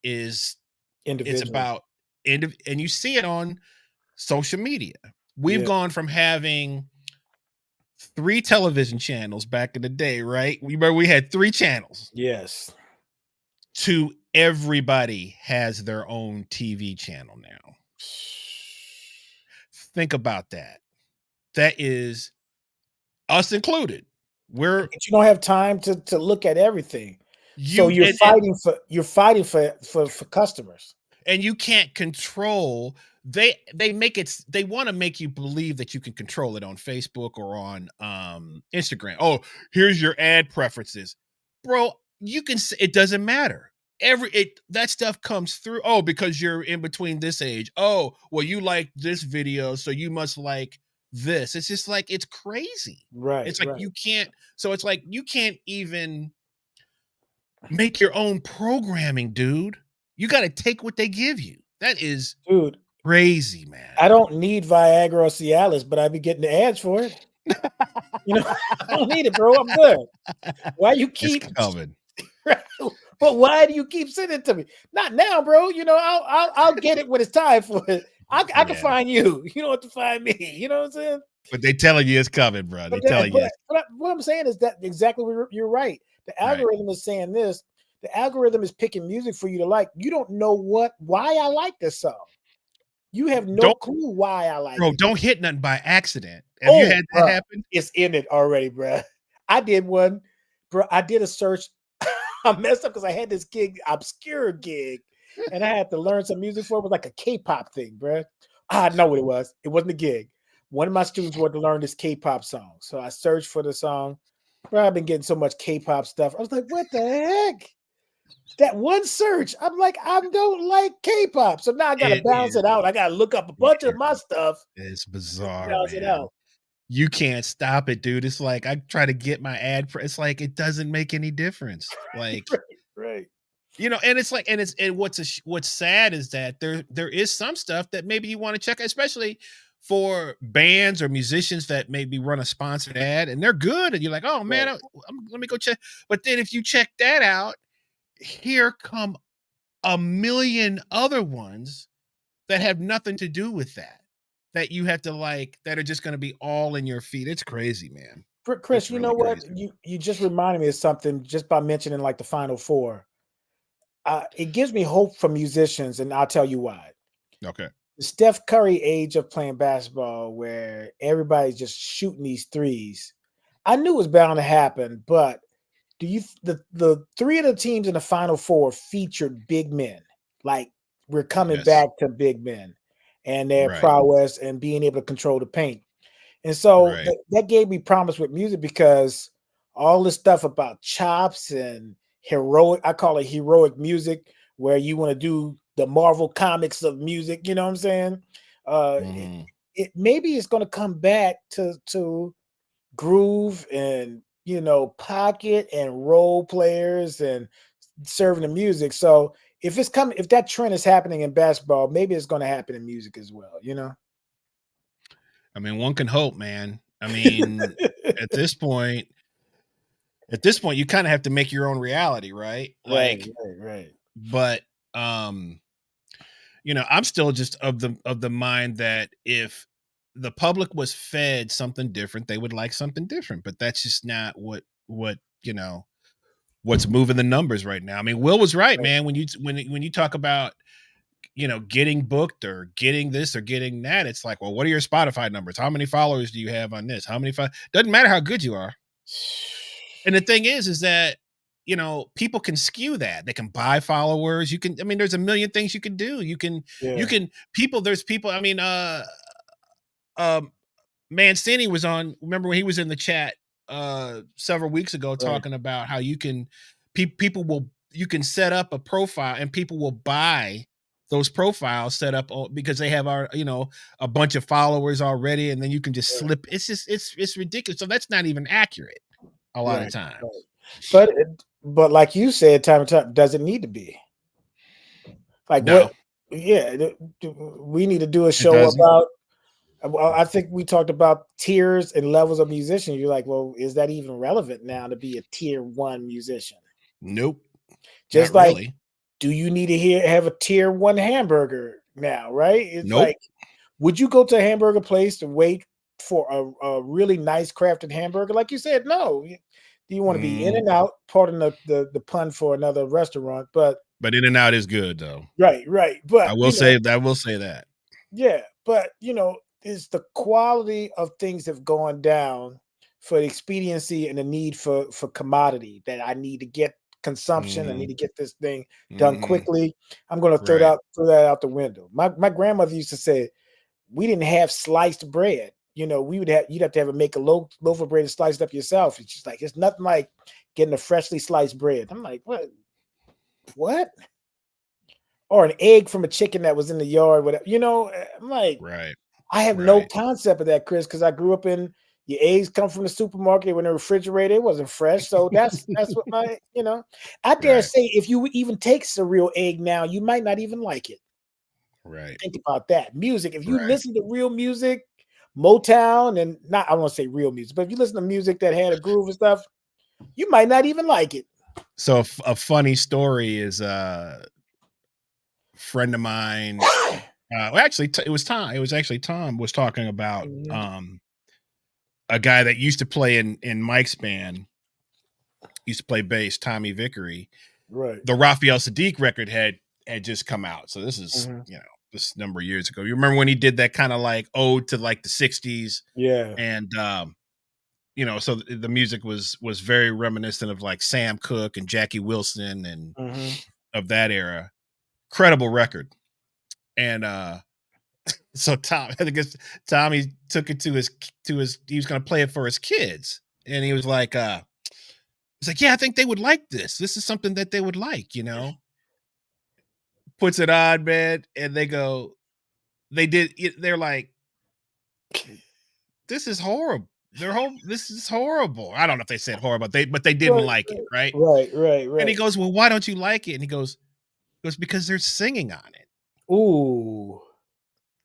[SPEAKER 2] it's
[SPEAKER 1] Individual.
[SPEAKER 2] about and you see it on social media. We've
[SPEAKER 1] Yeah.
[SPEAKER 2] gone from having 3 television channels back in the day, right? Remember we had 3 channels
[SPEAKER 1] Yes.
[SPEAKER 2] to everybody has their own TV channel now. Think about that. That is us included. We're
[SPEAKER 1] But you don't have time to look at everything. So
[SPEAKER 2] you
[SPEAKER 1] you're fighting for customers.
[SPEAKER 2] and you can't control they make it they want to make you believe that you can control it on Facebook or on Instagram. Oh, here's your ad preferences. Bro, you can it doesn't matter. That stuff comes through. Oh, because you're in between this age. Oh, well, you like this video, so you must like this. It's just like it's crazy.
[SPEAKER 1] Right.
[SPEAKER 2] It's like
[SPEAKER 1] Right.
[SPEAKER 2] you can't so it's like you can't even make your own programming, dude. You got to take what they give you. That is
[SPEAKER 1] Dude,
[SPEAKER 2] crazy, man.
[SPEAKER 1] I don't need Viagra or Cialis, but I be getting the ads for it. You know, I don't need it, bro. I'm good. Why you
[SPEAKER 2] It's
[SPEAKER 1] keep
[SPEAKER 2] coming.
[SPEAKER 1] but why do you keep sending it to me? Not now, bro. You know, I'll get it when it's time for it. I can
[SPEAKER 2] Yeah.
[SPEAKER 1] find you. You don't have to find me. You know what I'm saying?
[SPEAKER 2] But they telling you it's coming, bro. They
[SPEAKER 1] But,
[SPEAKER 2] telling you.
[SPEAKER 1] what I'm saying is that exactly you're right. The
[SPEAKER 2] Right.
[SPEAKER 1] algorithm is saying this. The algorithm is picking music for you to like. You don't know why I like this song. You have no
[SPEAKER 2] Don't
[SPEAKER 1] clue why I like
[SPEAKER 2] bro,
[SPEAKER 1] it.
[SPEAKER 2] don't hit nothing by accident. Have you had that
[SPEAKER 1] bruh,
[SPEAKER 2] happen?
[SPEAKER 1] it's in it already, bro. I did one, bro. I did a search. I messed up because I had this obscure gig, and I had to learn some music for it. It was like a K-pop thing, bro. I know what it was. It wasn't a gig. One of my students wanted to learn this K-pop song, so I searched for the song. Bro, I've been getting so much K-pop stuff. I was like, what the heck? That one search, I'm like, I don't like K-pop, so now I got to
[SPEAKER 2] It
[SPEAKER 1] balance
[SPEAKER 2] is
[SPEAKER 1] it out. I got to look up a bunch of
[SPEAKER 2] weird.
[SPEAKER 1] my stuff
[SPEAKER 2] It's
[SPEAKER 1] to
[SPEAKER 2] bizarre,
[SPEAKER 1] balance it
[SPEAKER 2] man.
[SPEAKER 1] out.
[SPEAKER 2] You can't stop it, dude. It's like I try to get my it's like it doesn't make any difference. Like
[SPEAKER 1] Right.
[SPEAKER 2] you know, and it's like, and what's sad is that there is some stuff that maybe you want to check, especially for bands or musicians that maybe run a sponsored ad and they're good, and you're like, oh man,
[SPEAKER 1] Right.
[SPEAKER 2] let me go check. But then if you check that out, here come a million other ones that have nothing to do with that you have to like that are just going to be all in your feed. It's crazy, man.
[SPEAKER 1] Chris,
[SPEAKER 2] It's
[SPEAKER 1] you know
[SPEAKER 2] really
[SPEAKER 1] what?
[SPEAKER 2] crazy.
[SPEAKER 1] You just reminded me of something just by mentioning like the Final Four. It gives me hope for musicians, and I'll tell you why.
[SPEAKER 2] Okay.
[SPEAKER 1] The Steph Curry age of playing basketball, where everybody's just shooting these threes. I knew it was bound to happen, but do you the 3 of the teams in the Final Four featured big men? Like we're coming
[SPEAKER 2] Yes.
[SPEAKER 1] back to big men and their
[SPEAKER 2] Right.
[SPEAKER 1] prowess and being able to control the paint. And so
[SPEAKER 2] Right.
[SPEAKER 1] that gave me promise with music because all this stuff about chops and heroic, I call it heroic music, where you want to do the Marvel comics of music, you know what I'm saying?
[SPEAKER 2] Mhm.
[SPEAKER 1] It maybe it's going to come back to groove and pocket and role players and serving the music. So if that trend is happening in basketball, maybe it's going to happen in music as well, you know?
[SPEAKER 2] I mean, one can hope, man. I mean, at this point, you kind of have to make your own reality, right?
[SPEAKER 1] Right,
[SPEAKER 2] Like,
[SPEAKER 1] right.
[SPEAKER 2] but I'm still just of the mind that if the public was fed something different, they would like something different. But that's just not what what's moving the numbers right now. I mean, Will was right, man. When you talk about getting booked or getting this or getting that, it's like, well, what are your Spotify numbers? How many followers do you have on this? How many doesn't matter how good you are. And the thing is that people can skew that. They can buy followers. There's a million things you can do. There's people. I mean, Mancini was on. Remember when he was in the chat several weeks ago talking about how you can you can set up a profile and people will buy those profiles set up because they have a bunch of followers already, and then you can just slip. It's just it's ridiculous. So that's not even accurate a lot of times.
[SPEAKER 1] But like you said, time and time, does it need to be? Like
[SPEAKER 2] No.
[SPEAKER 1] Yeah, we need to do a
[SPEAKER 2] It
[SPEAKER 1] show
[SPEAKER 2] doesn't.
[SPEAKER 1] about. Well, I think we talked about tiers and levels of musician. You're like, well, is that even relevant now to be a tier 1 musician?
[SPEAKER 2] Nope, not
[SPEAKER 1] Just like,
[SPEAKER 2] really.
[SPEAKER 1] do you need to have a tier 1 hamburger now? Right? It's
[SPEAKER 2] Nope.
[SPEAKER 1] like, would you go to a hamburger place to wait for a really nice crafted hamburger? Like you said, no. Do you want to be in
[SPEAKER 2] Mm,
[SPEAKER 1] and out? Pardon the pun for another restaurant, but
[SPEAKER 2] but In-N-Out is good though.
[SPEAKER 1] right. But
[SPEAKER 2] I will say that.
[SPEAKER 1] yeah, but is the quality of things have gone down for the expediency and the need for commodity that I need to get consumption. I need
[SPEAKER 2] Mhm,
[SPEAKER 1] to get this thing done
[SPEAKER 2] mhm.
[SPEAKER 1] quickly. I'm going to
[SPEAKER 2] Right.
[SPEAKER 1] throw that out the window. My grandmother used to say we didn't have sliced bread. You'd have to make a loaf of bread and slice it up yourself. It's just like it's nothing like getting a freshly sliced bread. I'm like, what? What? Or an egg from a chicken that was in the yard, whatever. I'm like,
[SPEAKER 2] Right.
[SPEAKER 1] I have no
[SPEAKER 2] Right.
[SPEAKER 1] concept of that, Chris, because I grew up in your eggs come from the supermarket when they're refrigerated. It wasn't fresh. So that's what I dare
[SPEAKER 2] Right.
[SPEAKER 1] say if you even take a real egg now, you might not even like it.
[SPEAKER 2] Right.
[SPEAKER 1] Think about that. Music. If you
[SPEAKER 2] Right.
[SPEAKER 1] listen to real music, Motown, and not I won't say real music, but if you listen to music that had a groove and stuff, you might not even like it.
[SPEAKER 2] So a funny story is friend of mine. Well, actually, it was Tom. It was actually Tom was talking about
[SPEAKER 1] Mhm.
[SPEAKER 2] a guy that used to play in Mike's band. Used to play bass, Tommy Vickery.
[SPEAKER 1] Right.
[SPEAKER 2] The Raphael Sadiq record had just come out. So this is
[SPEAKER 1] Mhm.
[SPEAKER 2] this number of years ago. You remember when he did that kind of like ode to like the '60s,
[SPEAKER 1] Yeah.
[SPEAKER 2] and so the music was very reminiscent of like Sam Cooke and Jackie Wilson and
[SPEAKER 1] Mhm.
[SPEAKER 2] of that era. Credible record. And so I think Tommy took it to his he was gonna play it for his kids. And he was like, he's like, yeah, I think they would like this. This is something that they would like. Puts it on, man, and they're like, this is horrible. This is horrible. I don't know if they said horrible, but they didn't
[SPEAKER 1] Right,
[SPEAKER 2] like it, right? And he
[SPEAKER 1] right.
[SPEAKER 2] goes, well, why don't you like it? And he goes because they're singing on it.
[SPEAKER 1] Ooh.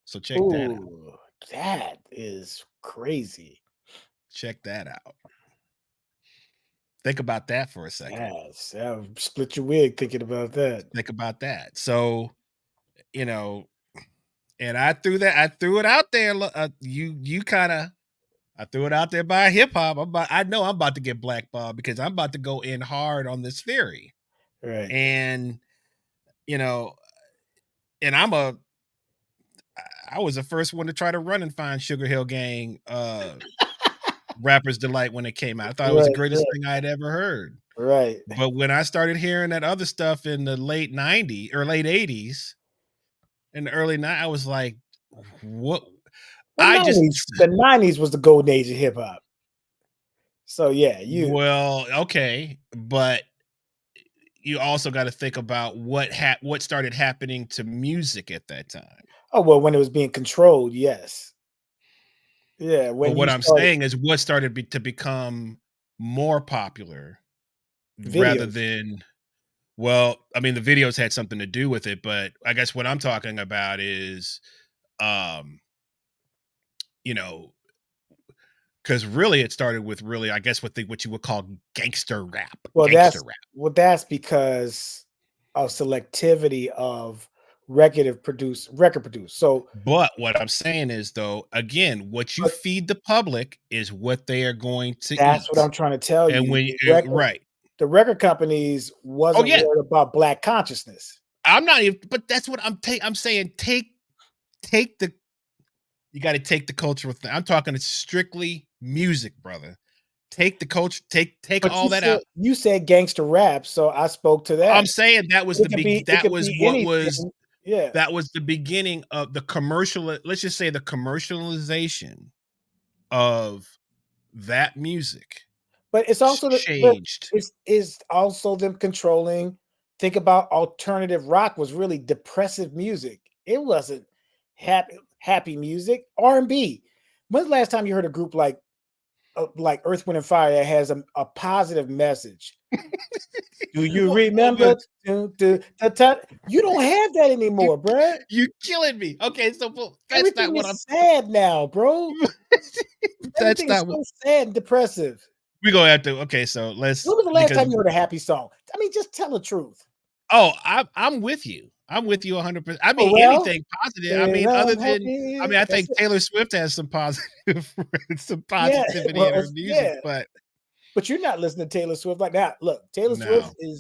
[SPEAKER 2] So check that out.
[SPEAKER 1] Ooh. That is crazy.
[SPEAKER 2] Check that out. Think about that for a second.
[SPEAKER 1] Yes. I'll split your wig thinking about that.
[SPEAKER 2] Think about that. So, you know, and I threw it out there. You kind of, I threw it out there by hip hop. I know I'm about to get blackballed because I'm about to go in hard on this theory.
[SPEAKER 1] Right.
[SPEAKER 2] And, you know, and I was the first one to try to run and find Sugar Hill Gang Rapper's Delight when it came out. I thought it was the
[SPEAKER 1] Right,
[SPEAKER 2] greatest
[SPEAKER 1] right,
[SPEAKER 2] thing I had ever heard.
[SPEAKER 1] right.
[SPEAKER 2] But when I started hearing that other stuff in the late '90s or late '80s, in the early '90s, I was like, what?
[SPEAKER 1] The
[SPEAKER 2] I just
[SPEAKER 1] 90s, the 90s was the golden age of hip hop. So yeah,
[SPEAKER 2] well, okay, but you also got to think about what started happening to music at that time.
[SPEAKER 1] oh well, when it was being controlled, yes. Yeah,
[SPEAKER 2] But
[SPEAKER 1] when
[SPEAKER 2] what
[SPEAKER 1] you
[SPEAKER 2] I'm
[SPEAKER 1] started
[SPEAKER 2] saying is what started to become more popular rather
[SPEAKER 1] videos.
[SPEAKER 2] than well, I mean the videos had something to do with it, but I guess what I'm talking about is um, you know, because really it started with really, I guess what you would call gangster rap.
[SPEAKER 1] Well,
[SPEAKER 2] Gangster rap.
[SPEAKER 1] that's because of selectivity of record produce. So
[SPEAKER 2] But what I'm saying is though, again, what you
[SPEAKER 1] but
[SPEAKER 2] feed the public is what they are going to
[SPEAKER 1] that's what
[SPEAKER 2] eat.
[SPEAKER 1] I'm trying to tell
[SPEAKER 2] And
[SPEAKER 1] you.
[SPEAKER 2] when right.
[SPEAKER 1] The record companies
[SPEAKER 2] Oh
[SPEAKER 1] wasn't
[SPEAKER 2] yeah.
[SPEAKER 1] worried about black consciousness.
[SPEAKER 2] I'm not even but that's what I'm saying take the you got to take the cultural thing. I'm talking it's strictly music, brother. Take the culture, take
[SPEAKER 1] But
[SPEAKER 2] all that out.
[SPEAKER 1] you said gangster rap, so I spoke to
[SPEAKER 2] I'm
[SPEAKER 1] that.
[SPEAKER 2] saying
[SPEAKER 1] It
[SPEAKER 2] that
[SPEAKER 1] could
[SPEAKER 2] was
[SPEAKER 1] be
[SPEAKER 2] what was
[SPEAKER 1] anything. Yeah.
[SPEAKER 2] that was the beginning of the commercial, let's just say the commercialization of that music
[SPEAKER 1] But it's also but
[SPEAKER 2] changed.
[SPEAKER 1] it's is also them controlling. Think about alternative rock was really depressive music. It wasn't happy music. R&B. When's the last time you heard a group like like Earth, Wind, and Fire that has a positive message. Do you
[SPEAKER 2] Well,
[SPEAKER 1] remember? You don't have that anymore, bro.
[SPEAKER 2] you killing me. Okay, so that's
[SPEAKER 1] Everything
[SPEAKER 2] not what I'm.
[SPEAKER 1] is sad now, bro.
[SPEAKER 2] That's
[SPEAKER 1] Everything is
[SPEAKER 2] not what
[SPEAKER 1] so sad and depressive.
[SPEAKER 2] we're gonna have to. Okay, so let's
[SPEAKER 1] When was the last
[SPEAKER 2] because
[SPEAKER 1] time you heard a happy song? I mean, just tell the truth.
[SPEAKER 2] I'm with you. I'm with you 100%. I mean,
[SPEAKER 1] Pharrell,
[SPEAKER 2] anything positive. I
[SPEAKER 1] and
[SPEAKER 2] mean, other
[SPEAKER 1] I'm
[SPEAKER 2] than
[SPEAKER 1] happy.
[SPEAKER 2] I
[SPEAKER 1] That's
[SPEAKER 2] think
[SPEAKER 1] it.
[SPEAKER 2] Taylor Swift has some positive, some
[SPEAKER 1] Yeah,
[SPEAKER 2] positivity in
[SPEAKER 1] well,
[SPEAKER 2] her music,
[SPEAKER 1] yeah.
[SPEAKER 2] but
[SPEAKER 1] But you're not listening to Taylor Swift like that. Look, Taylor Swift
[SPEAKER 2] no.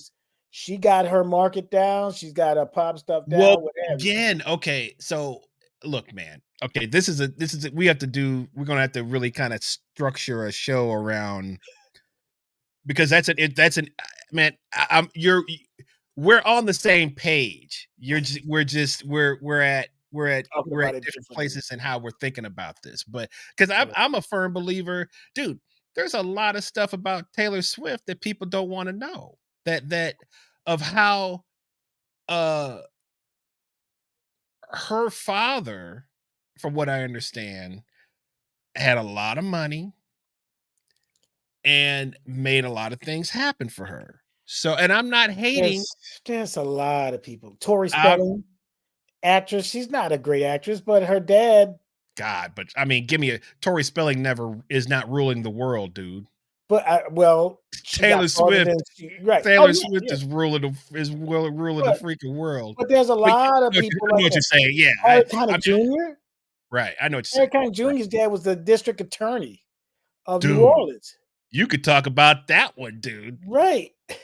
[SPEAKER 1] she got her market down. She's got her pop stuff
[SPEAKER 2] Well,
[SPEAKER 1] down, whatever.
[SPEAKER 2] again, okay. So look, man. Okay, we're gonna have to really kind of structure a show around because that's an man. We're on the same page.
[SPEAKER 1] Talking
[SPEAKER 2] We're at
[SPEAKER 1] about it
[SPEAKER 2] different
[SPEAKER 1] differently.
[SPEAKER 2] places in how we're thinking about this. But because
[SPEAKER 1] Yeah.
[SPEAKER 2] I'm a firm believer, dude. There's a lot of stuff about Taylor Swift that people don't want to know. That of how uh her father, from what I understand, had a lot of money and made a lot of things happen for her. So, and I'm not hating.
[SPEAKER 1] There's a lot of people. Tori
[SPEAKER 2] I'm
[SPEAKER 1] Spelling, actress. She's not a great actress, but her dad.
[SPEAKER 2] God, but I mean, give me a Tori Spelling never is not ruling the world, dude.
[SPEAKER 1] But well, she got
[SPEAKER 2] Taylor
[SPEAKER 1] started
[SPEAKER 2] Swift,
[SPEAKER 1] in right. Oh
[SPEAKER 2] Taylor
[SPEAKER 1] yeah,
[SPEAKER 2] Swift
[SPEAKER 1] yeah.
[SPEAKER 2] ruling the
[SPEAKER 1] But
[SPEAKER 2] freaking world.
[SPEAKER 1] there's a
[SPEAKER 2] But
[SPEAKER 1] lot of
[SPEAKER 2] I
[SPEAKER 1] people
[SPEAKER 2] know
[SPEAKER 1] like
[SPEAKER 2] what you're
[SPEAKER 1] that.
[SPEAKER 2] saying. Yeah,
[SPEAKER 1] Eric Connick
[SPEAKER 2] I'm
[SPEAKER 1] Jr.
[SPEAKER 2] right. I know what you're saying.
[SPEAKER 1] Eric Connick
[SPEAKER 2] Right,
[SPEAKER 1] Jr.'s dad was the district attorney of New
[SPEAKER 2] dude.
[SPEAKER 1] Orleans.
[SPEAKER 2] You could talk about that one, dude.
[SPEAKER 1] Right.
[SPEAKER 2] But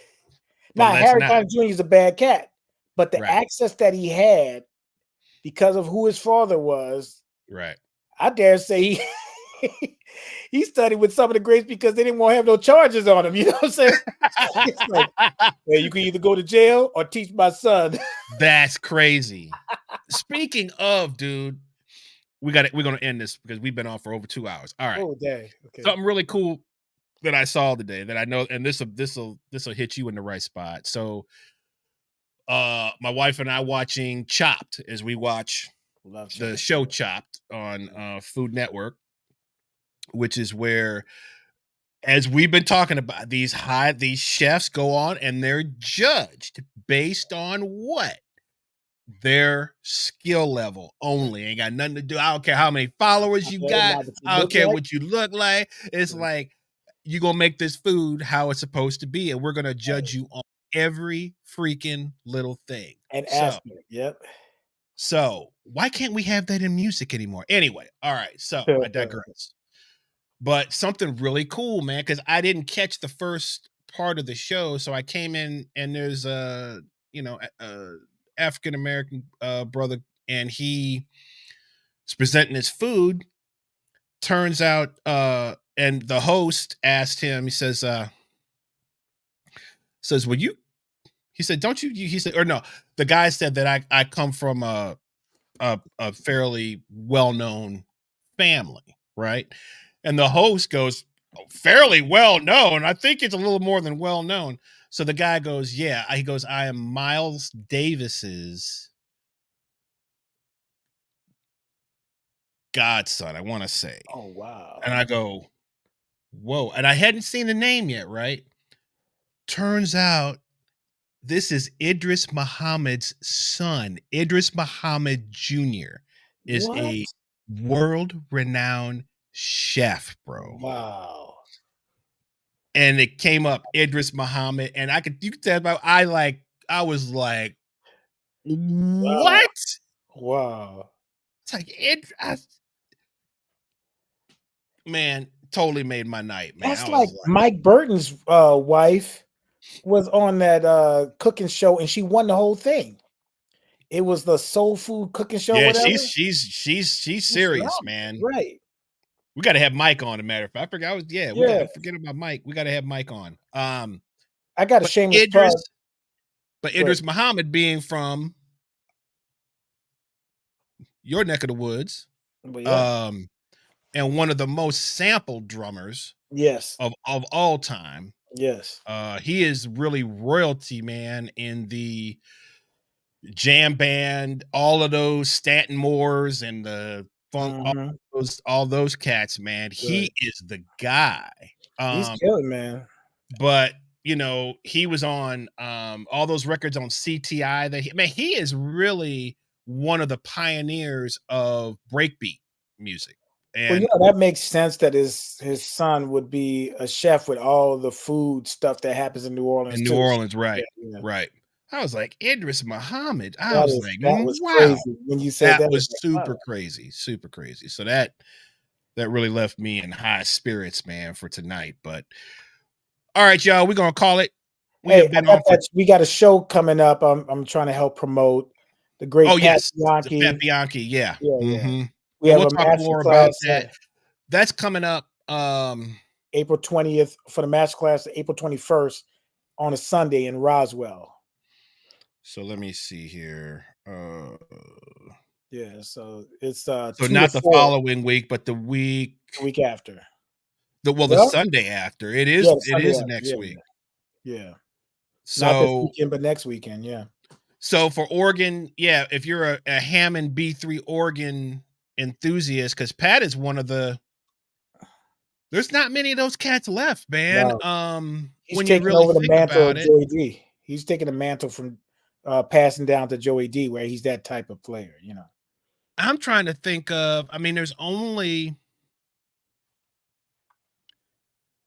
[SPEAKER 1] Now,
[SPEAKER 2] let's
[SPEAKER 1] Harry
[SPEAKER 2] not.
[SPEAKER 1] Connick Jr. is a bad cat, but the
[SPEAKER 2] Right,
[SPEAKER 1] access that he had because of who his father was,
[SPEAKER 2] right.
[SPEAKER 1] I dare say he studied with some of the greats because they didn't want to have no charges on him. You know what I'm saying? It's like, well, you can either go to jail or teach my son.
[SPEAKER 2] That's crazy. Speaking of, dude, we're gonna end this because we've been on for over 2 hours. All right.
[SPEAKER 1] Oh, dang. Okay.
[SPEAKER 2] Something really cool that I saw today that I know, and this will hit you in the right spot. So my wife and I watching Chopped as we watch
[SPEAKER 1] Love
[SPEAKER 2] the
[SPEAKER 1] Chuck.
[SPEAKER 2] show Chopped on Food Network, which is where, as we've been talking about, these chefs go on and they're judged based on what? Their skill level only. Ain't got nothing to do. I don't care how many followers you
[SPEAKER 1] Okay,
[SPEAKER 2] got.
[SPEAKER 1] not what you
[SPEAKER 2] I don't
[SPEAKER 1] look
[SPEAKER 2] care
[SPEAKER 1] like.
[SPEAKER 2] what you look like. It's
[SPEAKER 1] Right.
[SPEAKER 2] like you gonna make this food how it's supposed to be, and we're gonna judge you on every freaking little thing.
[SPEAKER 1] And
[SPEAKER 2] So,
[SPEAKER 1] aspirin. Yep.
[SPEAKER 2] why can't we have that in music anymore? Anyway, all right. So I digress. But something really cool, man, because I didn't catch the first part of the show, so I came in and there's a African American brother, and he's presenting his food. Turns out, and the host asked him. He says, "Well, you." He said, "Don't you?" He said, or no, the guy said that I come from a fairly well known family, right? And the host goes, "Oh, fairly well known. I think it's a little more than well known." So the guy goes, "Yeah." He goes, "I am Miles Davis's godson, I want to say."
[SPEAKER 1] Oh, wow.
[SPEAKER 2] And I go, "Whoa." And I hadn't seen the name yet, right? Turns out this is Idris Muhammad's son. Idris Muhammad Jr. is
[SPEAKER 1] What?
[SPEAKER 2] a world renowned chef, bro.
[SPEAKER 1] Wow.
[SPEAKER 2] And it came up Idris Muhammad, and you could tell about I was like,
[SPEAKER 1] Wow.
[SPEAKER 2] what?
[SPEAKER 1] Wow.
[SPEAKER 2] It's like man, totally made my night, man.
[SPEAKER 1] That's
[SPEAKER 2] I
[SPEAKER 1] like
[SPEAKER 2] was like,
[SPEAKER 1] Mike Burton's wife was on that cooking show and she won the whole thing. It was the soul food cooking show,
[SPEAKER 2] yeah,
[SPEAKER 1] whatever.
[SPEAKER 2] she's
[SPEAKER 1] She's
[SPEAKER 2] serious,
[SPEAKER 1] phenomenal.
[SPEAKER 2] man.
[SPEAKER 1] Right.
[SPEAKER 2] We got to have Mike on. A matter of fact, I forgot.
[SPEAKER 1] Yeah.
[SPEAKER 2] I forget about Mike. We got to have Mike on.
[SPEAKER 1] I got a
[SPEAKER 2] But
[SPEAKER 1] shameless plug.
[SPEAKER 2] Idris Muhammad being from your neck of the woods,
[SPEAKER 1] But yeah.
[SPEAKER 2] and one of the most sampled drummers
[SPEAKER 1] Yes.
[SPEAKER 2] of all time.
[SPEAKER 1] Yes.
[SPEAKER 2] He is really royalty, man, in the jam band, all of those Stanton Moores and the Funk,
[SPEAKER 1] Mhm.
[SPEAKER 2] all those cats, man. He
[SPEAKER 1] Right.
[SPEAKER 2] is the guy.
[SPEAKER 1] He's killing, man.
[SPEAKER 2] But you know, he was on all those records on CTI that he is really one of the pioneers of breakbeat music.
[SPEAKER 1] Well,
[SPEAKER 2] And
[SPEAKER 1] yeah, that makes sense that his son would be a chef with all the food stuff that happens in New Orleans
[SPEAKER 2] in New
[SPEAKER 1] too.
[SPEAKER 2] Orleans,
[SPEAKER 1] Yeah,
[SPEAKER 2] right,
[SPEAKER 1] yeah.
[SPEAKER 2] right. I was like, Idris Muhammad. I was like,
[SPEAKER 1] That was
[SPEAKER 2] wow,
[SPEAKER 1] crazy. When you said
[SPEAKER 2] that
[SPEAKER 1] that,
[SPEAKER 2] was
[SPEAKER 1] it's like,
[SPEAKER 2] super
[SPEAKER 1] wow.
[SPEAKER 2] crazy, super crazy. So that really left me in high spirits, man, for tonight. But all right, y'all, we're gonna call it. We
[SPEAKER 1] Hey,
[SPEAKER 2] have
[SPEAKER 1] I
[SPEAKER 2] been
[SPEAKER 1] got
[SPEAKER 2] on for
[SPEAKER 1] we got a show coming up. I'm trying to help promote the great
[SPEAKER 2] oh
[SPEAKER 1] Pat
[SPEAKER 2] yes, the Fat
[SPEAKER 1] Bianchi.
[SPEAKER 2] Bianchi, yeah.
[SPEAKER 1] Yeah, yeah.
[SPEAKER 2] Mm-hmm.
[SPEAKER 1] We
[SPEAKER 2] And
[SPEAKER 1] have
[SPEAKER 2] we'll
[SPEAKER 1] a
[SPEAKER 2] talk
[SPEAKER 1] master
[SPEAKER 2] more about
[SPEAKER 1] class
[SPEAKER 2] that. That's coming up.
[SPEAKER 1] April 20th for the master class, April 21st on a Sunday in Roswell.
[SPEAKER 2] So let me see here.
[SPEAKER 1] Yeah, so it's
[SPEAKER 2] So
[SPEAKER 1] 2 to
[SPEAKER 2] not the
[SPEAKER 1] 4
[SPEAKER 2] following week, but the week
[SPEAKER 1] the week after.
[SPEAKER 2] the
[SPEAKER 1] Well,
[SPEAKER 2] Sunday after. It
[SPEAKER 1] yeah,
[SPEAKER 2] is
[SPEAKER 1] the
[SPEAKER 2] it
[SPEAKER 1] Sunday
[SPEAKER 2] is
[SPEAKER 1] after.
[SPEAKER 2] next
[SPEAKER 1] Yeah,
[SPEAKER 2] week.
[SPEAKER 1] yeah. Not this
[SPEAKER 2] So
[SPEAKER 1] weekend, but next weekend. Yeah.
[SPEAKER 2] so for organ, yeah, if you're a Hammond B3 organ enthusiast, because Pat is one of there's not many of those cats left, man.
[SPEAKER 1] No, he's
[SPEAKER 2] When you
[SPEAKER 1] taking
[SPEAKER 2] really
[SPEAKER 1] over the
[SPEAKER 2] think
[SPEAKER 1] mantle
[SPEAKER 2] about
[SPEAKER 1] of
[SPEAKER 2] it,
[SPEAKER 1] Joey D. He's taking the mantle from passing down to Joey D, where he's that type of player. You know.
[SPEAKER 2] I'm trying to think of, I mean, there's only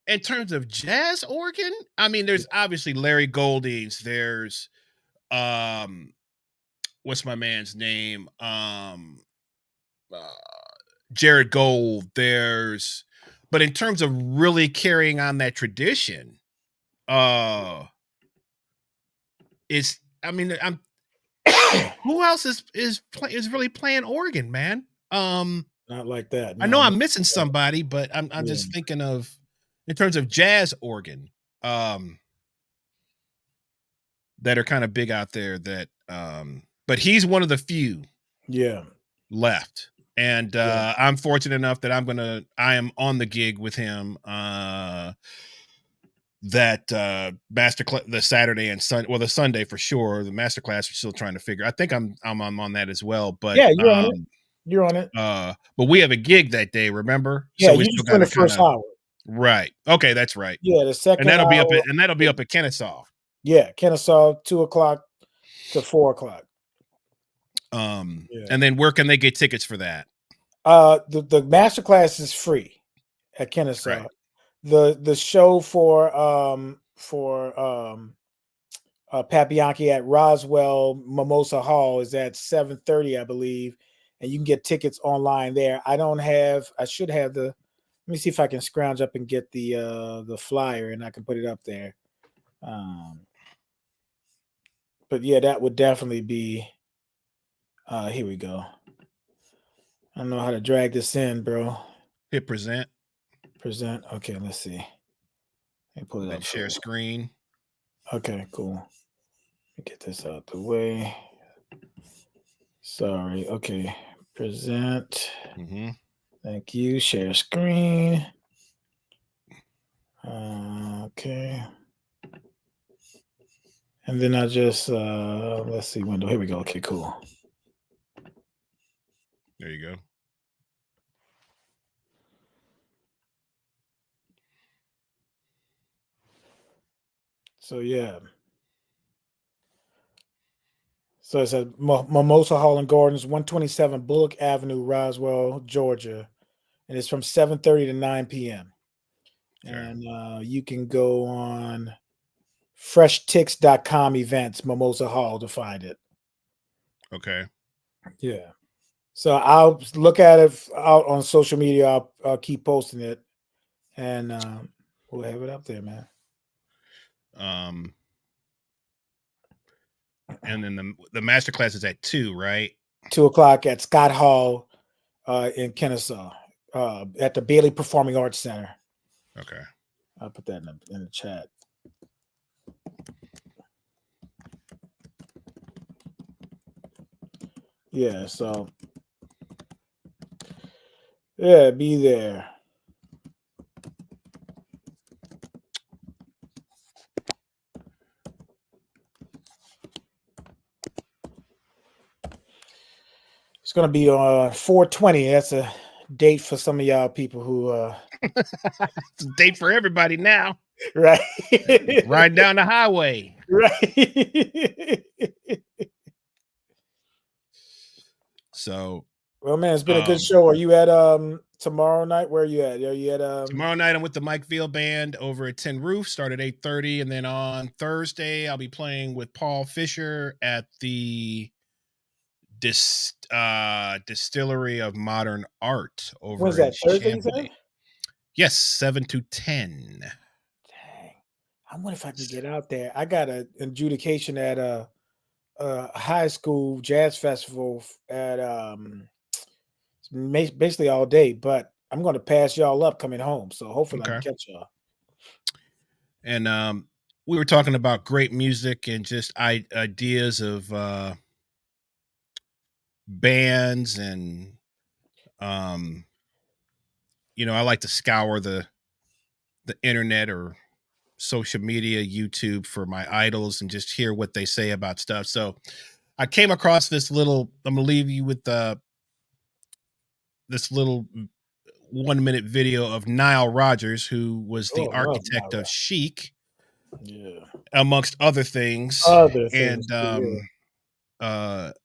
[SPEAKER 2] in terms of jazz organ, I mean, there's obviously Larry Goldings, there's um what's my man's name? Uh, Jared Gold, there's but in terms of really carrying on that tradition, uh it's I mean, I'm who else is really playing organ, man?
[SPEAKER 1] Not like that.
[SPEAKER 2] I know
[SPEAKER 1] No.
[SPEAKER 2] I'm missing somebody, but I'm
[SPEAKER 1] Yeah.
[SPEAKER 2] just thinking of in terms of jazz organ, that are kind of big out there that but he's one of the few
[SPEAKER 1] Yeah.
[SPEAKER 2] left. And
[SPEAKER 1] Yeah.
[SPEAKER 2] I'm fortunate enough that I am on the gig with him that master class the Saturday and Sunday, well the Sunday for sure. The master class we're still trying to figure. I think I'm on that as well, but
[SPEAKER 1] Yeah. You're on it. You're on it.
[SPEAKER 2] but we have a gig that day, remember?
[SPEAKER 1] Yeah.
[SPEAKER 2] So we
[SPEAKER 1] You
[SPEAKER 2] still
[SPEAKER 1] just doing
[SPEAKER 2] got
[SPEAKER 1] the
[SPEAKER 2] to kind
[SPEAKER 1] first
[SPEAKER 2] of
[SPEAKER 1] hour.
[SPEAKER 2] right. Okay, that's right.
[SPEAKER 1] Yeah. The
[SPEAKER 2] And
[SPEAKER 1] second hour.
[SPEAKER 2] that'll be up at Kennesaw.
[SPEAKER 1] Yeah. Kennesaw, 2 o'clock to 4 o'clock. Yeah.
[SPEAKER 2] And then where can they get tickets for that?
[SPEAKER 1] The master class is free at Kennesaw.
[SPEAKER 2] Right.
[SPEAKER 1] The show for Pat Bianchi at Roswell Mimosa Hall is at 7:30, I believe, and you can get tickets online there. I should have let me see if I can scrounge up and get the flyer and I can put it up there. But yeah, that would definitely be here we go. I don't know how to drag this in, bro.
[SPEAKER 2] Hit present,
[SPEAKER 1] Present. Okay, let's see. Let me pull it
[SPEAKER 2] then
[SPEAKER 1] up for
[SPEAKER 2] share
[SPEAKER 1] you.
[SPEAKER 2] screen.
[SPEAKER 1] Okay, cool. Let me get this out the way. Sorry. Okay. Present.
[SPEAKER 2] Mm-hmm.
[SPEAKER 1] Thank you. Share screen. Okay. And then I just let's see window. Here we go. Okay, cool.
[SPEAKER 2] There you go.
[SPEAKER 1] So yeah. So it's at Mimosa Hall and Gardens, 127 Bullock Avenue, Roswell, Georgia. And it's from 7:30 to 9 p.m.
[SPEAKER 2] Okay.
[SPEAKER 1] And you can go on FreshTix.com events, Mimosa Hall, to find it.
[SPEAKER 2] Okay.
[SPEAKER 1] Yeah. So I'll look at it out on social media. I'll keep posting it, and we'll have it up there, man.
[SPEAKER 2] And then the master class is at 2, right?
[SPEAKER 1] 2 o'clock at Scott Hall in Kennesaw at the Bailey Performing Arts Center.
[SPEAKER 2] Okay.
[SPEAKER 1] I'll put that in the chat. Yeah, so yeah, be there. It's gonna be on 420. That's a date for some of y'all people who
[SPEAKER 2] It's a date for everybody now.
[SPEAKER 1] right.
[SPEAKER 2] Riding down the highway.
[SPEAKER 1] Right.
[SPEAKER 2] So
[SPEAKER 1] Well, man, it's been a good show. Are you at tomorrow night? Where are you at? Are you at
[SPEAKER 2] tomorrow night I'm with the Mike Field Band over at 10 Roof, start at 8:30. And then on Thursday, I'll be playing with Paul Fisher at the Distillery of Modern Art over
[SPEAKER 1] when's
[SPEAKER 2] in
[SPEAKER 1] that? Thursday, you
[SPEAKER 2] Champaign.
[SPEAKER 1] said?
[SPEAKER 2] Yes, 7 to 10.
[SPEAKER 1] Dang. I wonder if I can get out there. I got an adjudication at a high school jazz festival at basically all day, but I'm going to pass y'all up coming home. So hopefully I
[SPEAKER 2] Okay.
[SPEAKER 1] can catch y'all.
[SPEAKER 2] And we were talking about great music and just ideas of bands and I like to scour the internet or social media, YouTube, for my idols and just hear what they say about stuff. So I came across this little, I'm gonna leave you with this little 1-minute video of Nile Rodgers, who was the architect of Chic, amongst other things. And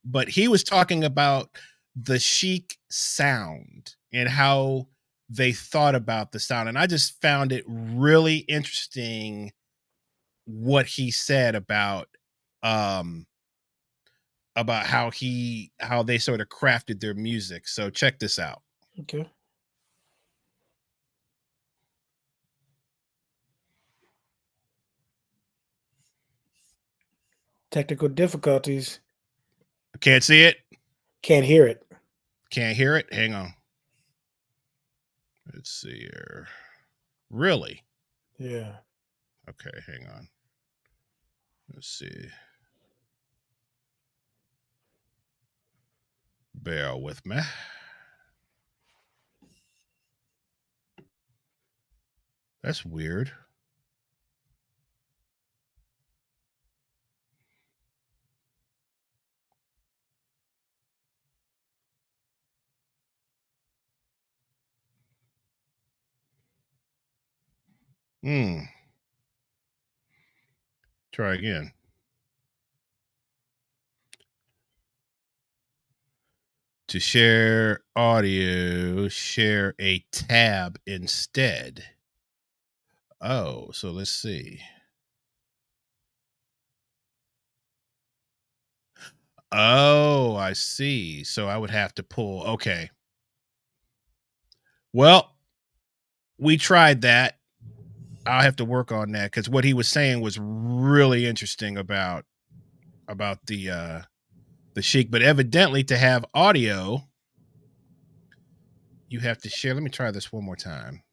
[SPEAKER 2] but he was talking about the Chic sound and how they thought about the sound, and I just found it really interesting what he said about how they sort of crafted their music. So check this out.
[SPEAKER 1] Okay. Technical difficulties.
[SPEAKER 2] Can't see it.
[SPEAKER 1] Can't hear it.
[SPEAKER 2] Can't hear it. Hang on. Let's see here. Really?
[SPEAKER 1] Yeah.
[SPEAKER 2] Okay, hang on. Let's see. Bear with me. That's weird. Try again. To share audio, share a tab instead. Oh, so let's see. Oh, I see. So I would have to pull. Okay. Well, we tried that. I'll have to work on that because what he was saying was really interesting about the Chic. But evidently, to have audio, you have to share. Let me try this one more time.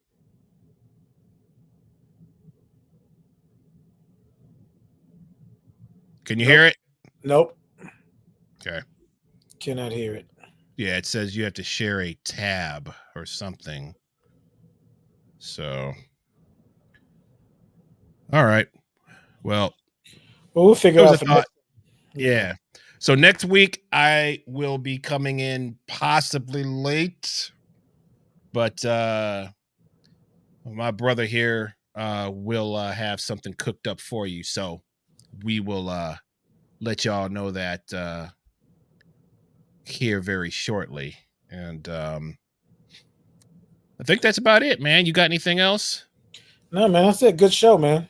[SPEAKER 2] Can you hear it?
[SPEAKER 1] Nope.
[SPEAKER 2] Okay.
[SPEAKER 1] Cannot hear it.
[SPEAKER 2] Yeah, it says you have to share a tab or something. So, all right. Well,
[SPEAKER 1] we'll figure it out. For
[SPEAKER 2] next. Yeah. So next week I will be coming in possibly late, but my brother here will have something cooked up for you. So we will let y'all know that here very shortly. And I think that's about it, man. You got anything else?
[SPEAKER 1] No, man. That's it. Good show, man.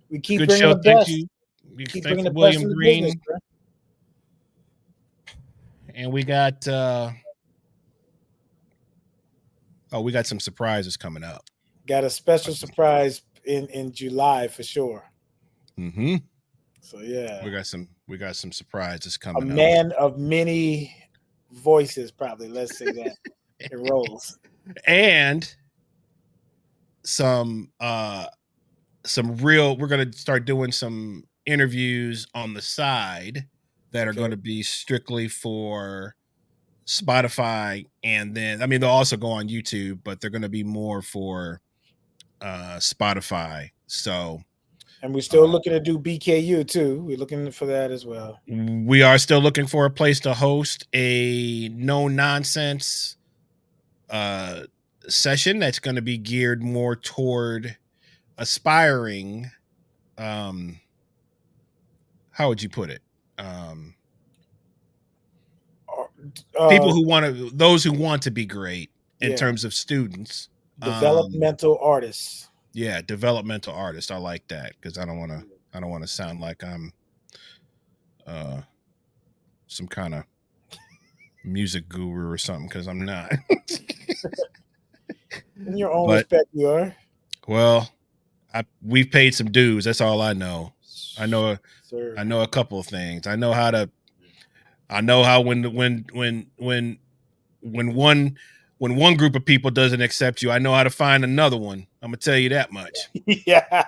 [SPEAKER 1] We keep
[SPEAKER 2] Good
[SPEAKER 1] bringing
[SPEAKER 2] show.
[SPEAKER 1] the best.
[SPEAKER 2] Keep bringing the William Green. Business, and we got we got some surprises coming up.
[SPEAKER 1] Got a special surprise in July for sure.
[SPEAKER 2] Mm-hmm.
[SPEAKER 1] So yeah,
[SPEAKER 2] we got some surprises coming up.
[SPEAKER 1] A man of many voices, probably. Let's say that it rolls.
[SPEAKER 2] And some real. We're gonna start doing some interviews on the side that are going to be strictly for Spotify, and then they'll also go on YouTube, but they're going to be more for Spotify. So
[SPEAKER 1] And we're still looking to do BKU too. We're looking for that as well.
[SPEAKER 2] We are still looking for a place to host a no nonsense session that's going to be geared more toward aspiring. How would you put it? People who those who want to be great in terms of students.
[SPEAKER 1] Developmental artists.
[SPEAKER 2] Yeah, developmental artists. I like that because I don't want to sound like I'm some kind of music guru or something, because I'm not.
[SPEAKER 1] In your own respect, you are.
[SPEAKER 2] Well, we've paid some dues. That's all I know. I know a couple of things. I know how when one group of people doesn't accept you, I know how to find another one. I'm gonna tell you that much.
[SPEAKER 1] Yeah.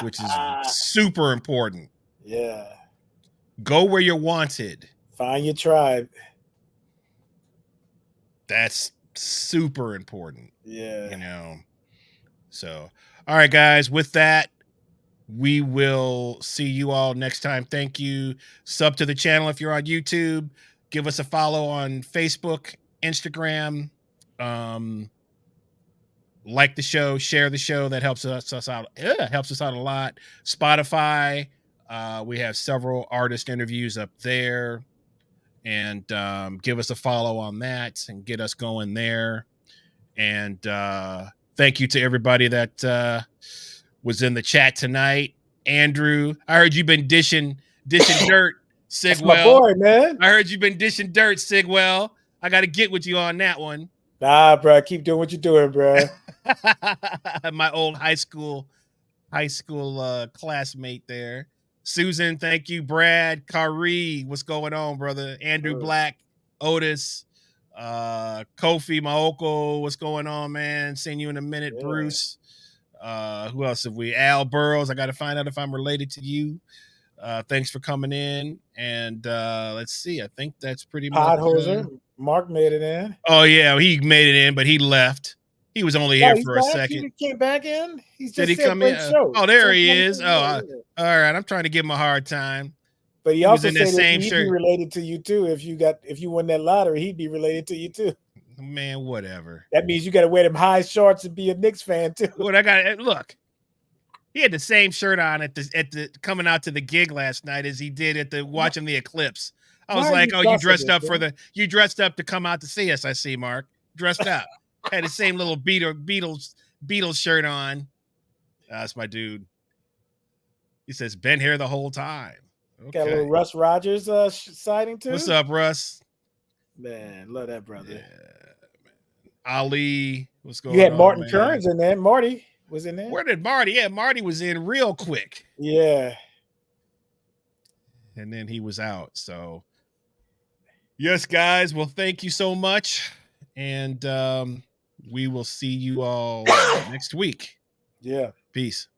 [SPEAKER 2] Which is super important.
[SPEAKER 1] Yeah.
[SPEAKER 2] Go where you're wanted.
[SPEAKER 1] Find your tribe.
[SPEAKER 2] That's super important.
[SPEAKER 1] Yeah.
[SPEAKER 2] You know. So, all right, guys, with that, we will see you all next time. Thank you. Sub to the channel if you're on YouTube. Give us a follow on Facebook, Instagram. Like the show, share the show. That helps us out. Helps us out a lot. Spotify. We have several artist interviews up there. And give us a follow on that and get us going there. And thank you to everybody that was in the chat tonight. Andrew, I heard you've been dishing dirt, Sigwell.
[SPEAKER 1] That's my boy, man.
[SPEAKER 2] I heard you've been dishing dirt, Sigwell. I got to get with you on that one.
[SPEAKER 1] Nah, bro. Keep doing what you're doing, bro.
[SPEAKER 2] My old high school classmate there. Susan, thank you. Brad, Kari, what's going on, brother? Andrew Black, Otis, Kofi Maoko, what's going on, man? Seeing you in a minute. Yeah. Bruce. Who else have we? Al Burroughs. I got to find out if I'm related to you. Thanks for coming in. And let's see. I think that's pretty much.
[SPEAKER 1] Podhoser. Mark made it in.
[SPEAKER 2] Oh, yeah. He made it in, but he left. He was only here for a second.
[SPEAKER 1] He came back in.
[SPEAKER 2] Did he come in? Oh, there he is. All right. I'm trying to give him a hard time.
[SPEAKER 1] But he also said that he'd be related to you too. If you won that lottery, he'd be related to you too.
[SPEAKER 2] Man, whatever.
[SPEAKER 1] That means you got to wear them high shorts and be a Knicks fan too.
[SPEAKER 2] What look. He had the same shirt on at the coming out to the gig last night as he did at the watching the eclipse. I was like, oh, you dressed up to come out to see us. I see, Mark. Dressed up. Had the same little Beatles shirt on. That's my dude. He says, been here the whole time. Okay.
[SPEAKER 1] Got a little Russ Rogers sighting too.
[SPEAKER 2] What's up, Russ?
[SPEAKER 1] Man, love that brother.
[SPEAKER 2] Yeah, man. Ali, what's going on?
[SPEAKER 1] You had Martin Kearns in there. Marty was in there.
[SPEAKER 2] Where did Marty? Yeah, Marty was in real quick.
[SPEAKER 1] Yeah.
[SPEAKER 2] And then he was out. So, yes, guys. Well, thank you so much. And we will see you all next week.
[SPEAKER 1] Yeah.
[SPEAKER 2] Peace.